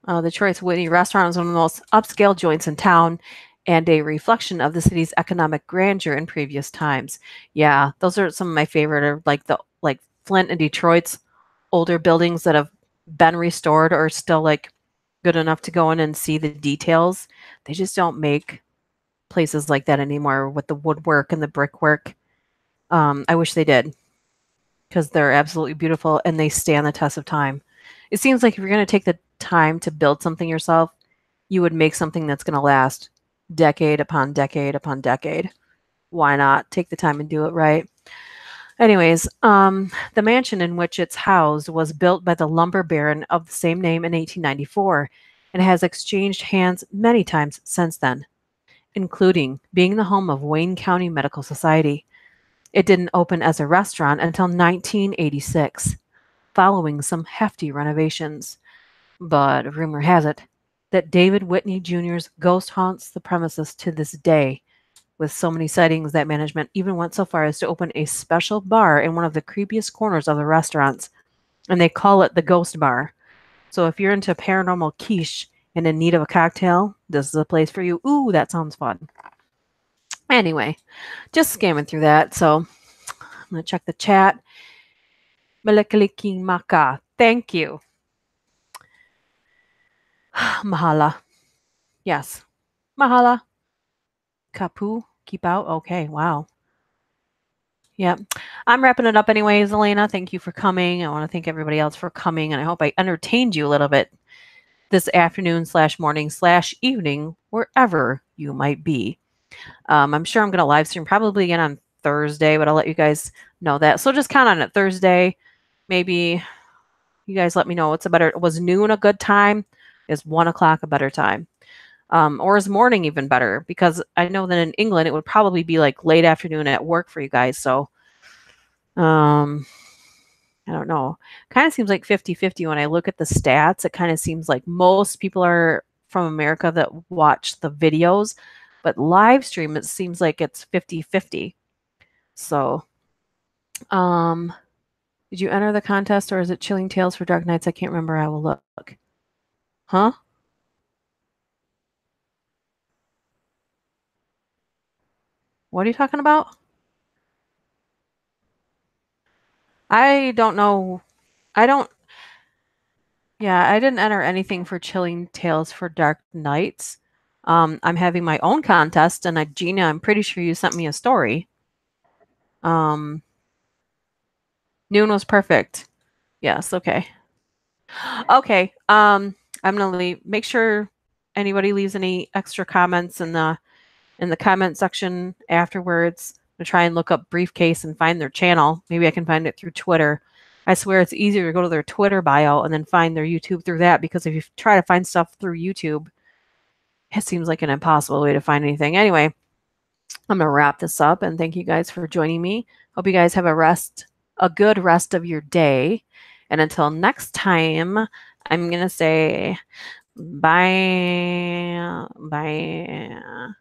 Detroit's Whitney restaurant is one of the most upscale joints in town and a reflection of the city's economic grandeur in previous times. Yeah, those are some of my favorite, are like Flint and Detroit's older buildings that have been restored or still like good enough to go in and see the details. They just don't make places like that anymore with the woodwork and the brickwork. I wish they did, because they're absolutely beautiful and they stand the test of time. It seems like if you're going to take the time to build something yourself, you would make something that's going to last decade upon decade upon decade. Why not take the time and do it right? Anyways, the mansion in which it's housed was built by the lumber baron of the same name in 1894 and has exchanged hands many times since then, including being the home of Wayne County Medical Society. It didn't open as a restaurant until 1986, following some hefty renovations. But rumor has it that David Whitney Jr.'s ghost haunts the premises to this day, with so many sightings that management even went so far as to open a special bar in one of the creepiest corners of the restaurants, and they call it the Ghost Bar. So if you're into paranormal quiche and in need of a cocktail, this is a place for you. Ooh, that sounds fun. Anyway, just scamming through that. So I'm going to check the chat. Malakalikimaka. Thank you. Mahala. Yes. Mahala. Kapu. Keep out. Okay. Wow. Yeah. I'm wrapping it up anyways, Elana. Thank you for coming. I want to thank everybody else for coming, and I hope I entertained you a little bit this afternoon / morning / evening, wherever you might be. I'm sure I'm going to live stream probably again on Thursday, but I'll let you guys know that. So just count on it Thursday. maybe you guys let me know what's a better, was noon a good time? Is 1 o'clock a better time? Or is morning even better? Because I know that in England, it would probably be like late afternoon at work for you guys. So, I don't know. Kind of seems like 50-50 when I look at the stats. It kind of seems like most people are from America that watch the videos, but live stream, it seems like it's 50-50. So, um, did you enter the contest or is it Chilling Tales for Dark Nights? I can't remember. I will look. Huh? What are you talking about? I don't know. I don't, yeah, I didn't enter anything for Chilling Tales for Dark Nights. I'm having my own contest, and Gina, I'm pretty sure you sent me a story. Um, Noon was perfect. Yes, okay. Okay. I'm gonna leave. Make sure anybody leaves any extra comments in the comment section afterwards. I'm gonna try and look up Briefcase and find their channel. Maybe I can find it through Twitter. I swear it's easier to go to their Twitter bio and then find their YouTube through that, because if you try to find stuff through YouTube, it seems like an impossible way to find anything. Anyway, I'm going to wrap this up and thank you guys for joining me. Hope you guys have a good rest of your day. And until next time, I'm going to say bye. Bye.